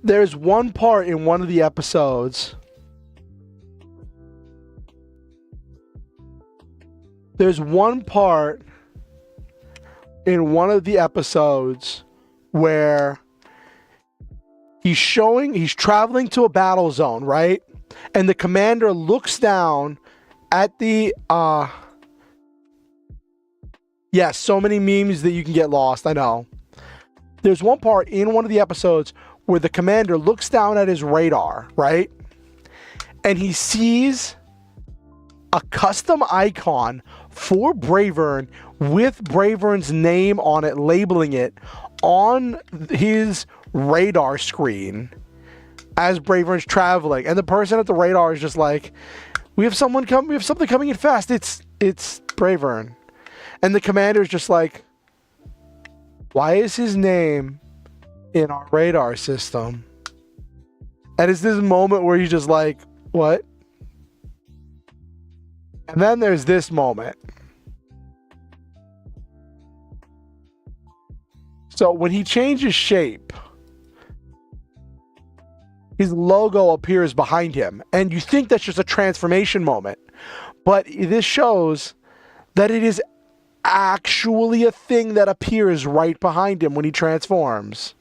There's one part in one of the episodes. There's one part in one of the episodes where he's traveling to a battle zone, right? And the commander looks down at the yes, so many memes that you can get lost, I know. There's one part in one of the episodes where the commander looks down at his radar, right? And he sees a custom icon for Bravern with Bravern's name on it, labeling it on his radar screen as Bravern's traveling. And the person at the radar is just like, we have something coming in fast. It's Bravern. And the commander is just like, why is his name in our radar system? And it's this moment where he's just like, what? And then there's this moment. So when he changes shape, his logo appears behind him. And you think that's just a transformation moment. But this shows that it is actually a thing that appears right behind him when he transforms.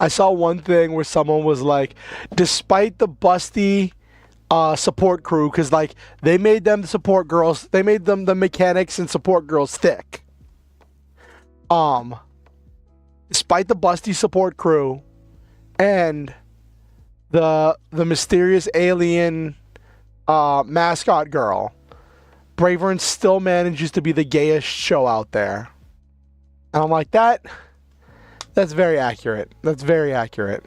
I saw one thing where someone was like, despite the busty support crew, because like they made them the support girls, they made them the mechanics and support girls thick. Despite the busty support crew and the mysterious alien mascot girl, Bravern still manages to be the gayest show out there. And I'm like, that's very accurate. That's very accurate.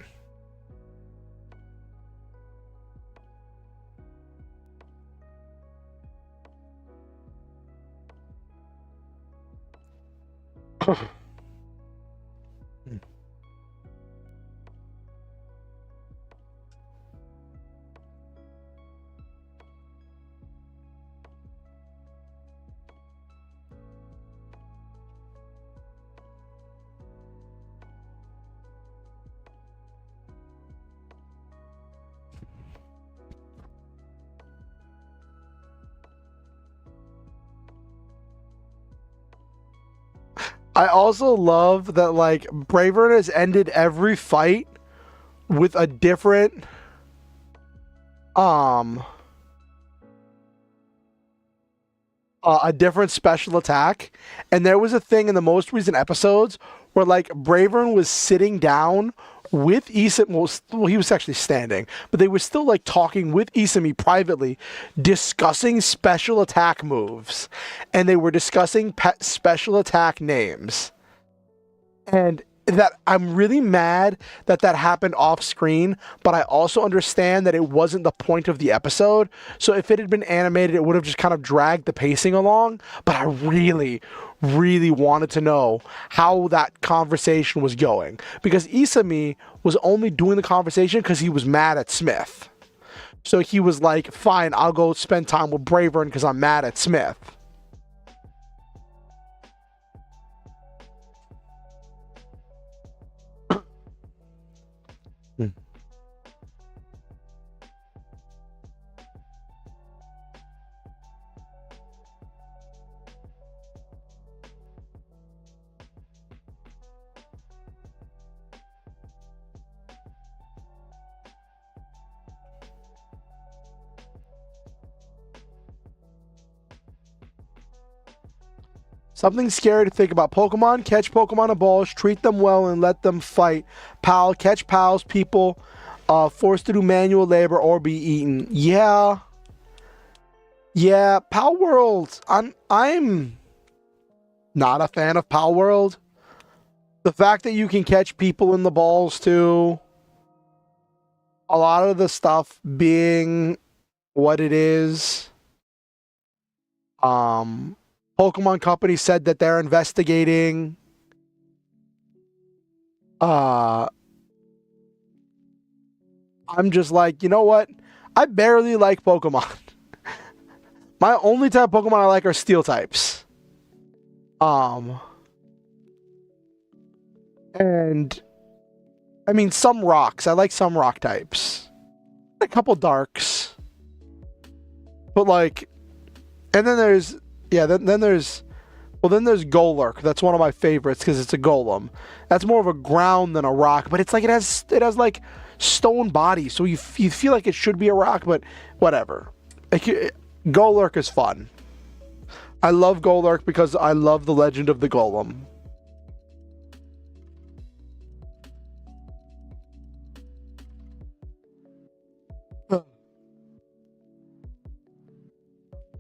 I also love that like Bravern has ended every fight with um a different special attack. And there was a thing in the most recent episodes where like Bravern was sitting down with Isami. Well, he was actually standing, but they were still like talking with Isami privately, discussing special attack moves, and they were discussing special attack names. And that I'm really mad that that happened off screen, but I also understand that it wasn't the point of the episode. So if it had been animated, it would have just kind of dragged the pacing along. But I really, really wanted to know how that conversation was going, because Isami was only doing the conversation because he was mad at Smith. So he was like, "Fine, I'll go spend time with Bravern because I'm mad at Smith." Something scary to think about. Pokemon, catch Pokemon in balls, treat them well, and let them fight. Pal, catch pals, people, forced to do manual labor or be eaten. Yeah. Yeah, Pal World. I'm not a fan of Pal World. The fact that you can catch people in the balls too. A lot of the stuff being what it is. Um Pokemon Company said that they're investigating uh I'm just like, you know what? I barely like Pokemon. My only type of Pokemon I like are steel types. Um and I mean some rocks. I like some rock types. A couple darks. But like and then there's yeah, then there's well then there's Golurk. That's one of my favorites because it's a golem. That's more of a ground than a rock, but it's like it has like stone body, so you feel like it should be a rock, but whatever. Golurk is fun. I love Golurk because I love the Legend of the Golem.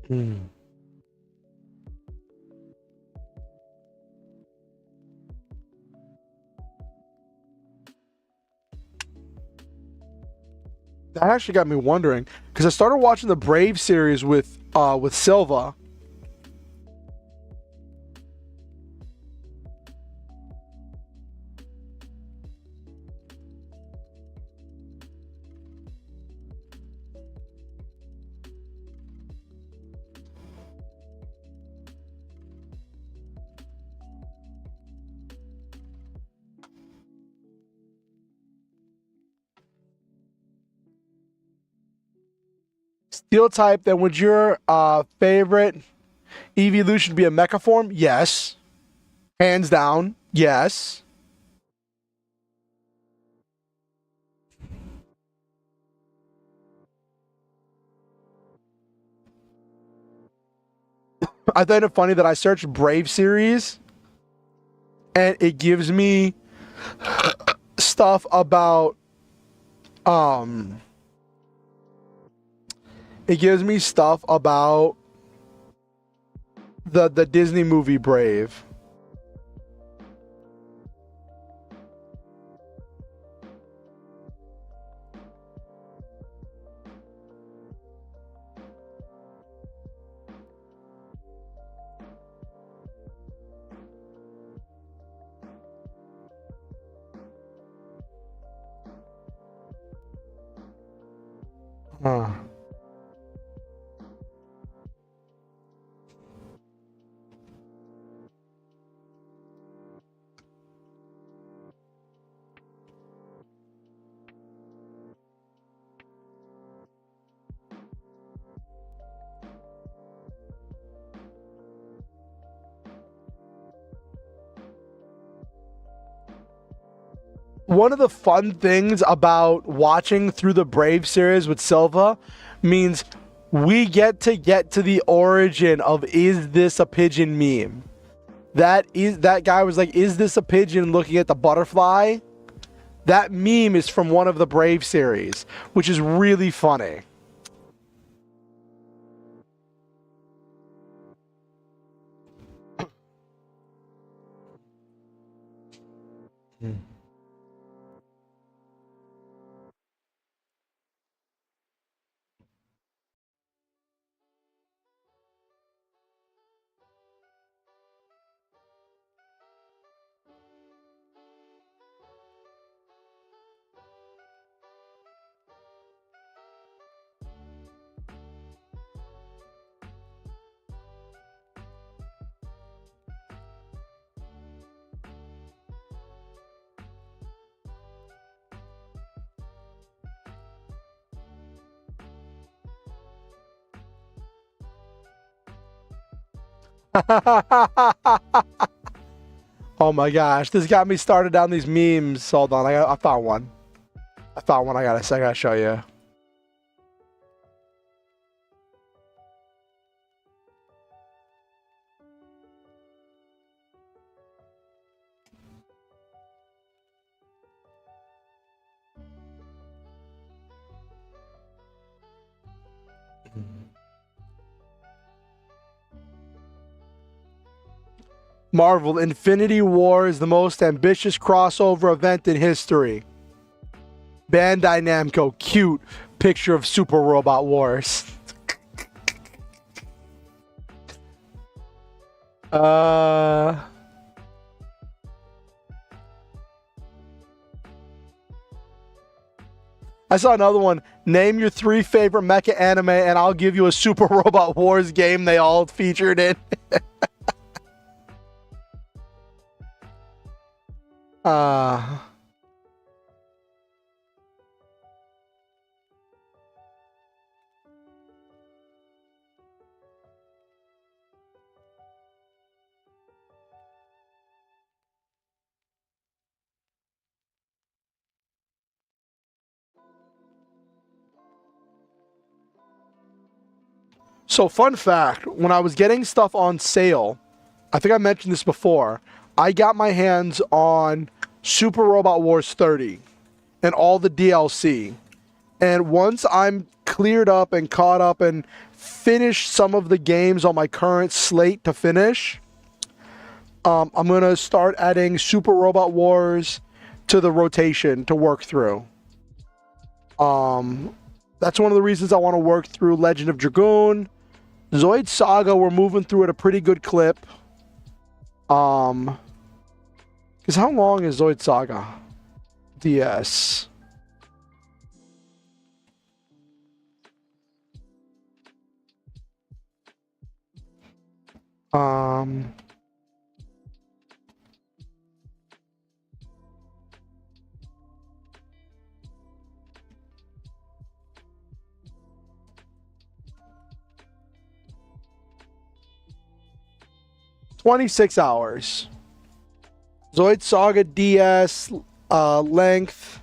Hmm. That actually got me wondering because I started watching the Brave series with Silva. Steel type, then would your favorite evolution be a mecha form? Yes. Hands down. Yes. I find it funny that I searched Brave series and it gives me stuff about um it gives me stuff about the Disney movie Brave. Huh. one of the fun things about watching through the Brave series with Silva means we get to the origin of is this a pigeon meme. That guy was like, is this a pigeon looking at the butterfly? That meme is from one of the Brave series, which is really funny. Oh my gosh, this got me started down these memes. Hold on, I found one. I found one. I gotta show you. Marvel Infinity War is the most ambitious crossover event in history. Bandai Namco, cute picture of Super Robot Wars. I saw another one. Name your 3 favorite mecha anime, and I'll give you a Super Robot Wars game they all featured in. So, fun fact, when I was getting stuff on sale, I think I mentioned this before, I got my hands on Super Robot Wars 30 and all the DLC. And once I'm cleared up and caught up and finished some of the games on my current slate to finish, I'm going to start adding Super Robot Wars to the rotation to work through. That's one of the reasons I want to work through Legend of Dragoon. Zoid Saga, we're moving through at a pretty good clip. Because how long is Zoid Saga? DS. Um... 26 hours. Zoid Saga DS length.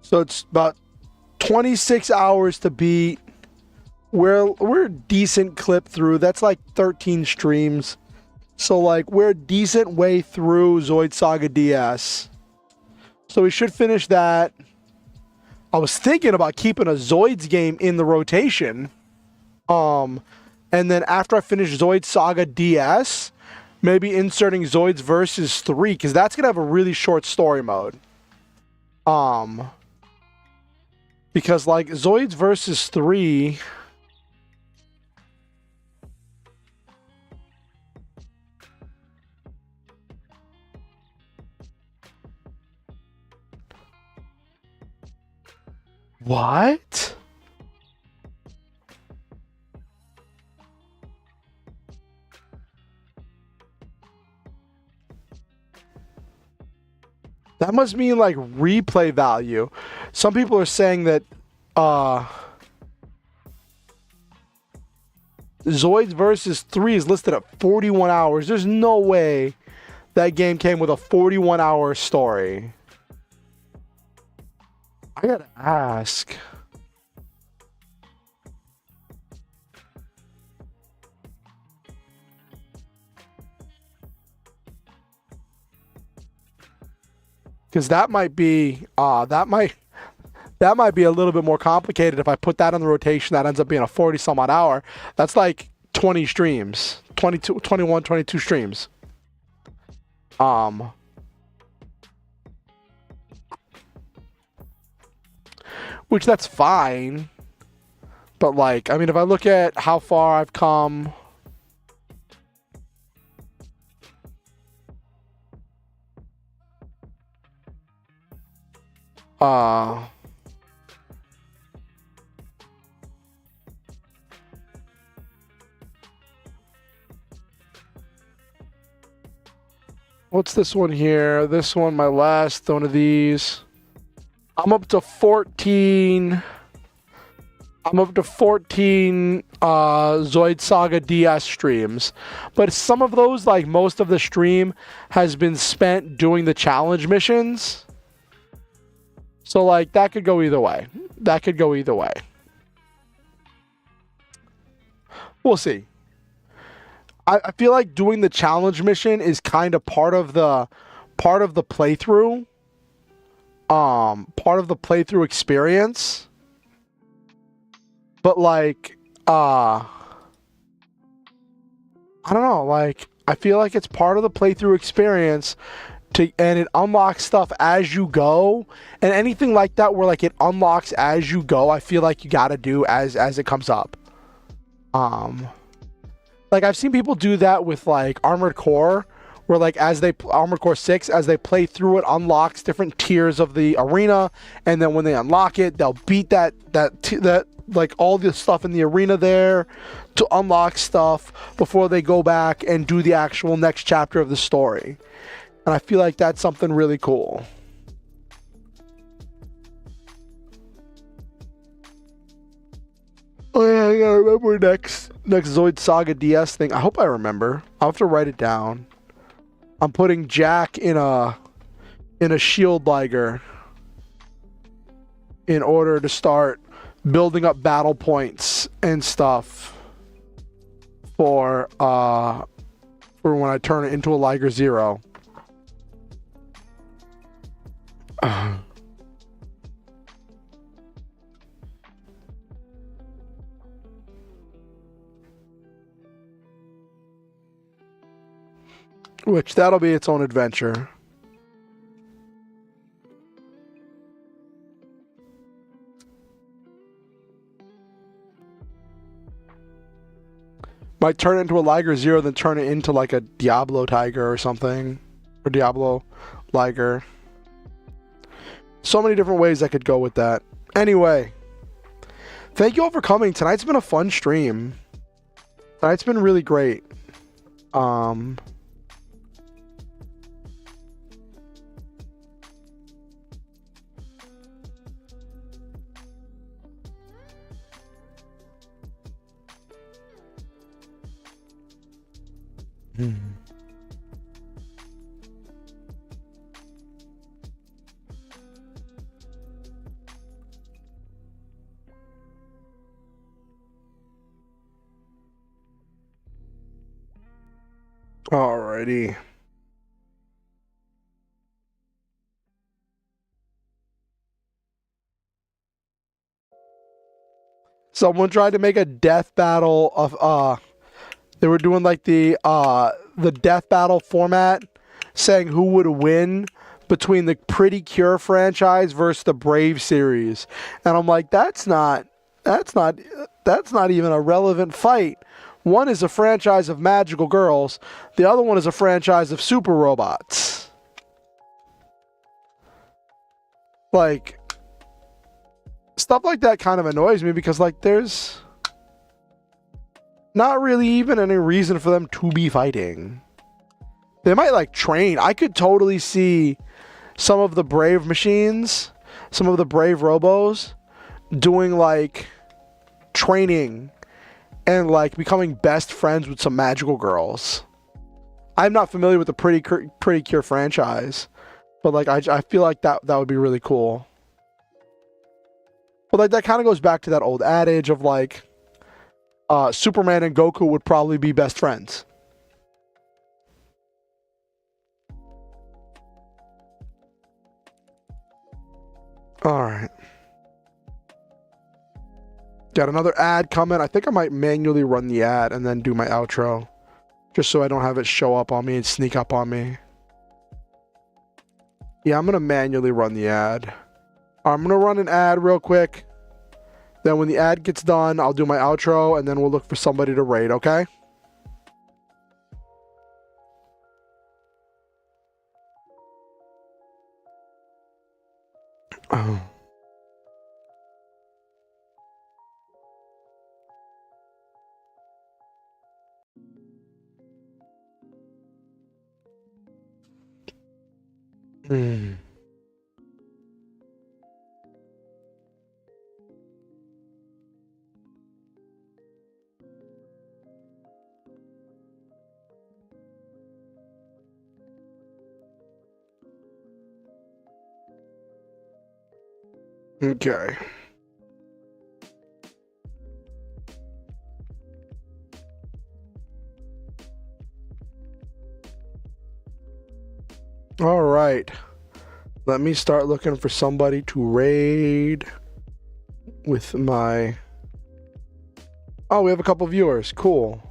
So it's about 26 hours to beat. We're a decent clip through. That's like 13 streams. So like we're a decent way through Zoid Saga DS. So we should finish that. I was thinking about keeping a Zoids game in the rotation. And then after I finish Zoid Saga DS, maybe inserting Zoids Versus 3, because that's gonna have a really short story mode. Because like Zoids Versus 3. What? That must mean like replay value. Some people are saying that Zoids versus 3 is listed at 41 hours. There's no way that game came with a 41-hour story. I gotta ask. Because that might be a little bit more complicated. If I put that on the rotation, that ends up being a 40 some odd hour. That's like 20 streams, 22, 21, 22 streams. Which that's fine. But like, I mean, if I look at how far I've come, what's this one here? This one, my last one of these. I'm up to 14. I'm up to 14 Zoid Saga DS streams. But some of those, like most of the stream, has been spent doing the challenge missions. So, like, that could go either way. That could go either way. We'll see. I feel like doing the challenge mission is kind of part of the playthrough. Part of the playthrough experience. But like, I don't know, like, I feel like it's part of the playthrough experience and it unlocks stuff as you go, and anything like that where like it unlocks as you go, I feel like you gotta do as it comes up. Like I've seen people do that with like Armored Core, where like Armored Core 6, as they play through it, unlocks different tiers of the arena, and then when they unlock it, they'll beat that like all the stuff in the arena there to unlock stuff before they go back and do the actual next chapter of the story. And I feel like that's something really cool. Oh yeah, I gotta remember next Zoid Saga DS thing. I hope I remember. I'll have to write it down. I'm putting Jack in a shield liger in order to start building up battle points and stuff for when I turn it into a Liger 0. Which that'll be its own adventure. Might turn it into a Liger 0, then turn it into like a Diablo Tiger or something. Or Diablo Liger. So many different ways I could go with that. Anyway. Thank you all for coming. Tonight's been a fun stream. Tonight's been really great. Alrighty. Someone tried to make a death battle of they were doing like the death battle format, saying who would win between the Pretty Cure franchise versus the Brave series. And I'm like, that's not even a relevant fight. One is a franchise of magical girls, the other one is a franchise of super robots. Like, stuff like that kind of annoys me because, like, there's not really even any reason for them to be fighting. They might, like, train. I could totally see some of the brave machines, some of the brave robos doing, like, training and, like, becoming best friends with some magical girls. I'm not familiar with the Pretty Cure franchise, but, like, I feel like that would be really cool. But, like, that kind of goes back to that old adage of, like, Superman and Goku would probably be best friends. Alright. Got another ad coming. I think I might manually run the ad and then do my outro. Just so I don't have it show up on me and sneak up on me. Yeah, I'm going to manually run the ad. I'm going to run an ad real quick. Then when the ad gets done, I'll do my outro, and then we'll look for somebody to raid, okay? Oh. Okay. All right. Let me start looking for somebody to raid with my... Oh, we have a couple viewers. Cool.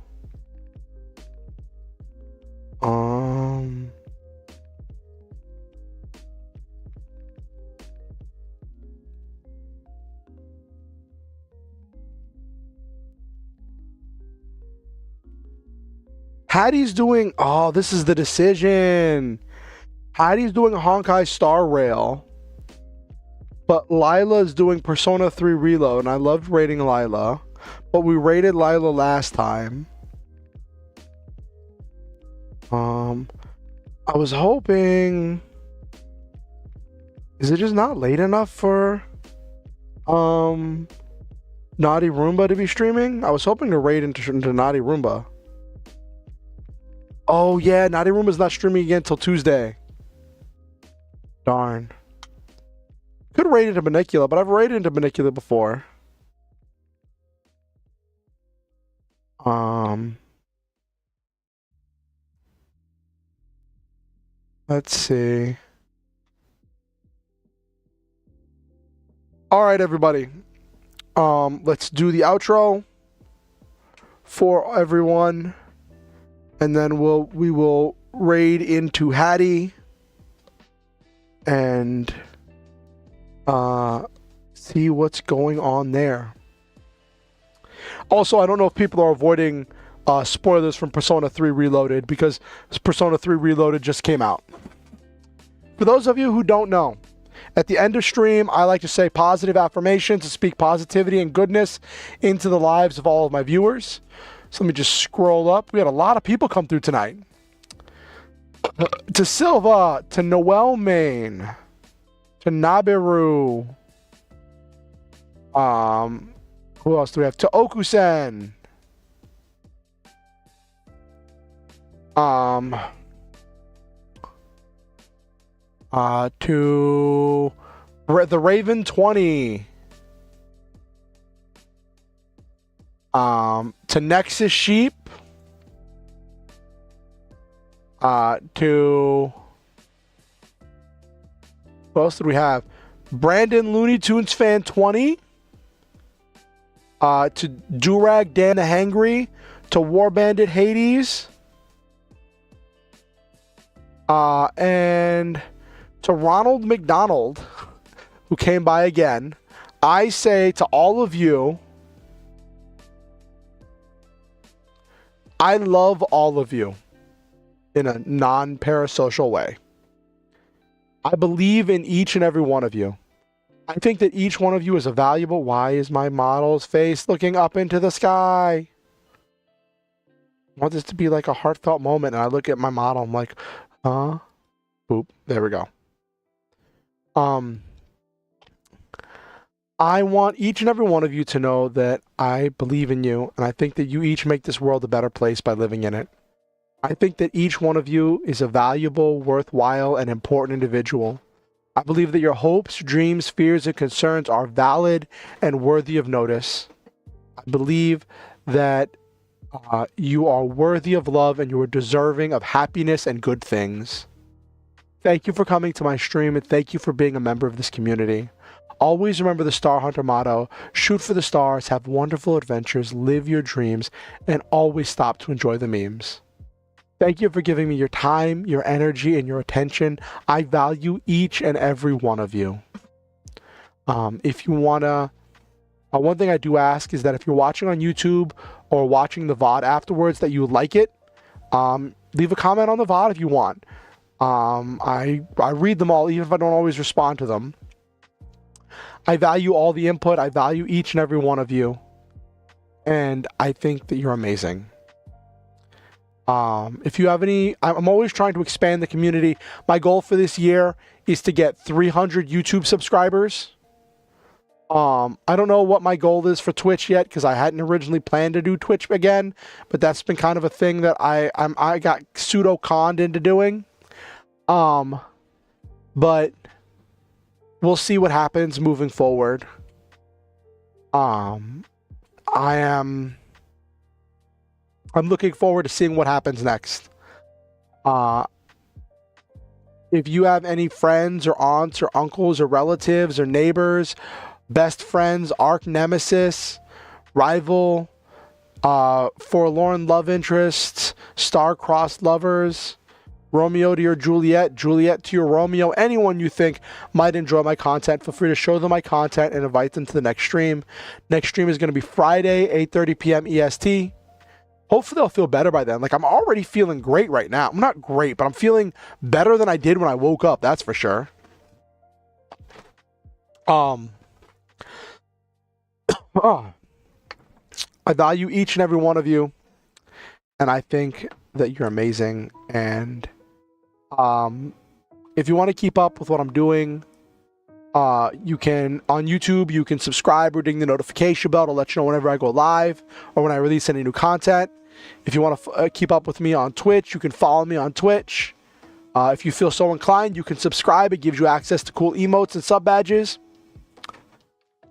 Hattie's doing... Oh, this is the decision. Hattie's doing Honkai Star Rail. But Lila's doing Persona 3 Reload. And I loved raiding Lila. But we raided Lila last time. I was hoping... Is it just not late enough for... Naughty Roomba to be streaming? I was hoping to raid into Naughty Roomba. Oh yeah, Naughty Roomba's not streaming again until Tuesday. Darn. Could raid into Manicula, but I've raided into Manicula before. Let's see. All right, everybody. Let's do the outro for everyone, and then we will raid into Hattie and see what's going on there. Also, I don't know if people are avoiding spoilers from Persona 3 Reloaded because Persona 3 Reloaded just came out. For those of you who don't know, at the end of stream, I like to say positive affirmations to speak positivity and goodness into the lives of all of my viewers. So let me just scroll up. We had a lot of people come through tonight. To Silva, to Noel Main, to Nabiru. Who else do we have? To Okusen. To the Raven 20. To Nexus Sheep. To who else did we have? Brandon Looney Tunes Fan 20. To Durag Dan the Hangry. To War Bandit Hades. And to Ronald McDonald, who came by again, I say to all of you, I love all of you in a non-parasocial way. I believe in each and every one of you. I think that each one of you is a valuable... Why is my model's face looking up into the sky? I want this to be like a heartfelt moment, and I look at my model, I'm like, huh? Boop. There we go. I want each and every one of you to know that I believe in you, and I think that you each make this world a better place by living in it. I think that each one of you is a valuable, worthwhile, and important individual. I believe that your hopes, dreams, fears, and concerns are valid and worthy of notice. I believe that you are worthy of love and you are deserving of happiness and good things. Thank you for coming to my stream, and thank you for being a member of this community. Always remember the Star Hunter motto: shoot for the stars, have wonderful adventures, live your dreams, and always stop to enjoy the memes. Thank you for giving me your time, your energy, and your attention. I value each and every one of you. If you want to... one thing I do ask is that if you're watching on YouTube or watching the VOD afterwards that you like it, leave a comment on the VOD if you want. I read them all, even if I don't always respond to them. I value all the input. I value each and every one of you. And I think that you're amazing. If you have any... I'm always trying to expand the community. My goal for this year is to get 300 YouTube subscribers. I don't know what my goal is for Twitch yet, because I hadn't originally planned to do Twitch again, but that's been kind of a thing that I got pseudo-conned into doing. But we'll see what happens moving forward. I'm looking forward to seeing what happens next. If you have any friends or aunts or uncles or relatives or neighbors, best friends, arch nemesis, rival, forlorn love interests, star-crossed lovers, Romeo to your Juliet, Juliet to your Romeo, anyone you think might enjoy my content, feel free to show them my content and invite them to the next stream. Next stream is going to be Friday, 8:30 p.m. EST. Hopefully they'll feel better by then. Like, I'm already feeling great right now. I'm not great, but I'm feeling better than I did when I woke up, that's for sure. I value each and every one of you, and I think that you're amazing. And if you want to keep up with what I'm doing, you can, on YouTube, you can subscribe or ding the notification bell to let you know whenever I go live or when I release any new content. If you want to keep up with me on Twitch, you can follow me on Twitch. If you feel so inclined, you can subscribe. It gives you access to cool emotes and sub badges.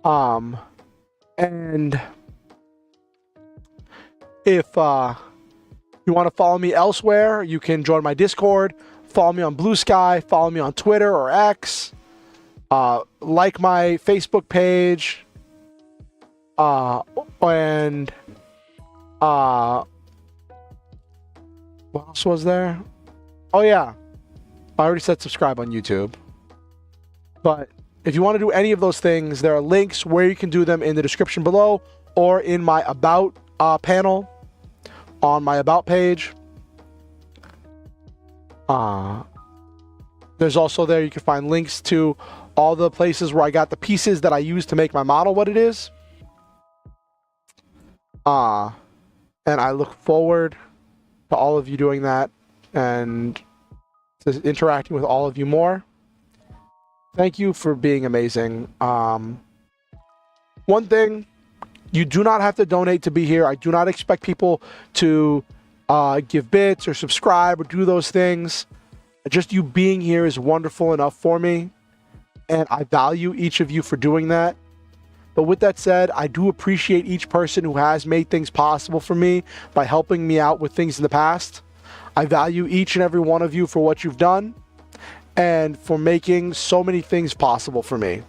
And if you want to follow me elsewhere, you can join my Discord, follow me on Blue Sky, follow me on Twitter or X, like my Facebook page, and what else was there? Oh yeah, I already said subscribe on YouTube. But if you want to do any of those things, there are links where you can do them in the description below or in my About panel on my About page. There's also there you can find links to all the places where I got the pieces that I used to make my model what it is. And I look forward to all of you doing that and to interacting with all of you more. Thank you for being amazing. One thing, you do not have to donate to be here. I do not expect people to give bits or subscribe or do those things. Just you being here is wonderful enough for me, and I value each of you for doing that. But with that said, I do appreciate each person who has made things possible for me by helping me out with things in the past. I value each and every one of you for what you've done and for making so many things possible for me.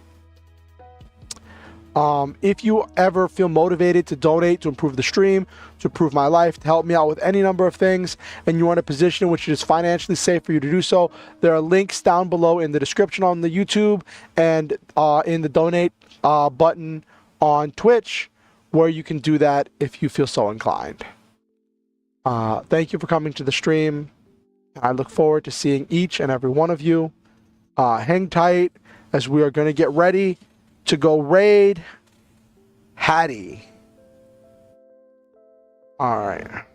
If you ever feel motivated to donate to improve the stream, to improve my life, to help me out with any number of things, and you're in a position in which it is financially safe for you to do so, there are links down below in the description on the YouTube and in the donate button on Twitch where you can do that if you feel so inclined. Thank you for coming to the stream. I look forward to seeing each and every one of you. Hang tight as we are going to get ready to go raid Hattie. All right.